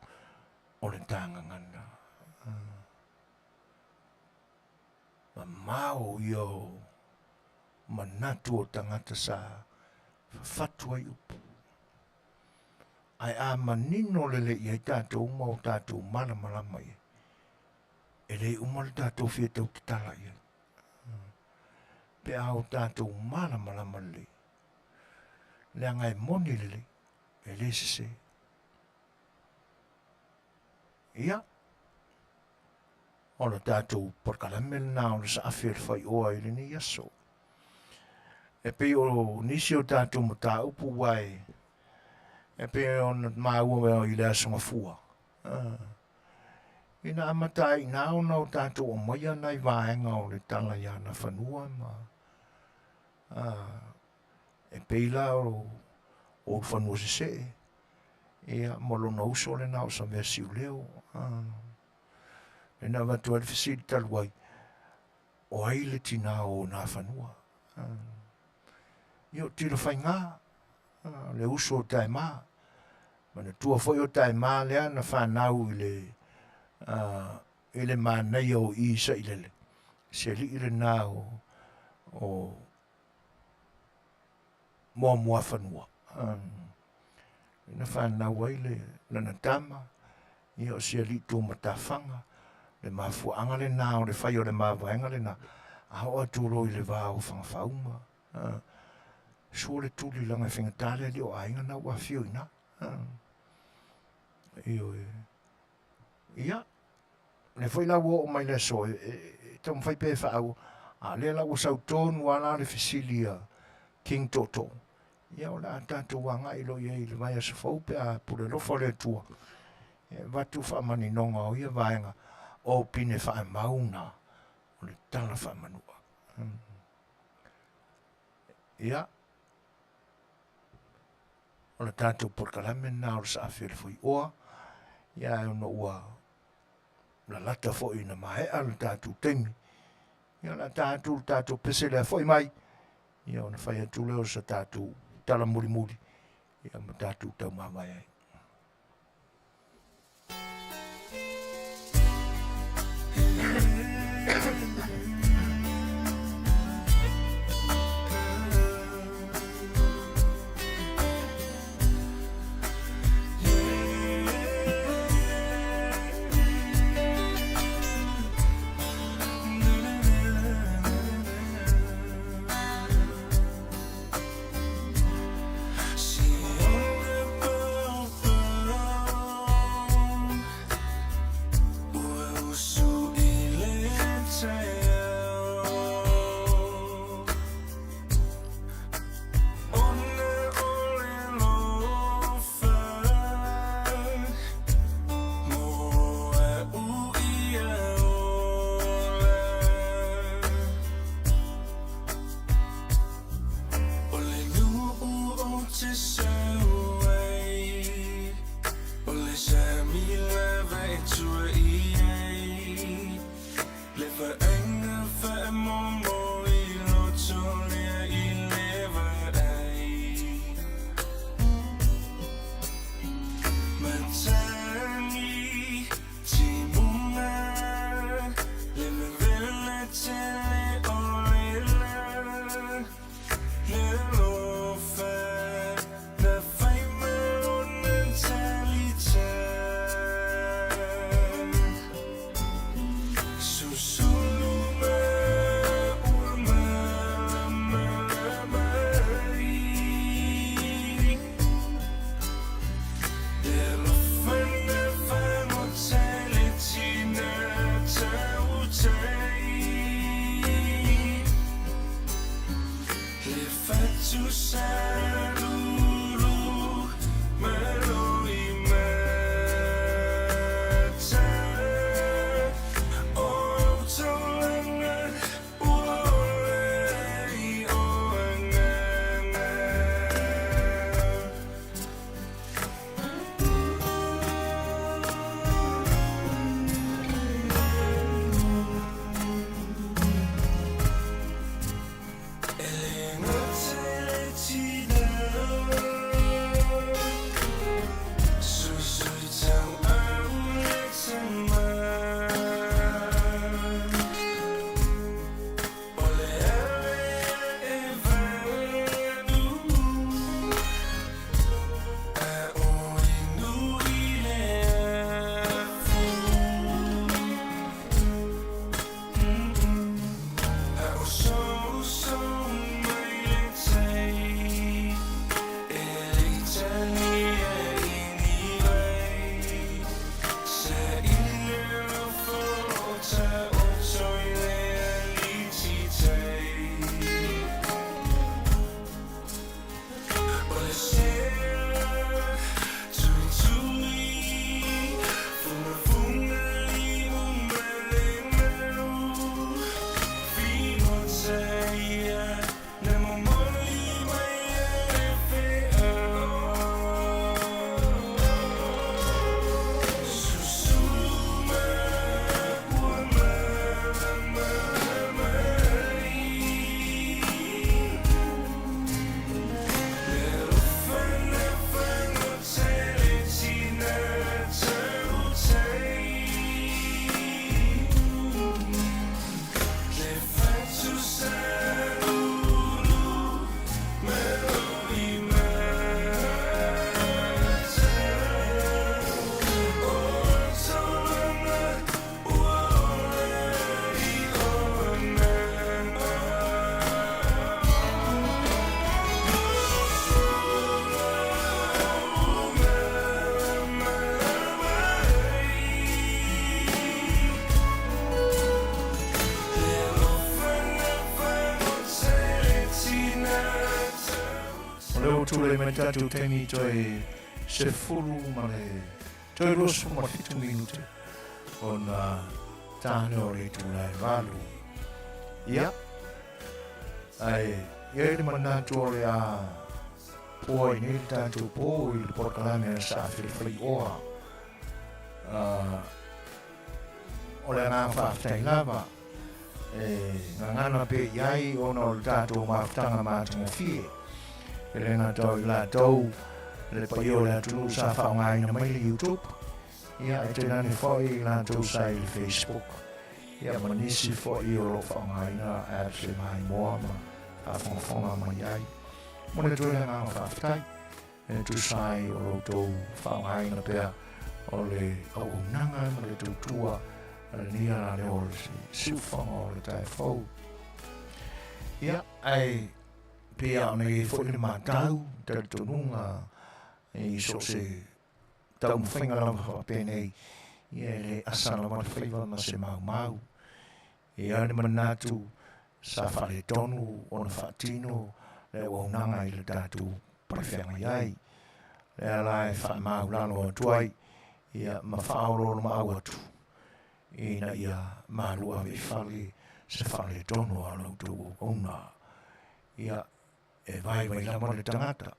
o le tangangana. Ma mau io manatu o tangata sa fatua i upu. Ai a manino le i tātou uma o tātou mana malama i. E le uma le tātou fia tau te tala i. Pe au tātou mana malama le. Le angai moni le, e le se. Ia. Ona tātou porkalamel na o sa A Le Fai'oa i le ni aso. E pe o nisi o tātou mo tā upu wai. E pe o maua mea o i le asonga fua. Ina amata i na o tātou o maia nai vaenga o le tala ia na whanua ma. E pe ila o whanua se. Ia molona uso le na o sa mea siu leo. E na watu al fisiri taluai. O aile tina o na whanua. Io tira whainga. Le uso o tai maa. Mana tua foi o tai maa lea na whanau i le mānei o i sa i lele. Se li ire nā o mua whanua. Ina whanau ai le lana tama. Ia o se li tō matawhanga. Le mafuanga le nā o le whai o le mawaenga le nā. Aho aturo i le vā o whangawhauma. So le tuli langa whingatale li o ainga na ua whio ina. Io ia. Le foi la wo mai le so. Tam fai pe whaau. A le la ua sautonu ala le fisilia King Toto. Ia o la tātou wanga ilo ia i le vai a safau pe a pure lofo le tua. Vatu whaamani nonga o ia vaenga. O pine whae mauna. O le tala whaamanua. Ia. O le tātou porkalame nā o sa A Le Fai'oa. Ia e ono ua la lata fo ina mahea le tātou teimi. Ia la tātou pese lea fo i mai. Ia ona whai atu leo sa tātou tala muri muri. Ia ma tātou tau mamai ai. Tule me tatu temi toi se furu male toi rosu ma fitu minute ona tane ore tulai valu ia ai ele manatu ore a poi ni tatu poi il portalame sa A Le Fai'oa ole na fa tai lava ngana pe yai ona o tatu ma tanga ma tofie ele na tau la tau le paio le tu sa fa ngai na mai YouTube ia e tena ni foi la tu sa i Facebook ia manisi foi o lo fa ngai na apps e mai moa ma a fonga mai ai mo le tu le na fa tai e tu sai o lo tu fa ngai na pe o le Auaunaga ma le tu tua le nia na le o si fa o le tai fo ia ai pia nei fo le matau te tununga e so se tau mwhinga na fa penei i le asana ma whaiva na se mau e ane manatu sa whare tonu o na whaatino le Auaunaga i le tatu parewhenga iai le alai wha mau lalo atuai ia ma whaoro na mau atu ina ia marua vi whale se whare tonu a lautu ona ia e vai lama le tangata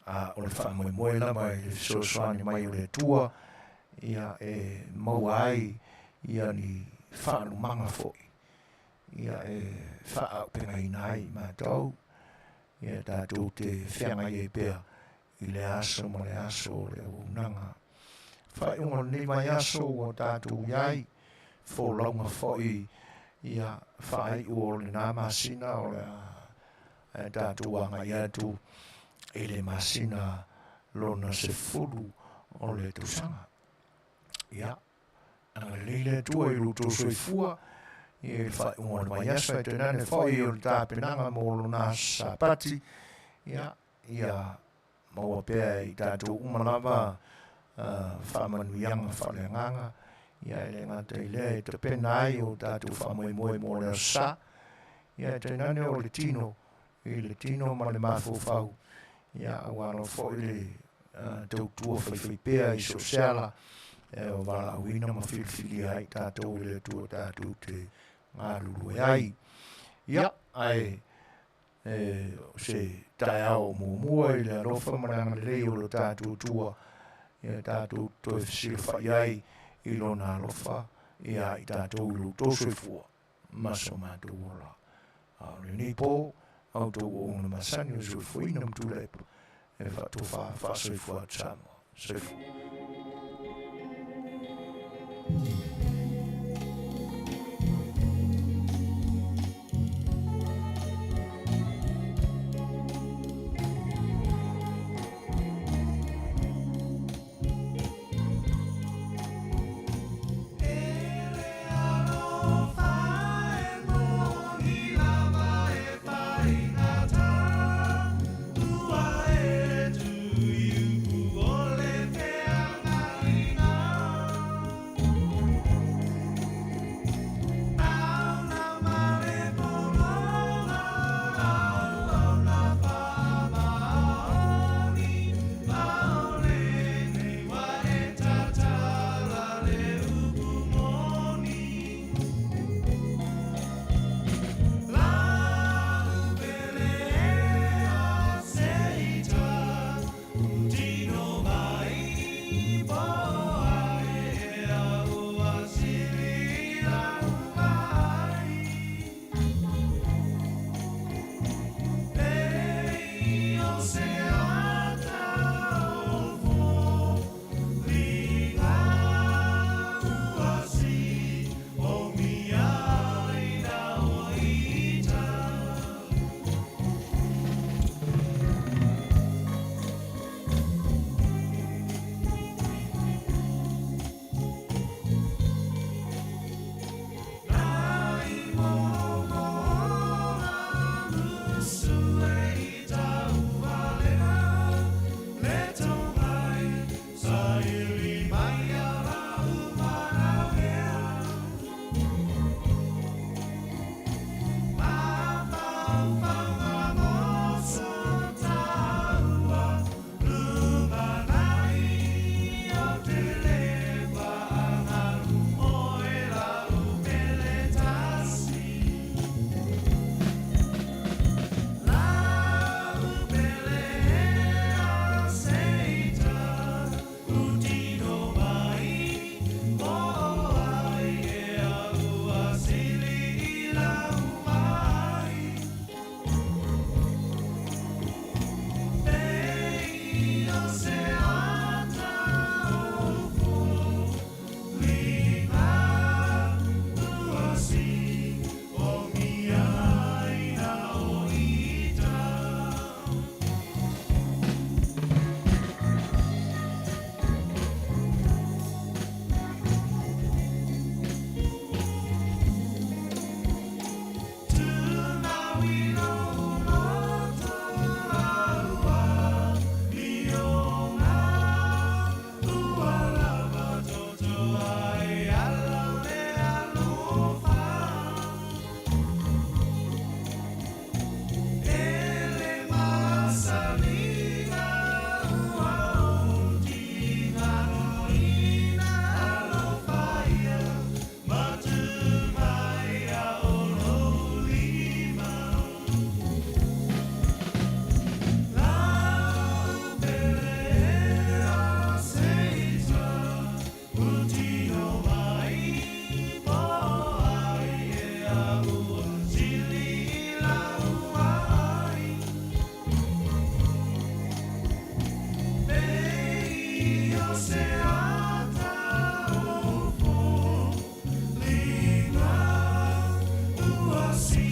a o le wha moe lama e Suasua ni mai o le tua ia e mau ai ia ni wha manga foi ia e wha au penga inai mātou ia tātou te whianga i e pēr i le aso ma le aso le Auaunaga wha ingo ni mai aso o tātou iai fo launga foi ia wha ai o le nā masina o le tātou anga i atu e le masina lona se furu o le tusanga. Ia, anga leile tua i ruto soifua i e whai unga mai asa e tenane whai o le tāpenanga mo lona sapati. Ia, maua pēr i tātou umanawa whamanuianga whaleanganga. Ia e le ngata i le te pena ai o tātou whamoemoe mo le sa. Ia e tenane o le tino i le tino ma le mafofau ia awaro fo i le tautua whaiwhaipea i sosiala e o wala awina ma whiwhiri ai tātou i le tua tātou te ngāruru e ai ia ai se tae au mua i le arofa maranga lei o le tātou tua ia tātou toi whai ai i lona arofa ia i tātou i lo tosoi maso mātou ola le ni pō au tō o ngā masani o soifui nam tūlepa e whato wha soifua Samoa. Soifua. si